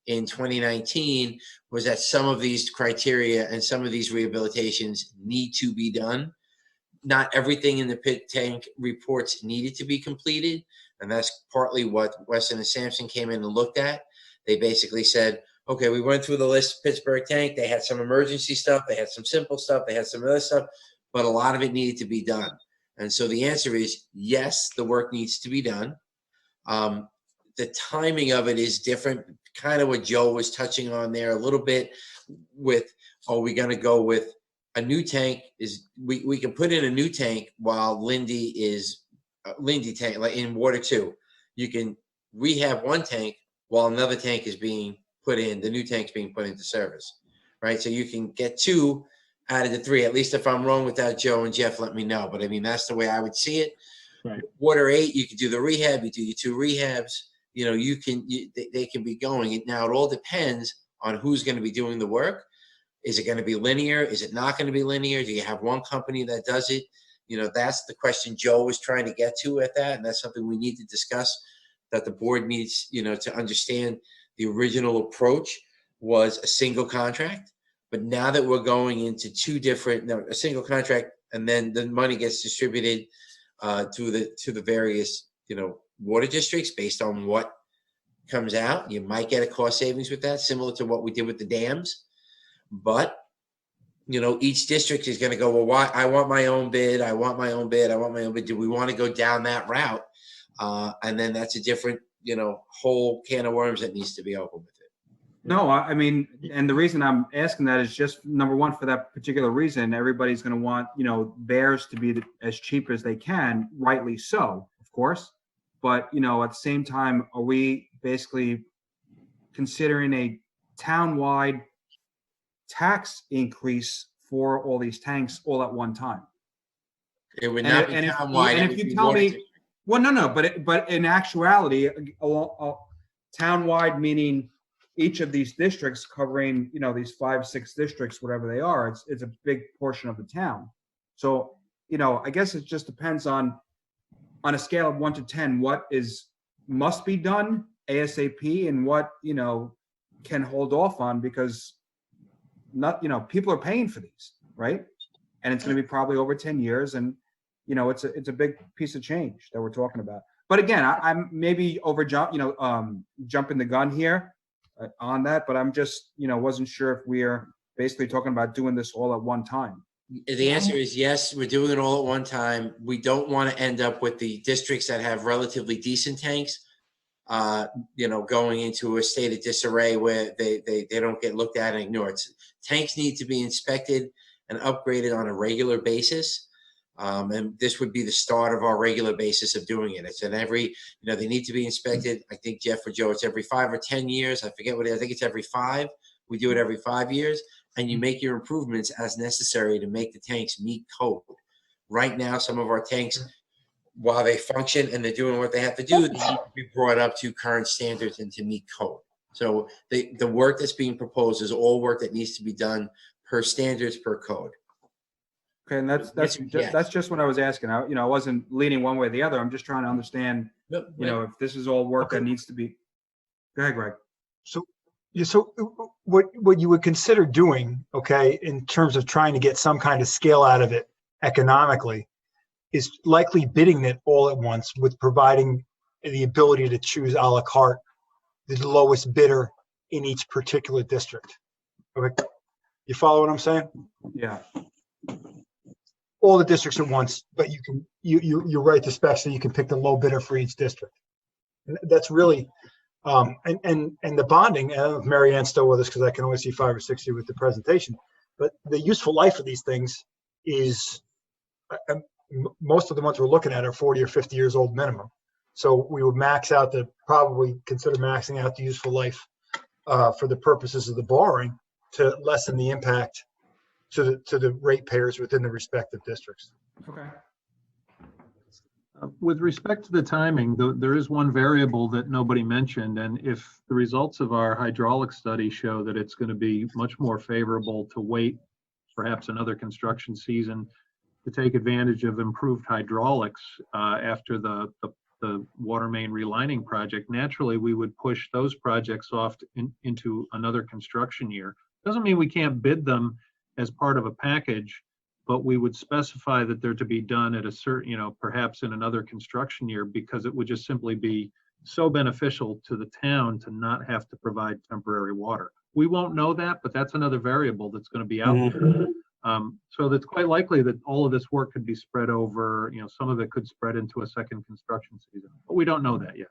in 2019, was that some of these criteria and some of these rehabilitations need to be done. Not everything in the Pitt Tank reports needed to be completed, and that's partly what Weston and Sampson came in and looked at. They basically said, okay, we went through the list of Pittsburgh Tank. They had some emergency stuff. They had some simple stuff. They had some other stuff, but a lot of it needed to be done. And so the answer is yes, the work needs to be done. The timing of it is different, kind of what Joe was touching on there a little bit with, are we going to go with a new tank? Is we can put in a new tank while Lindy tank, like in Water 2. You can rehab one tank while another tank is being put in, the new tank's being put into service, right? So you can get 2 out of the 3. At least if I'm wrong with that, Joe and Jeff, let me know. But I mean, that's the way I would see it. Right. Water 8, you can do the rehab, you do your 2 rehabs, they can be going. Now it all depends on who's going to be doing the work. Is it going to be linear? Is it not going to be linear? Do you have one company that does it? That's the question Joe was trying to get to at that. And that's something we need to discuss, that the board needs, to understand. The original approach was a single contract, but now that we're going into 2 different, a single contract, and then the money gets distributed to the various, water districts based on what comes out. You might get a cost savings with that, similar to what we did with the dams. But, you know, each district is going to go, well, why? I want my own bid. I want my own bid. I want my own bid. Do we want to go down that route? And then that's a different, you know, whole can of worms that needs to be opened with it. No, I mean, and the reason I'm asking that is just number one, for that particular reason, everybody's going to want, you know, theirs to be as cheap as they can, rightly so, of course. But, you know, at the same time, are we basically considering a town-wide tax increase for all these tanks all at one time? It would not be townwide. And if you tell me, well, no, but in actuality, townwide meaning each of these districts covering, you know, these 5, 6 districts, whatever they are, it's a big portion of the town. So, you know, I guess it just depends on a scale of 1 to 10, what must be done ASAP and what, you know, can hold off on, because you know, people are paying for these, right? And it's going to be probably over 10 years. And, you know, it's a big piece of change that we're talking about. But again, I'm maybe jumping the gun here on that, but I'm just, you know, wasn't sure if we're basically talking about doing this all at one time. The answer is yes, we're doing it all at one time. We don't want to end up with the districts that have relatively decent tanks, you know, going into a state of disarray where they don't get looked at and ignored. Tanks need to be inspected and upgraded on a regular basis. And this would be the start of our regular basis of doing it. It's in every, you know, they need to be inspected. I think, Jeff or Joe, it's every 5 or 10 years. I forget what it is. I think it's every 5. We do it every 5 years. And you make your improvements as necessary to make the tanks meet code. Right now, some of our tanks, while they function and they're doing what they have to do, they need to be brought up to current standards and to meet code. So the work that's being proposed is all work that needs to be done per standards, per code. Okay, and that's just what I was asking. I wasn't leaning one way or the other. I'm just trying to understand, you know, if this is all work that needs to be. Go ahead, Greg. So what you would consider doing, okay, in terms of trying to get some kind of scale out of it economically, is likely bidding it all at once with providing the ability to choose a la carte the lowest bidder in each particular district. Okay, you follow what I'm saying? Yeah. All the districts at once, but you write the specs so you can pick the low bidder for each district. And that's really. And the bonding, Mary Ann's still with us because I can only see 5 or 6 with the presentation, but the useful life of these things is, most of the ones we're looking at are 40 or 50 years old minimum. So we would probably consider maxing out the useful life for the purposes of the borrowing to lessen the impact to the ratepayers within the respective districts. Okay. With respect to the timing, there is one variable that nobody mentioned, and if the results of our hydraulic study show that it's going to be much more favorable to wait perhaps another construction season to take advantage of improved hydraulics after the water main relining project, naturally we would push those projects off into another construction year. Doesn't mean we can't bid them as part of a package, but we would specify that they're to be done at a certain, you know, perhaps in another construction year, because it would just simply be so beneficial to the town to not have to provide temporary water. We won't know that, but that's another variable that's going to be out there. So that's quite likely that all of this work could be spread over, you know, some of it could spread into a second construction season, but we don't know that yet.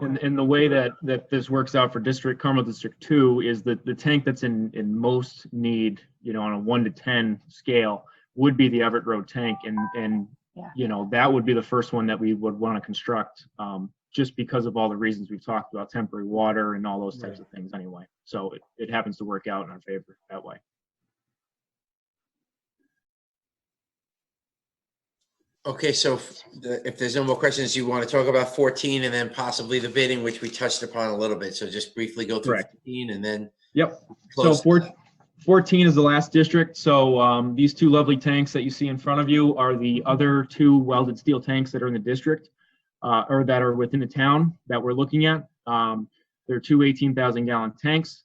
And the way that this works out for Carmel District 2 is that the tank that's in most need, you know, on a 1 to 10 scale would be the Everett Road tank. And you know, that would be the first one that we would want to construct, just because of all the reasons we've talked about, temporary water and all those types of things anyway. So it happens to work out in our favor that way. Okay, so if there's no more questions, you want to talk about 14 and then possibly the bidding, which we touched upon a little bit. So just briefly go through 15 and then. Yep. So 14 is the last district. So these 2 lovely tanks that you see in front of you are the other 2 welded steel tanks that are in the district, or that are within the town that we're looking at. They're 2 18,000 gallon tanks.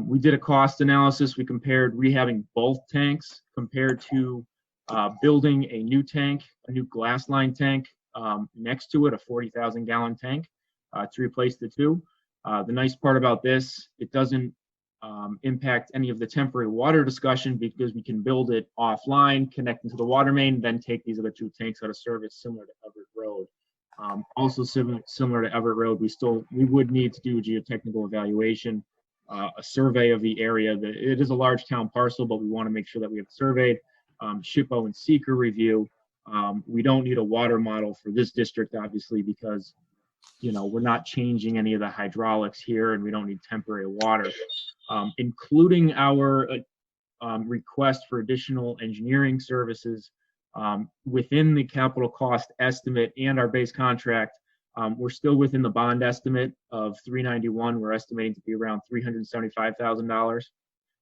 We did a cost analysis. We compared rehabbing both tanks compared to building a new tank, a new glass line tank next to it, a 40,000 gallon tank to replace the 2. The nice part about this, it doesn't impact any of the temporary water discussion because we can build it offline, connect into the water main, then take these other 2 tanks out of service, similar to Everett Road. Also similar to Everett Road, we would need to do a geotechnical evaluation, a survey of the area. It is a large town parcel, but we want to make sure that we have it surveyed. SHPO and seeker review. We don't need a water model for this district, obviously, because we're not changing any of the hydraulics here, and we don't need temporary water. Including our request for additional engineering services within the capital cost estimate and our base contract, we're still within the bond estimate of $391. We're estimating to be around $375,000,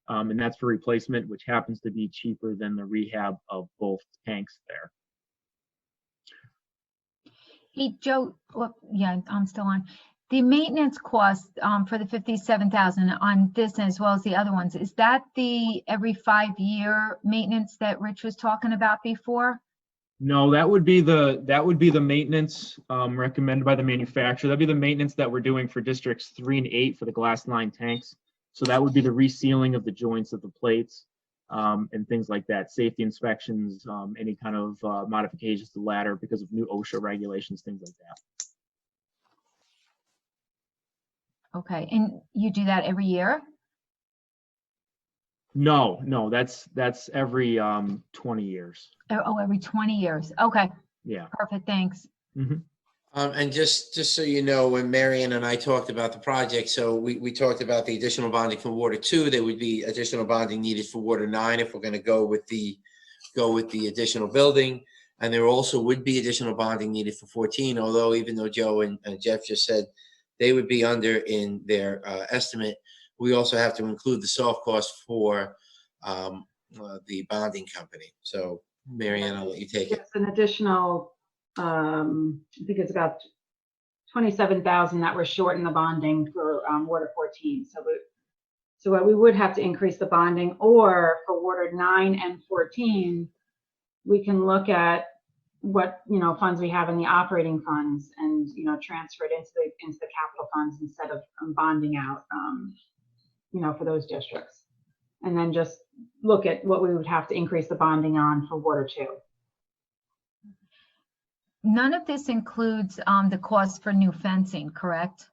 and that's for replacement, which happens to be cheaper than the rehab of both tanks there. Hey, Joe, well, yeah, I'm still on. The maintenance cost for the $57,000 on this as well as the other ones, is that the every 5-year maintenance that Rich was talking about before? No, that would be the maintenance recommended by the manufacturer. That'd be the maintenance that we're doing for districts 3 and 8 for the glass line tanks. So that would be the resealing of the joints of the plates and things like that, safety inspections, any kind of modifications to the ladder because of new OSHA regulations, things like that. Okay, and you do that every year? No, that's every 20 years. Oh, every 20 years. Okay, Yeah. perfect, thanks. And just so you know, when Marion and I talked about the project, so we talked about the additional bonding for Water 2. There would be additional bonding needed for Water 9 if we're going to go with the additional building. And there also would be additional bonding needed for 14, although even though Joe and Jeff just said they would be under in their estimate, we also have to include the soft cost for the bonding company. So Marianne, I'll let you take it. It's an additional, I think it's about $27,000 that we're short in the bonding for Water 14. So what we would have to increase the bonding, or for Water 9 and 14, we can look at what funds we have in the operating funds and transfer it into the capital funds instead of bonding out for those districts, and then just look at what we would have to increase the bonding on for Water 2. None of this includes the cost for new fencing, correct?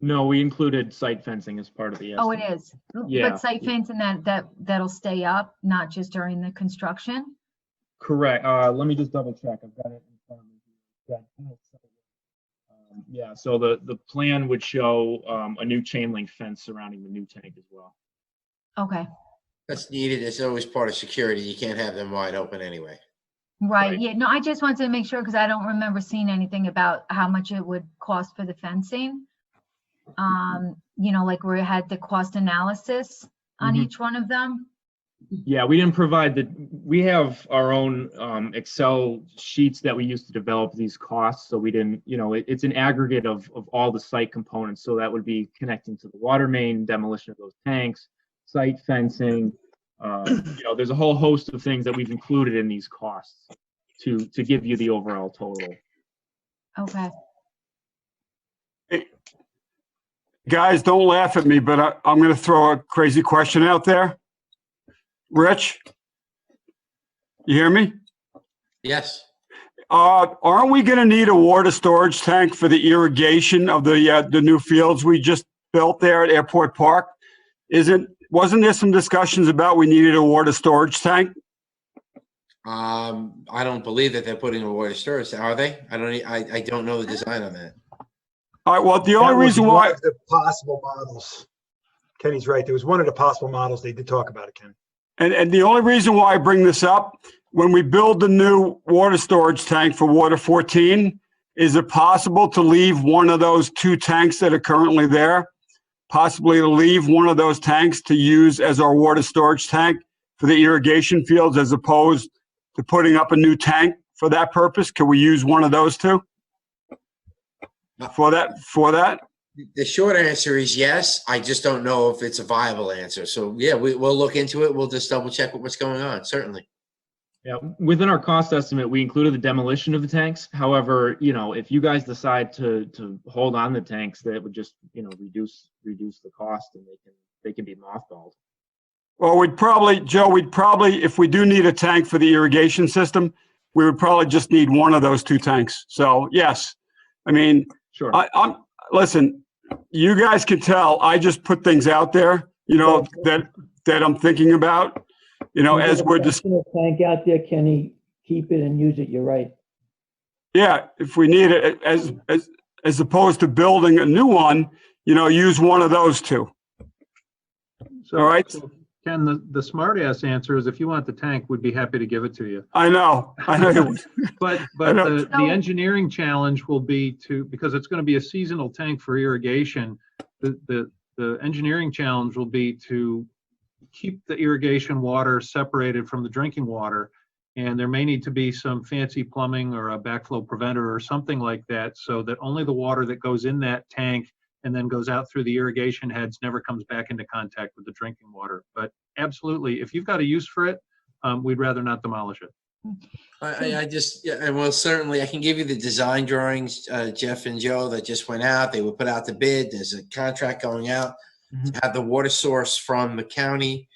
No, we included site fencing as part of the estimate. Oh, it is. Yeah. But site fencing that'll stay up, not just during the construction? Correct. Let me just double check. I've got it in front of me. Yeah, so the plan would show a new chain link fence surrounding the new tank as well. Okay, That's needed. It's always part of security. You can't have them wide open anyway. right. Yeah, no, I just wanted to make sure because I don't remember seeing anything about how much it would cost for the fencing. Like where it had the cost analysis on each one of them. Yeah, we didn't provide we have our own Excel sheets that we use to develop these costs. So we didn't, it's an aggregate of all the site components. So that would be connecting to the water main, demolition of those tanks, site fencing. There's a whole host of things that we've included in these costs to give you the overall total. Okay. Guys, don't laugh at me, but I'm going to throw a crazy question out there. Rich, you hear me? Yes. Aren't we going to need a water storage tank for the irrigation of the new fields we just built there at Airport Park? Wasn't there some discussions about we needed a water storage tank? I don't believe that they're putting a water storage, are they? I don't know the design on that. All right, well, the only reason why... One of the possible models. Kenny's right. There was one of the possible models. They did talk about it, Ken. And the only reason why I bring this up, when we build the new water storage tank for Water 14, is it possible to leave one of those 2 tanks that are currently there, possibly to leave one of those tanks to use as our water storage tank for the irrigation fields as opposed to putting up a new tank for that purpose? Can we use one of those 2 for that? The short answer is yes. I just don't know if it's a viable answer. So yeah, we'll look into it. We'll just double check what's going on. Certainly. Yeah, within our cost estimate, we included the demolition of the tanks. However, you know, if you guys decide to hold on the tanks, that would just, you know, reduce the cost, and they can be mothballed. Well, Joe, if we do need a tank for the irrigation system, we would probably just need one of those 2 tanks. So yes, I mean, Sure. Listen, you guys can tell, I just put things out there, you know, that I'm thinking about, you know, as we're just, Tank out there, Kenny, keep it and use it, you're right. yeah, if we need it, as opposed to building a new one, you know, use one of those 2. So, All right. so Ken, the smart ass answer is if you want the tank, we'd be happy to give it to you. I know you would. But I know. the engineering challenge will be because it's going to be a seasonal tank for irrigation. The engineering challenge will be to keep the irrigation water separated from the drinking water. And there may need to be some fancy plumbing or a backflow preventer or something like that, so that only the water that goes in that tank and then goes out through the irrigation heads never comes back into contact with the drinking water. But absolutely, if you've got a use for it, we'd rather not demolish it. And well, certainly I can give you the design drawings, Jeff and Joe, that just went out. They were put out to bid. There's a contract going out to have the water source from the county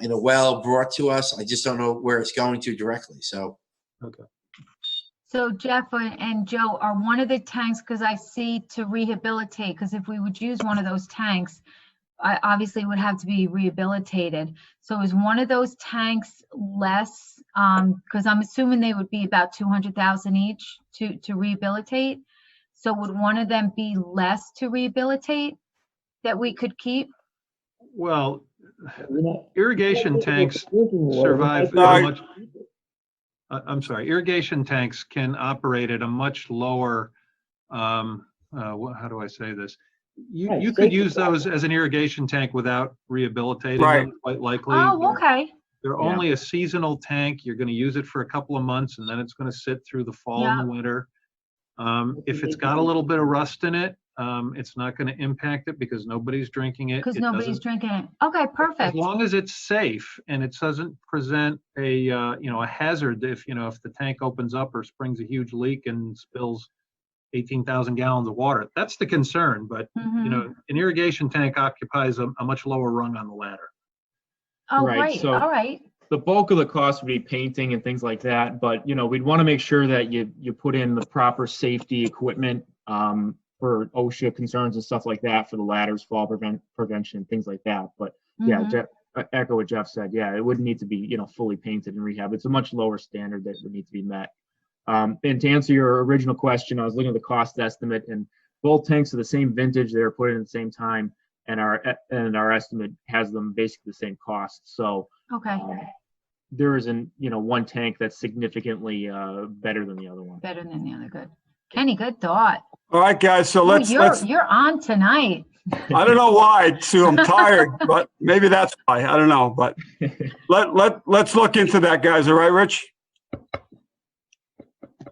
in a well brought to us. I just don't know where it's going to directly. So, okay. So Jeff and Joe, are one of the tanks, because I see to rehabilitate, because if we would use one of those tanks, I obviously would have to be rehabilitated. So is one of those tanks less, because I'm assuming they would be about 200,000 each to rehabilitate. So would one of them be less to rehabilitate that we could keep? Well, irrigation tanks survive at a much, I'm sorry, irrigation tanks can operate at a much lower, how do I say this? You could use those as an irrigation tank without rehabilitating them, quite likely. Oh, okay. They're only a seasonal tank. You're going to use it for a couple of months, and then it's going to sit through the fall and the winter. If it's got a little bit of rust in it, it's not going to impact it because nobody's drinking it. Because nobody's drinking it. Okay, perfect. As long as it's safe and it doesn't present a a hazard if the tank opens up or springs a huge leak and spills 18,000 gallons of water. That's the concern, but an irrigation tank occupies a much lower rung on the ladder. Oh, right. So all right. the bulk of the cost would be painting and things like that, but we'd want to make sure that you put in the proper safety equipment for OSHA concerns and stuff like that for the ladders, fall prevention, things like that. But yeah, Jeff, echo what Jeff said. Yeah, it wouldn't need to be fully painted and rehab. It's a much lower standard that would need to be met. And to answer your original question, I was looking at the cost estimate, and both tanks are the same vintage. They were put in at the same time, and our estimate has them basically the same cost. So okay, there isn't one tank that's significantly better than the other one. Better than the other. Good, Kenny. Good thought. All right, guys. So you're on tonight. I don't know why, Sue. I'm tired, but maybe that's why. I don't know, but let's look into that, guys. All right, Rich.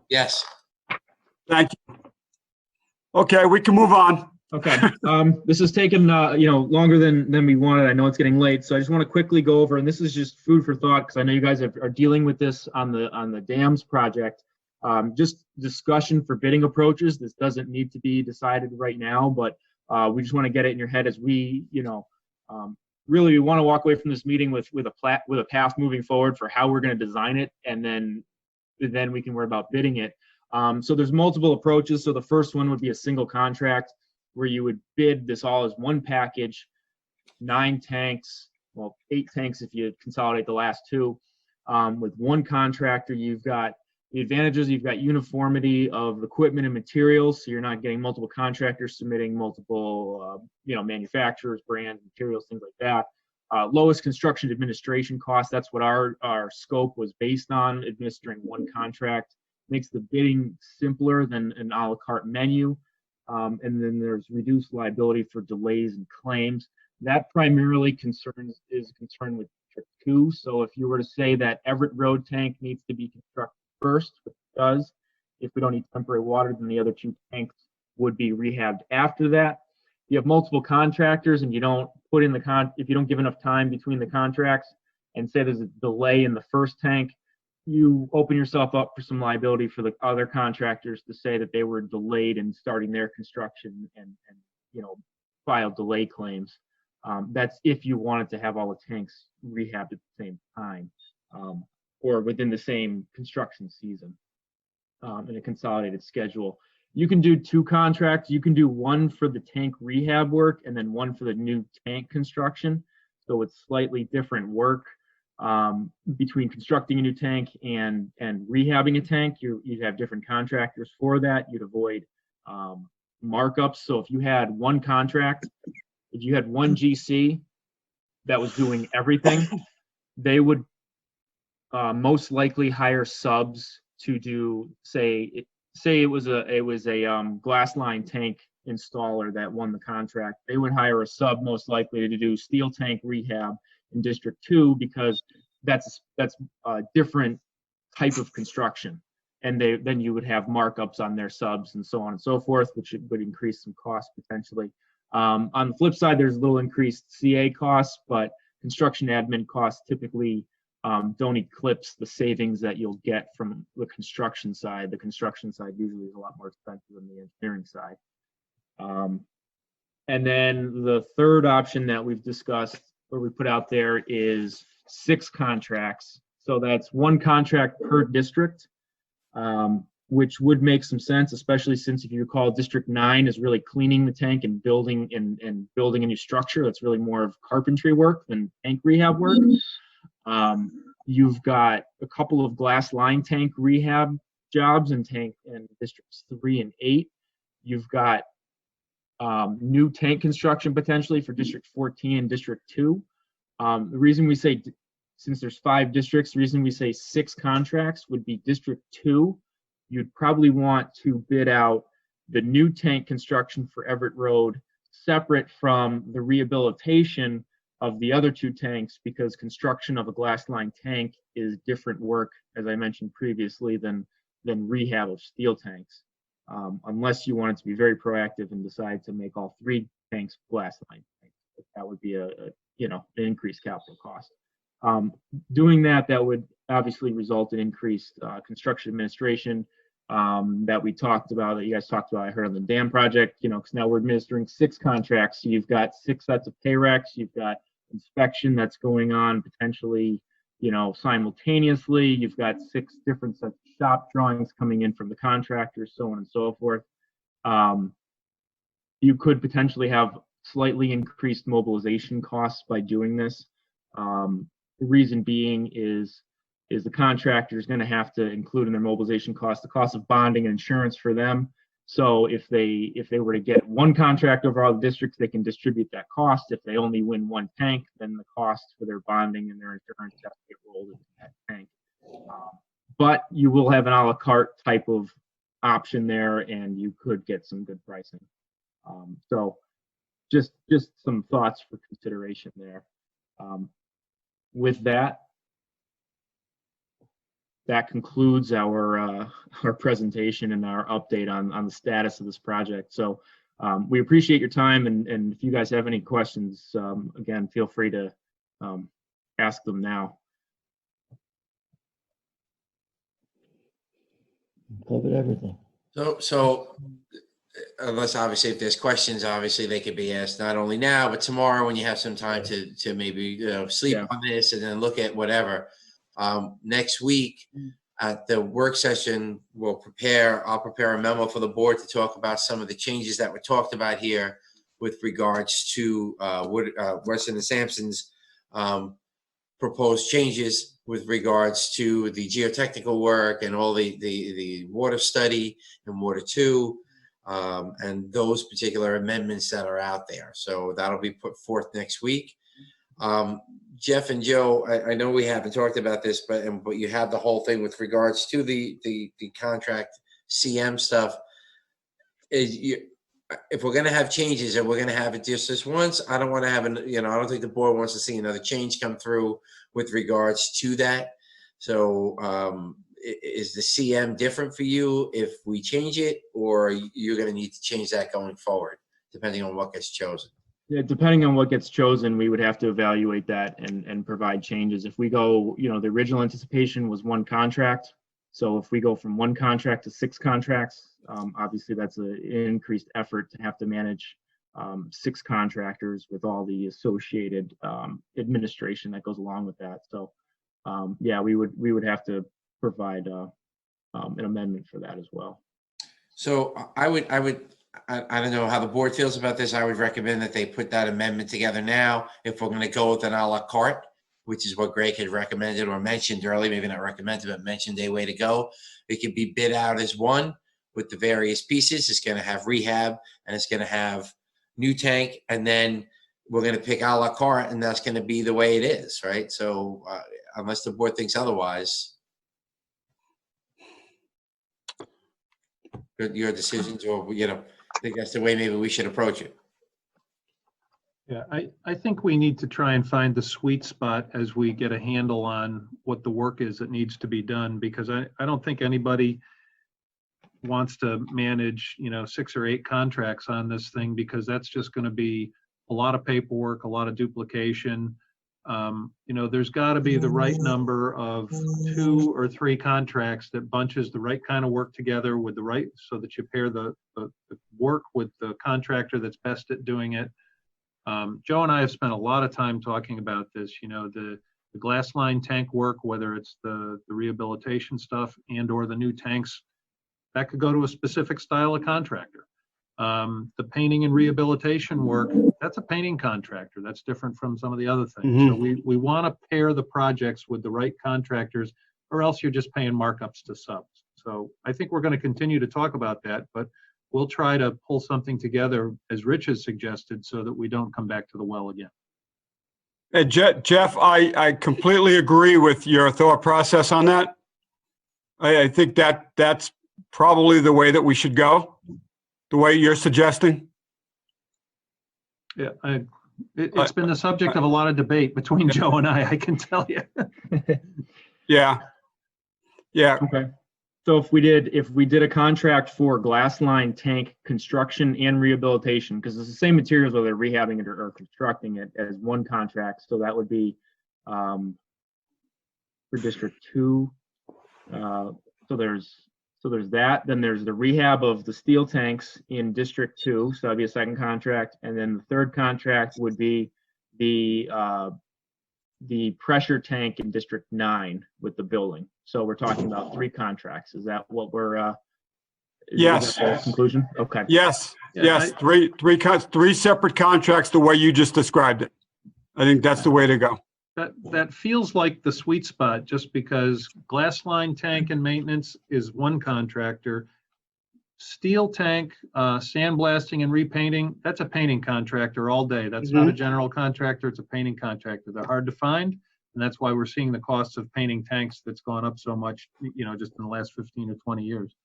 yes. Thank you. Okay, we can move on. Okay. This has taken longer than we wanted. I know it's getting late, so I just want to quickly go over, and this is just food for thought because I know you guys are dealing with this on the dams project. Just discussion for bidding approaches. This doesn't need to be decided right now, but we just want to get it in your head as we, really we want to walk away from this meeting with a path moving forward for how we're going to design it, and then we can worry about bidding it. So there's multiple approaches. So the first one would be a single contract where you would bid this all as one package, 9 tanks, well, 8 tanks if you consolidate the last 2. With one contractor, you've got the advantages, you've got uniformity of equipment and materials, so you're not getting multiple contractors submitting multiple, manufacturers, brands, materials, things like that. Lowest construction administration cost, that's what our scope was based on, administering one contract. Makes the bidding simpler than an a la carte menu. And then there's reduced liability for delays and claims. That primarily is concerned with District 2. So if you were to say that Everett Road tank needs to be constructed first, which it does, if we don't need temporary water, then the other 2 tanks would be rehabbed after that. You have multiple contractors and you don't put in if you don't give enough time between the contracts and say there's a delay in the first tank, you open yourself up for some liability for the other contractors to say that they were delayed in starting their construction and file delay claims. That's if you wanted to have all the tanks rehabbed at the same time, or within the same construction season, in a consolidated schedule. You can do 2 contracts. You can do one for the tank rehab work and then one for the new tank construction. So it's slightly different work between constructing a new tank and rehabbing a tank. You'd have different contractors for that. You'd avoid markups. So if you had one contract, if you had one GC that was doing everything, they would most likely hire subs to do, say it was a glass line tank installer that won the contract. They would hire a sub most likely to do steel tank rehab in District 2 because that's a different type of construction. And then you would have markups on their subs and so on and so forth, which would increase some costs potentially. On the flip side, there's a little increased CA costs, but construction admin costs typically don't eclipse the savings that you'll get from the construction side. The construction side usually is a lot more expensive than the engineering side. And then the third option that we've discussed, or we put out there, is 6 contracts. So that's 1 contract per district, which would make some sense, especially since, if you recall, District 9 is really cleaning the tank and building building a new structure. That's really more of carpentry work than tank rehab work. You've got a couple of glass line tank rehab jobs in Districts 3 and 8. You've got new tank construction potentially for District 14 and District 2. The reason we say, since there's 5 districts, the reason we say 6 contracts would be District 2. You'd probably want to bid out the new tank construction for Everett Road separate from the rehabilitation of the other 2 tanks, because construction of a glass line tank is different work, as I mentioned previously, than rehab of steel tanks. Unless you wanted to be very proactive and decide to make all 3 tanks glass line tanks. That would be an increased capital cost. Doing that would obviously result in increased construction administration that we talked about, that you guys talked about, I heard on the dam project, because now we're administering 6 contracts. So you've got 6 sets of pay recs, you've got inspection that's going on potentially, simultaneously. You've got 6 different sets of shop drawings coming in from the contractors, so on and so forth. You could potentially have slightly increased mobilization costs by doing this. The reason being is the contractor is going to have to include in their mobilization costs the cost of bonding and insurance for them. So if they were to get 1 contract over all the districts, they can distribute that cost. If they only win 1 tank, then the cost for their bonding and their insurance has to get rolled into that tank. But you will have an a la carte type of option there, and you could get some good pricing. So just some thoughts for consideration there. With that concludes our presentation and our update on the status of this project. So we appreciate your time, and if you guys have any questions, again, feel free to ask them now. Covered everything. So unless obviously if there's questions, obviously they could be asked not only now, but tomorrow when you have some time to maybe sleep on this and then look at whatever. Next week at the work session, I'll prepare a memo for the board to talk about some of the changes that were talked about here with regards to Weston and Sampson's proposed changes with regards to the geotechnical work and all the water study and water 2, and those particular amendments that are out there. So that'll be put forth next week. Jeff and Joe, I know we haven't talked about this, but you have the whole thing with regards to the contract CM stuff. If we're going to have changes and we're going to have it just this once, I don't want to have I don't think the board wants to see another change come through with regards to that. So is the CM different for you if we change it, or you're going to need to change that going forward, depending on what gets chosen? Yeah, depending on what gets chosen, we would have to evaluate that and provide changes. If we go, the original anticipation was one contract. So if we go from one contract to 6 contracts, obviously that's an increased effort to have to manage 6 contractors with all the associated administration that goes along with that. So yeah, we would have to provide an amendment for that as well. So I don't know how the board feels about this. I would recommend that they put that amendment together now. If we're going to go with an a la carte, which is what Greg had recommended or mentioned earlier, maybe not recommended, but mentioned a way to go. It could be bid out as one with the various pieces. It's going to have rehab and it's going to have new tank. And then we're going to pick a la carte and that's going to be the way it is, right? So unless the board thinks otherwise, your decisions, or, I think that's the way maybe we should approach it. Yeah, I think we need to try and find the sweet spot as we get a handle on what the work is that needs to be done, because I don't think anybody wants to manage, 6 or 8 contracts on this thing, because that's just going to be a lot of paperwork, a lot of duplication. There's got to be the right number of 2 or 3 contracts that bunches the right kind of work together with the right, so that you pair the work with the contractor that's best at doing it. Joe and I have spent a lot of time talking about this, the glass line tank work, whether it's the rehabilitation stuff and or the new tanks, that could go to a specific style of contractor. The painting and rehabilitation work, that's a painting contractor. That's different from some of the other things. Mhm. So we want to pair the projects with the right contractors, or else you're just paying markups to subs. So I think we're going to continue to talk about that, but we'll try to pull something together, as Rich has suggested, so that we don't come back to the well again. Jeff, I completely agree with your thought process on that. I think that's probably the way that we should go, the way you're suggesting. Yeah, it's been the subject of a lot of debate between Joe and I can tell you. Yeah. Okay. So if we did a contract for glass line tank construction and rehabilitation, because it's the same materials whether they're rehabbing it or constructing it, as one contract, so that would be for District 2. So there's that. Then there's the rehab of the steel tanks in District 2. So that'd be a second contract. And then the third contract would be the pressure tank in District 9 with the building. So we're talking about 3 contracts. Is that what we're? Yes. Is that the conclusion? Okay. Yes. Yeah, Yes. Three separate contracts, the way you just described it. I think that's the way to go. That feels like the sweet spot, just because glass line tank and maintenance is one contractor. Steel tank, sandblasting and repainting, that's a painting contractor all day. That's not a general contractor, it's a painting contractor. They're hard to find, and that's why we're seeing the cost of painting tanks that's gone up so much, just in the last 15 or 20 years.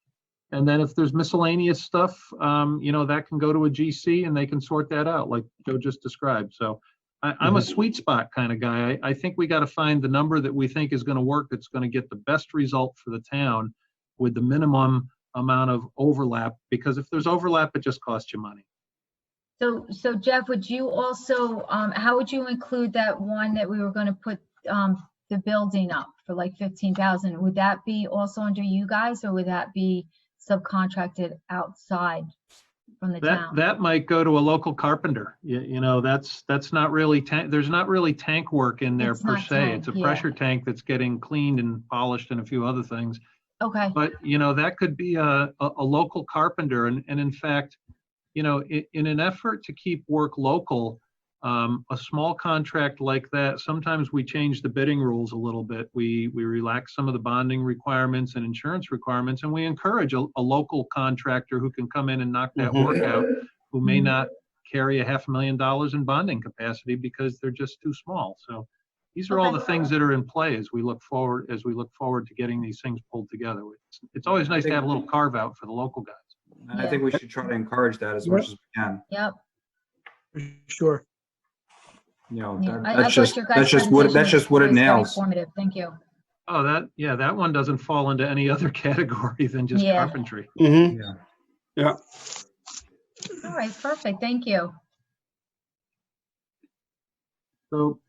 And then if there's miscellaneous stuff, that can go to a GC and they can sort that out, like Joe just described. So I'm a sweet spot kind of guy. I think we got to find the number that we think is going to work, that's going to get the best result for the town with the minimum amount of overlap, because if there's overlap, it just costs you money. So Jeff, would you also, how would you include that one that we were going to put the building up for like 15,000? Would that be also under you guys, or would that be subcontracted outside from the town? That might go to a local carpenter. That's not really there's not really tank work in there per se. It's a pressure tank that's getting cleaned and polished and a few other things. Okay. But, that could be a local carpenter. And in fact, in an effort to keep work local, a small contract like that, sometimes we change the bidding rules a little bit. We relax some of the bonding requirements and insurance requirements, and we encourage a local contractor who can come in and knock that work out, who may not carry $500,000 in bonding capacity because they're just too small. So these are all the things that are in play as we look forward to getting these things pulled together. It's always nice to have a little carve out for the local guys. And I think we should try to encourage that as much as we can. Yep. Sure. That's just what it nails. Informative. Thank you. Oh, that one doesn't fall into any other category than just carpentry. Yeah. All right, perfect. Thank you. So,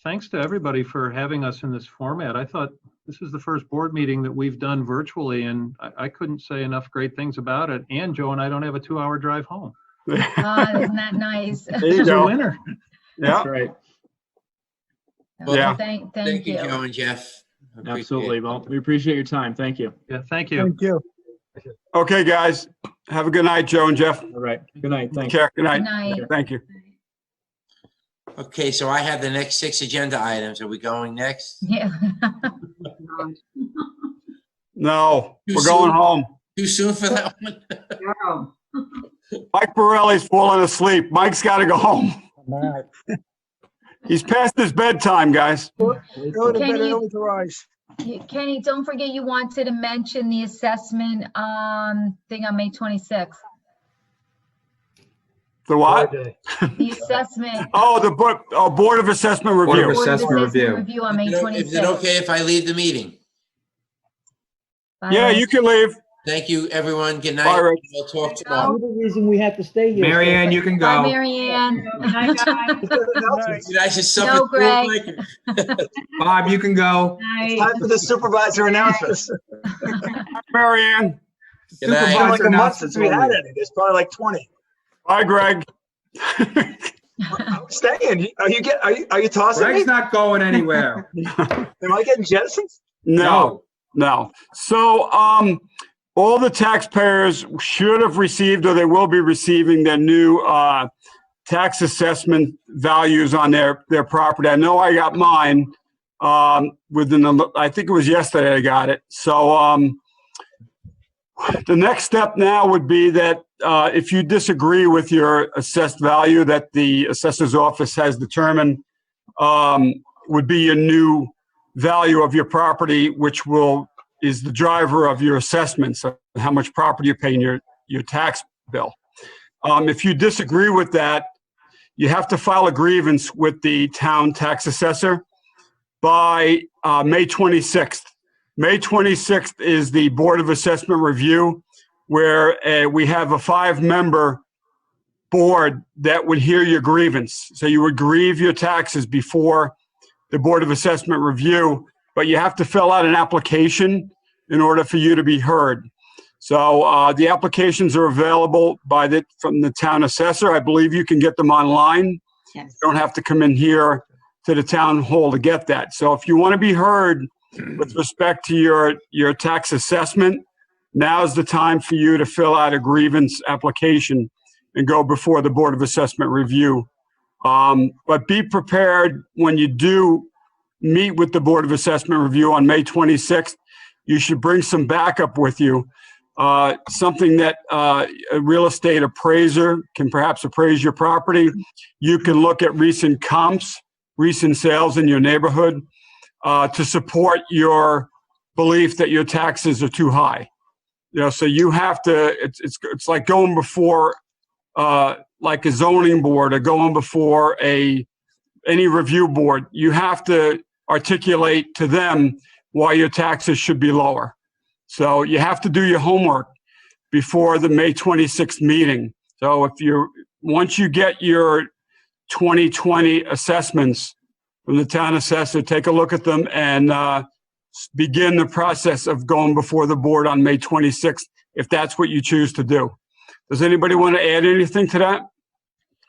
thanks to everybody for having us in this format. I thought this is the first board meeting that we've done virtually, and I couldn't say enough great things about it. And Joe and I don't have a 2-hour drive home. Isn't that nice? There you This is a go. winner. Yeah. That's right. Well, Yeah. Thank you. Joe and Jeff. Appreciate Absolutely. it. Well, we appreciate your time. Thank you. Yeah, thank you. Thank you. Okay, guys. Have a good night, Joe and Jeff. All right. Good night. Take Thanks. care. Good night. Good night. Thank you. Okay, so I have the next 6 agenda items. Are we going next? Yeah. No, Too we're going soon? home. Too soon for that one? Mike Borelli's falling asleep. Mike's got to go home. I'm out. He's past his bedtime, guys. Go to bed Kenny- early to rise. Kenny, don't forget you wanted to mention the assessment thing on May 26th. The what? The assessment. Oh, the Board of Assessment Board of Review. Board of Assessment Review. Review on May Is it 26th. okay if I leave the meeting? Bye, Yeah, Rich. you can leave. Thank you, everyone. Good Bye, night. Rick. We'll talk tomorrow. You're the reason we had to stay here. Mary Ann, you can Bye, go. Mary Ann. Night. Did I just suffer No, through Greg. it? Bob, you can go. Time for the supervisor announcements. Mary Ann. Good night. It's been like a month announcements since we had only. any. There's probably like 20. Bye, Greg. I'm staying. Are you tossing Greg's me? not going anywhere. Am I getting jettisoned? No. So, all the taxpayers should have received, or they will be receiving, their new tax assessment values on their property. I know I got mine I think it was yesterday I got it. So, the next step now would be that if you disagree with your assessed value that the assessor's office has determined would be your new value of your property, which is the driver of your assessments, of how much property you pay in your tax bill. If you disagree with that, you have to file a grievance with the town tax assessor by May 26th. May 26th is the Board of Assessment Review, where we have a 5-member board that would hear your grievance. So you would grieve your taxes before the Board of Assessment Review, but you have to fill out an application in order for you to be heard. So the applications are available from the town assessor. I believe you can get them online. Yes. You don't have to come in here to the town hall to get that. So if you want to be heard with respect to your tax assessment, now's the time for you to fill out a grievance application and go before the Board of Assessment Review. But be prepared when you do meet with the Board of Assessment Review on May 26th. You should bring some backup with you. Something that a real estate appraiser can perhaps appraise your property. You can look at recent comps, recent sales in your neighborhood to support your belief that your taxes are too high. So you have to, it's like going before like a zoning board or going before any review board. You have to articulate to them why your taxes should be lower. So you have to do your homework before the May 26th meeting. So once you get your 2020 assessments from the town assessor, take a look at them and begin the process of going before the board on May 26th, if that's what you choose to do. Does anybody want to add anything to that?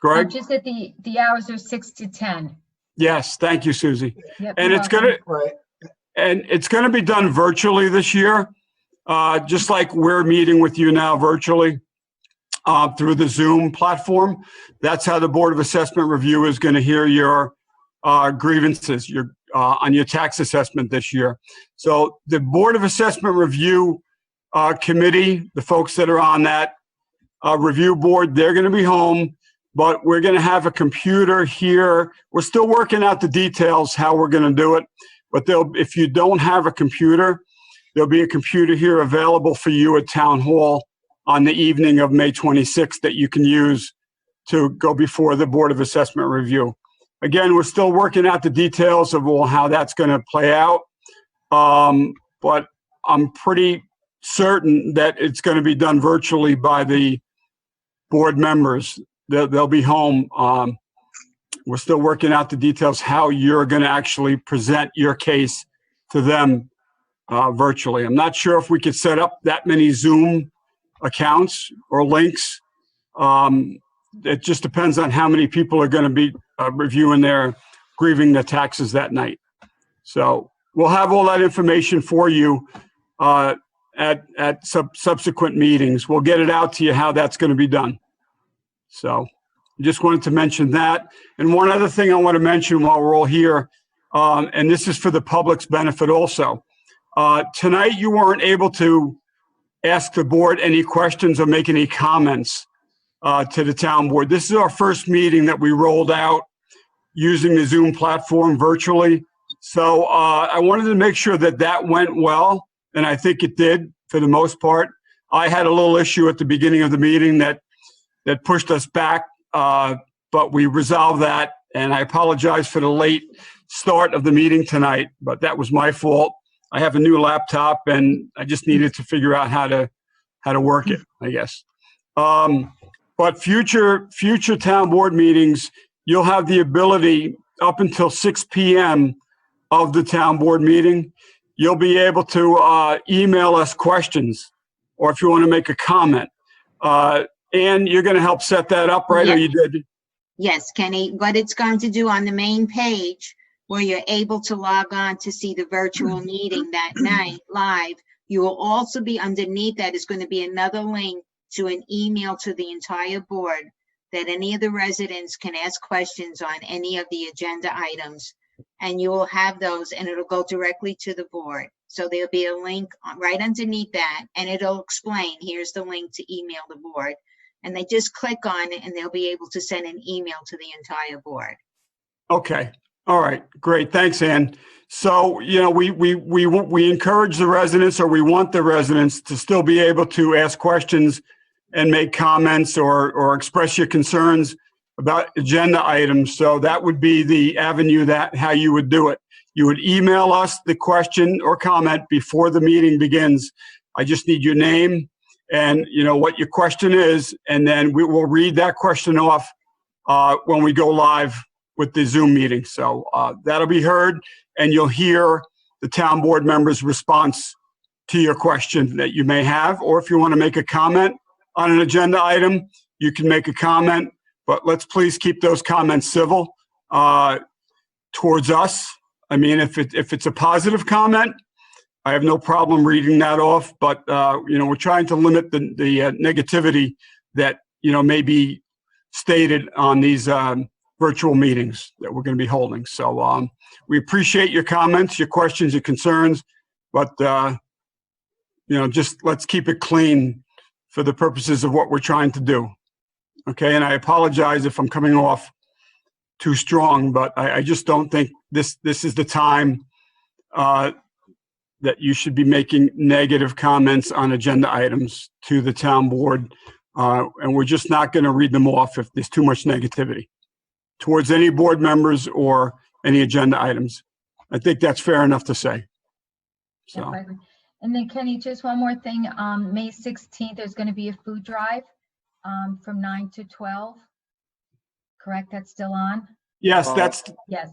Greg? Just that the hours are 6 to 10. Yes, thank you, Susie. Yep, And you're it's welcome. going to be done virtually this year, just like we're meeting with you now virtually through the Zoom platform. That's how the Board of Assessment Review is going to hear your grievances on your tax assessment this year. So the Board of Assessment Review committee, the folks that are on that review board, they're going to be home, but we're going to have a computer here. We're still working out the details, how we're going to do it. But if you don't have a computer, there'll be a computer here available for you at Town Hall on the evening of May 26th that you can use to go before the Board of Assessment Review. Again, we're still working out the details of how that's going to play out. But I'm pretty certain that it's going to be done virtually by the board members. They'll be home We're still working out the details, how you're going to actually present your case to them virtually. I'm not sure if we could set up that many Zoom accounts or links. It just depends on how many people are going to be grieving their taxes that night. So we'll have all that information for you at subsequent meetings. We'll get it out to you how that's going to be done. So I just wanted to mention that. And one other thing I want to mention while we're all here, and this is for the public's benefit also. Tonight, you weren't able to ask the board any questions or make any comments to the town board. This is our first meeting that we rolled out using the Zoom platform virtually. So I wanted to make sure that that went well, and I think it did for the most part. I had a little issue at the beginning of the meeting that pushed us back, but we resolved that, and I apologize for the late start of the meeting tonight, but that was my fault. I have a new laptop, and I just needed to figure out how to work it, I guess. But future town board meetings, you'll have the ability up until 6 p.m. of the town board meeting. You'll be able to email us questions, or if you want to make a comment. And you're going to help set that up, right? Yes. Or you did? Yes, Kenny, what it's going to do on the main page where you're able to log on to see the virtual meeting that night live, you will also be underneath that is going to be another link to an email to the entire board that any of the residents can ask questions on any of the agenda items. And you will have those and it'll go directly to the board. So there'll be a link right underneath that and it'll explain, here's the link to email the board. And they just click on it and they'll be able to send an email to the entire board. Okay. All right. Great. Thanks, Ann. So, we encourage the residents, or we want the residents to still be able to ask questions and make comments or express your concerns about agenda items. So that would be the avenue how you would do it. You would email us the question or comment before the meeting begins. I just need your name and what your question is, and then we will read that question off when we go live with the Zoom meeting. So that'll be heard, and you'll hear the town board members' response to your question that you may have, or if you want to make a comment on an agenda item, you can make a comment, but let's please keep those comments civil towards us. I mean, if it's a positive comment, I have no problem reading that off, but we're trying to limit the negativity that may be stated on these virtual meetings that we're going to be holding. So we appreciate your comments, your questions, your concerns, but just let's keep it clean for the purposes of what we're trying to do. Okay, and I apologize if I'm coming off too strong, but I just don't think this is the time that you should be making negative comments on agenda items to the town board. And we're just not going to read them off if there's too much negativity towards any board members or any agenda items. I think that's fair enough to say. So. Definitely. And then Kenny, just one more thing. May 16th, there's going to be a food drive from 9 to 12. Correct? That's still on? Yes, that's. Yes.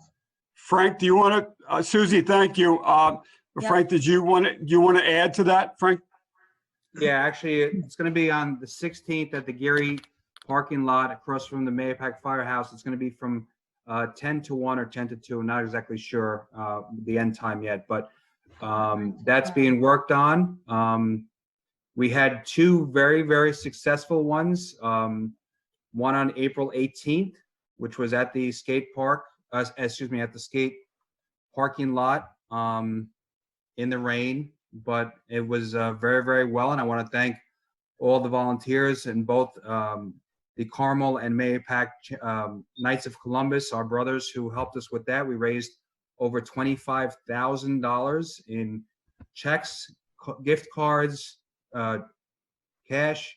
Frank, do you want to, Susie, thank you. Yep. Frank, do you want to add to that, Frank? Yeah, actually, it's going to be on the 16th at the Geary parking lot across from the Mayapack Firehouse. It's going to be from 10 to 1 or 10 to 2. I'm not exactly sure the end time yet, but that's being worked on. We had two very, very successful ones. One on April 18th, which was at the skate park, at the skate parking lot in the rain, but it was very, very well. And I want to thank all the volunteers in both the Carmel and Mayapack Knights of Columbus, our brothers who helped us with that. We raised over $25,000 in checks, gift cards, cash,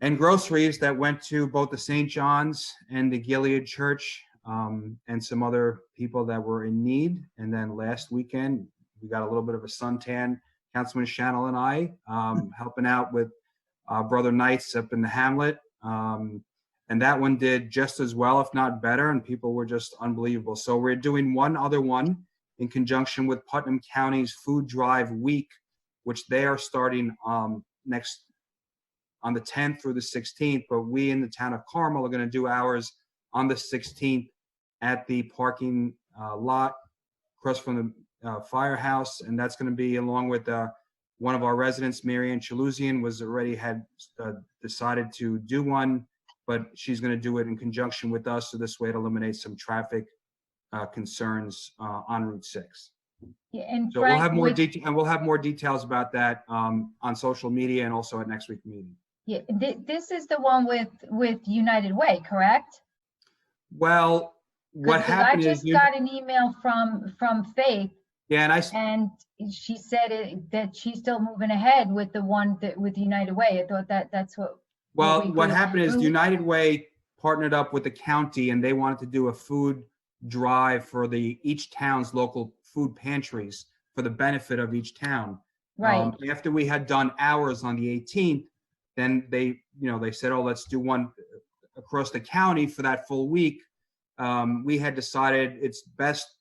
and groceries that went to both the St. John's and the Gilead Church and some other people that were in need. And then last weekend, we got a little bit of a suntan, Councilman Shannell and I, helping out with Brother Knights up in the Hamlet, And that one did just as well, if not better, and people were just unbelievable. So we're doing one other one in conjunction with Putnam County's Food Drive Week, which they are starting next on the 10th through the 16th. But we in the town of Carmel are going to do ours on the 16th at the parking lot across from the firehouse, and that's going to be along with one of our residents, Marianne Chaluzian, was already had decided to do one, but she's going to do it in conjunction with us, so this way it eliminates some traffic concerns on Route 6. Yeah, and So we'll Frank, have more detail, and we'll have more details about that on social media and also at next week's meeting. yeah, this is the one with United Way, correct? Well, what 'Cause happened I is just got an email from Faith, yeah, and she said that she's still moving ahead with the one that with United Way. I thought that's what. Well, we what could- happened is we- United Way partnered up with the county, and they wanted to do a food drive for each town's local food pantries for the benefit of each town. Right. After we had done ours on the 18th, then they said, oh, let's do one across the county for that full week. We had decided it's best,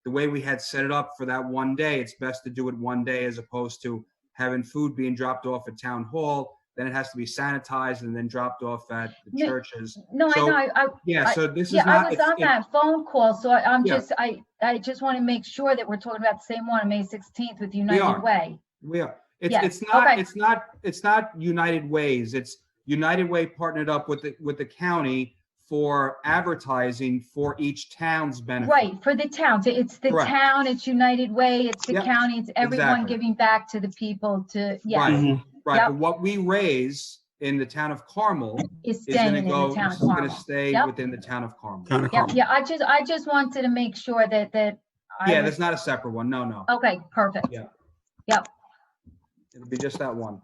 the way we had set it up for that one day, it's best to do it one day as opposed to having food being dropped off at town hall. Then it has to be sanitized and then dropped off at the No, churches. No, So, I know. so this is Yeah, not. I was it's- on that phone call, so I'm Yeah. just, I just want to make sure that we're talking about the same one on May 16th with United are. Way. We are. It's Yes, it's not okay. it's not United Ways. It's United Way partnered up with the county for advertising for each town's benefit. Right, for the town. So it's the Correct. town, it's United Way, it's the Yep, county, it's everyone exactly. giving back to the people to, yeah. Right. Right. Yep. But what we raise in the town of Carmel Is is going staying to in the go. town of Is going to Carmel. stay Yep. within the town of Carmel. Town of Yeah, Carmel. yeah, I just wanted to make sure that I Yeah, was, there's not a separate one. No. okay, perfect. Yeah. Yep, It'll be just that one.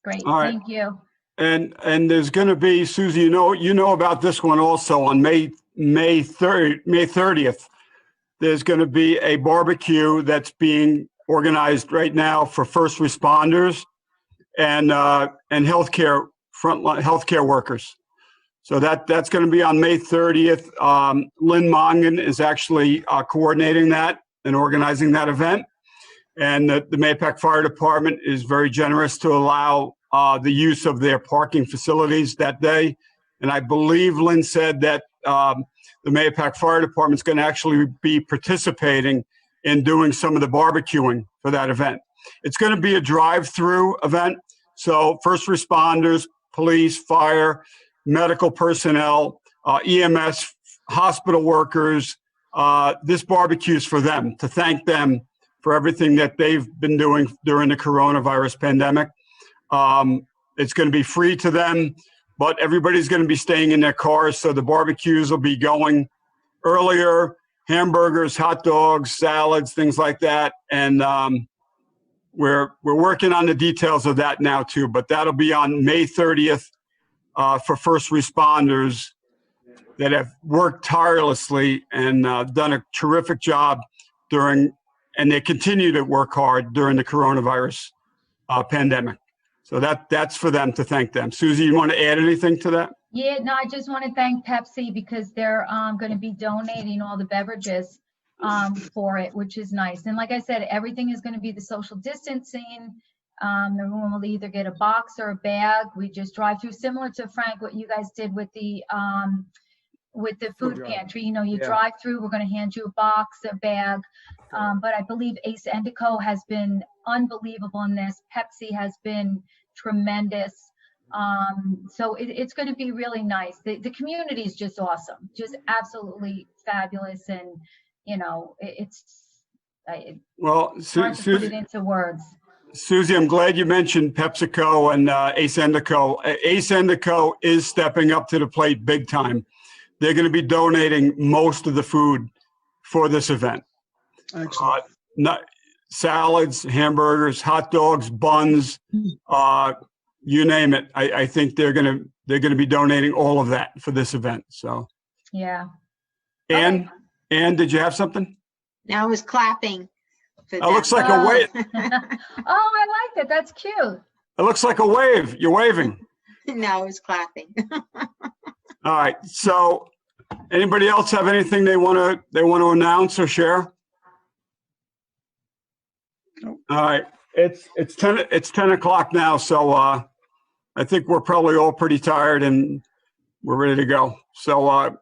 great, All right. thank you. And there's going to be, Susie, you know about this one also on May 30th. There's going to be a barbecue that's being organized right now for first responders and healthcare frontline healthcare workers. So that's going to be on May 30th. Lynn Mongan is actually coordinating that and organizing that event. And the Mahopac Fire Department is very generous to allow the use of their parking facilities that day. And I believe Lynn said that the Mahopac Fire Department is going to actually be participating in doing some of the barbecuing for that event. It's going to be a drive-through event. So first responders, police, fire, medical personnel, EMS, hospital workers, this barbecue is for them, to thank them for everything that they've been doing during the coronavirus pandemic. It's going to be free to them, but everybody's going to be staying in their cars. So the barbecues will be going earlier, hamburgers, hot dogs, salads, things like that. And we're working on the details of that now too, but that'll be on May 30th for first responders that have worked tirelessly and done a terrific job and they continue to work hard during the coronavirus pandemic. So that's for them, to thank them. Susie, you want to add anything to that? Yeah, no, I just want to thank Pepsi because they're going to be donating all the beverages for it, which is nice. And like I said, everything is going to be the social distancing. Everyone will either get a box or a bag. We just drive through, similar to Frank, what you guys did with the food drive. pantry. You know, you Yeah. drive through, we're going to hand you a box, a bag. But I believe Ace Endico has been unbelievable in this. Pepsi has been tremendous. So it's going to be really nice. The community is just awesome, just absolutely fabulous. And, you know, it's Well, hard to put it into words. Susie, I'm glad you mentioned PepsiCo and Ace Endico. Ace Endico is stepping up to the plate big time. They're going to be donating most of the food for this event. Excellent. Salads, hamburgers, hot dogs, buns, you name it. I think they're going to be donating all of that for this event. So, Yeah. Ann, did you have something? Now I was clapping. For It looks them. like a wave. Oh, I like that. That's cute. It looks like a wave. You're waving. No, I was clapping. All right, so anybody else have anything they want to announce or share? Nope. All right, it's 10 o'clock now, so I think we're probably all pretty tired and we're ready to go. So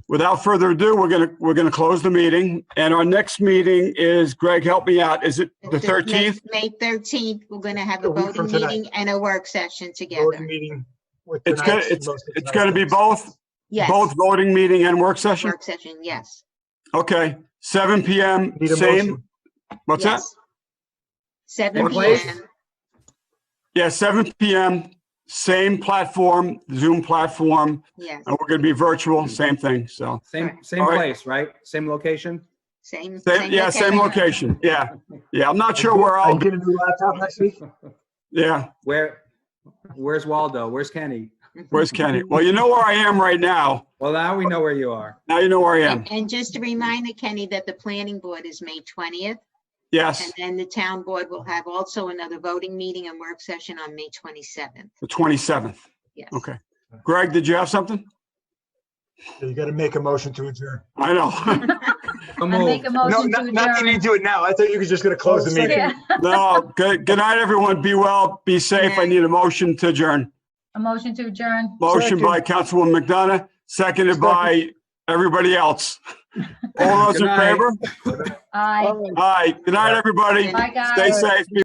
without further ado, we're gonna close the meeting, and our next meeting is, Greg, help me out. Is it the 13th? May 13th, we're going to have A a week voting from tonight. meeting and a work session together. Voting meeting with It's gonna tonight's- it's gonna be both Yes. voting meeting and work session. Work session, yes. Okay, 7 p.m. Need a Same. motion. What's that? Yes. 7 place? p.m. Yeah, 7 p.m. Same platform, Zoom platform, Yes, and we're gonna be virtual. Same thing. So Same All right. place, right? Same location? same. same location. Yeah. I'm not sure where I I'll be. get a new laptop next week. Yeah. Where's Waldo? Where's Kenny? Where's Kenny? Well, you know where I am right now. Well, now we know where you are. Now you know where I am. And just a reminder, Kenny, that the planning board is May 20th. Yes, And then the town board will have also another voting meeting and work session on May 27th. the 27th. Yes. Okay. Greg, did you have something? You got to make a motion to adjourn. I know. Come I on. make a No, motion to not that you adjourn. do it now. I thought you were just going to close the meeting. Yeah, No, good night, everyone. Be well, be safe. I need a motion to adjourn. a motion to adjourn. Motion by Councilwoman McDonough, seconded by everybody else. All those Good in night. favor? Aye. All right. Good night, everybody. Bye, guys. Stay safe.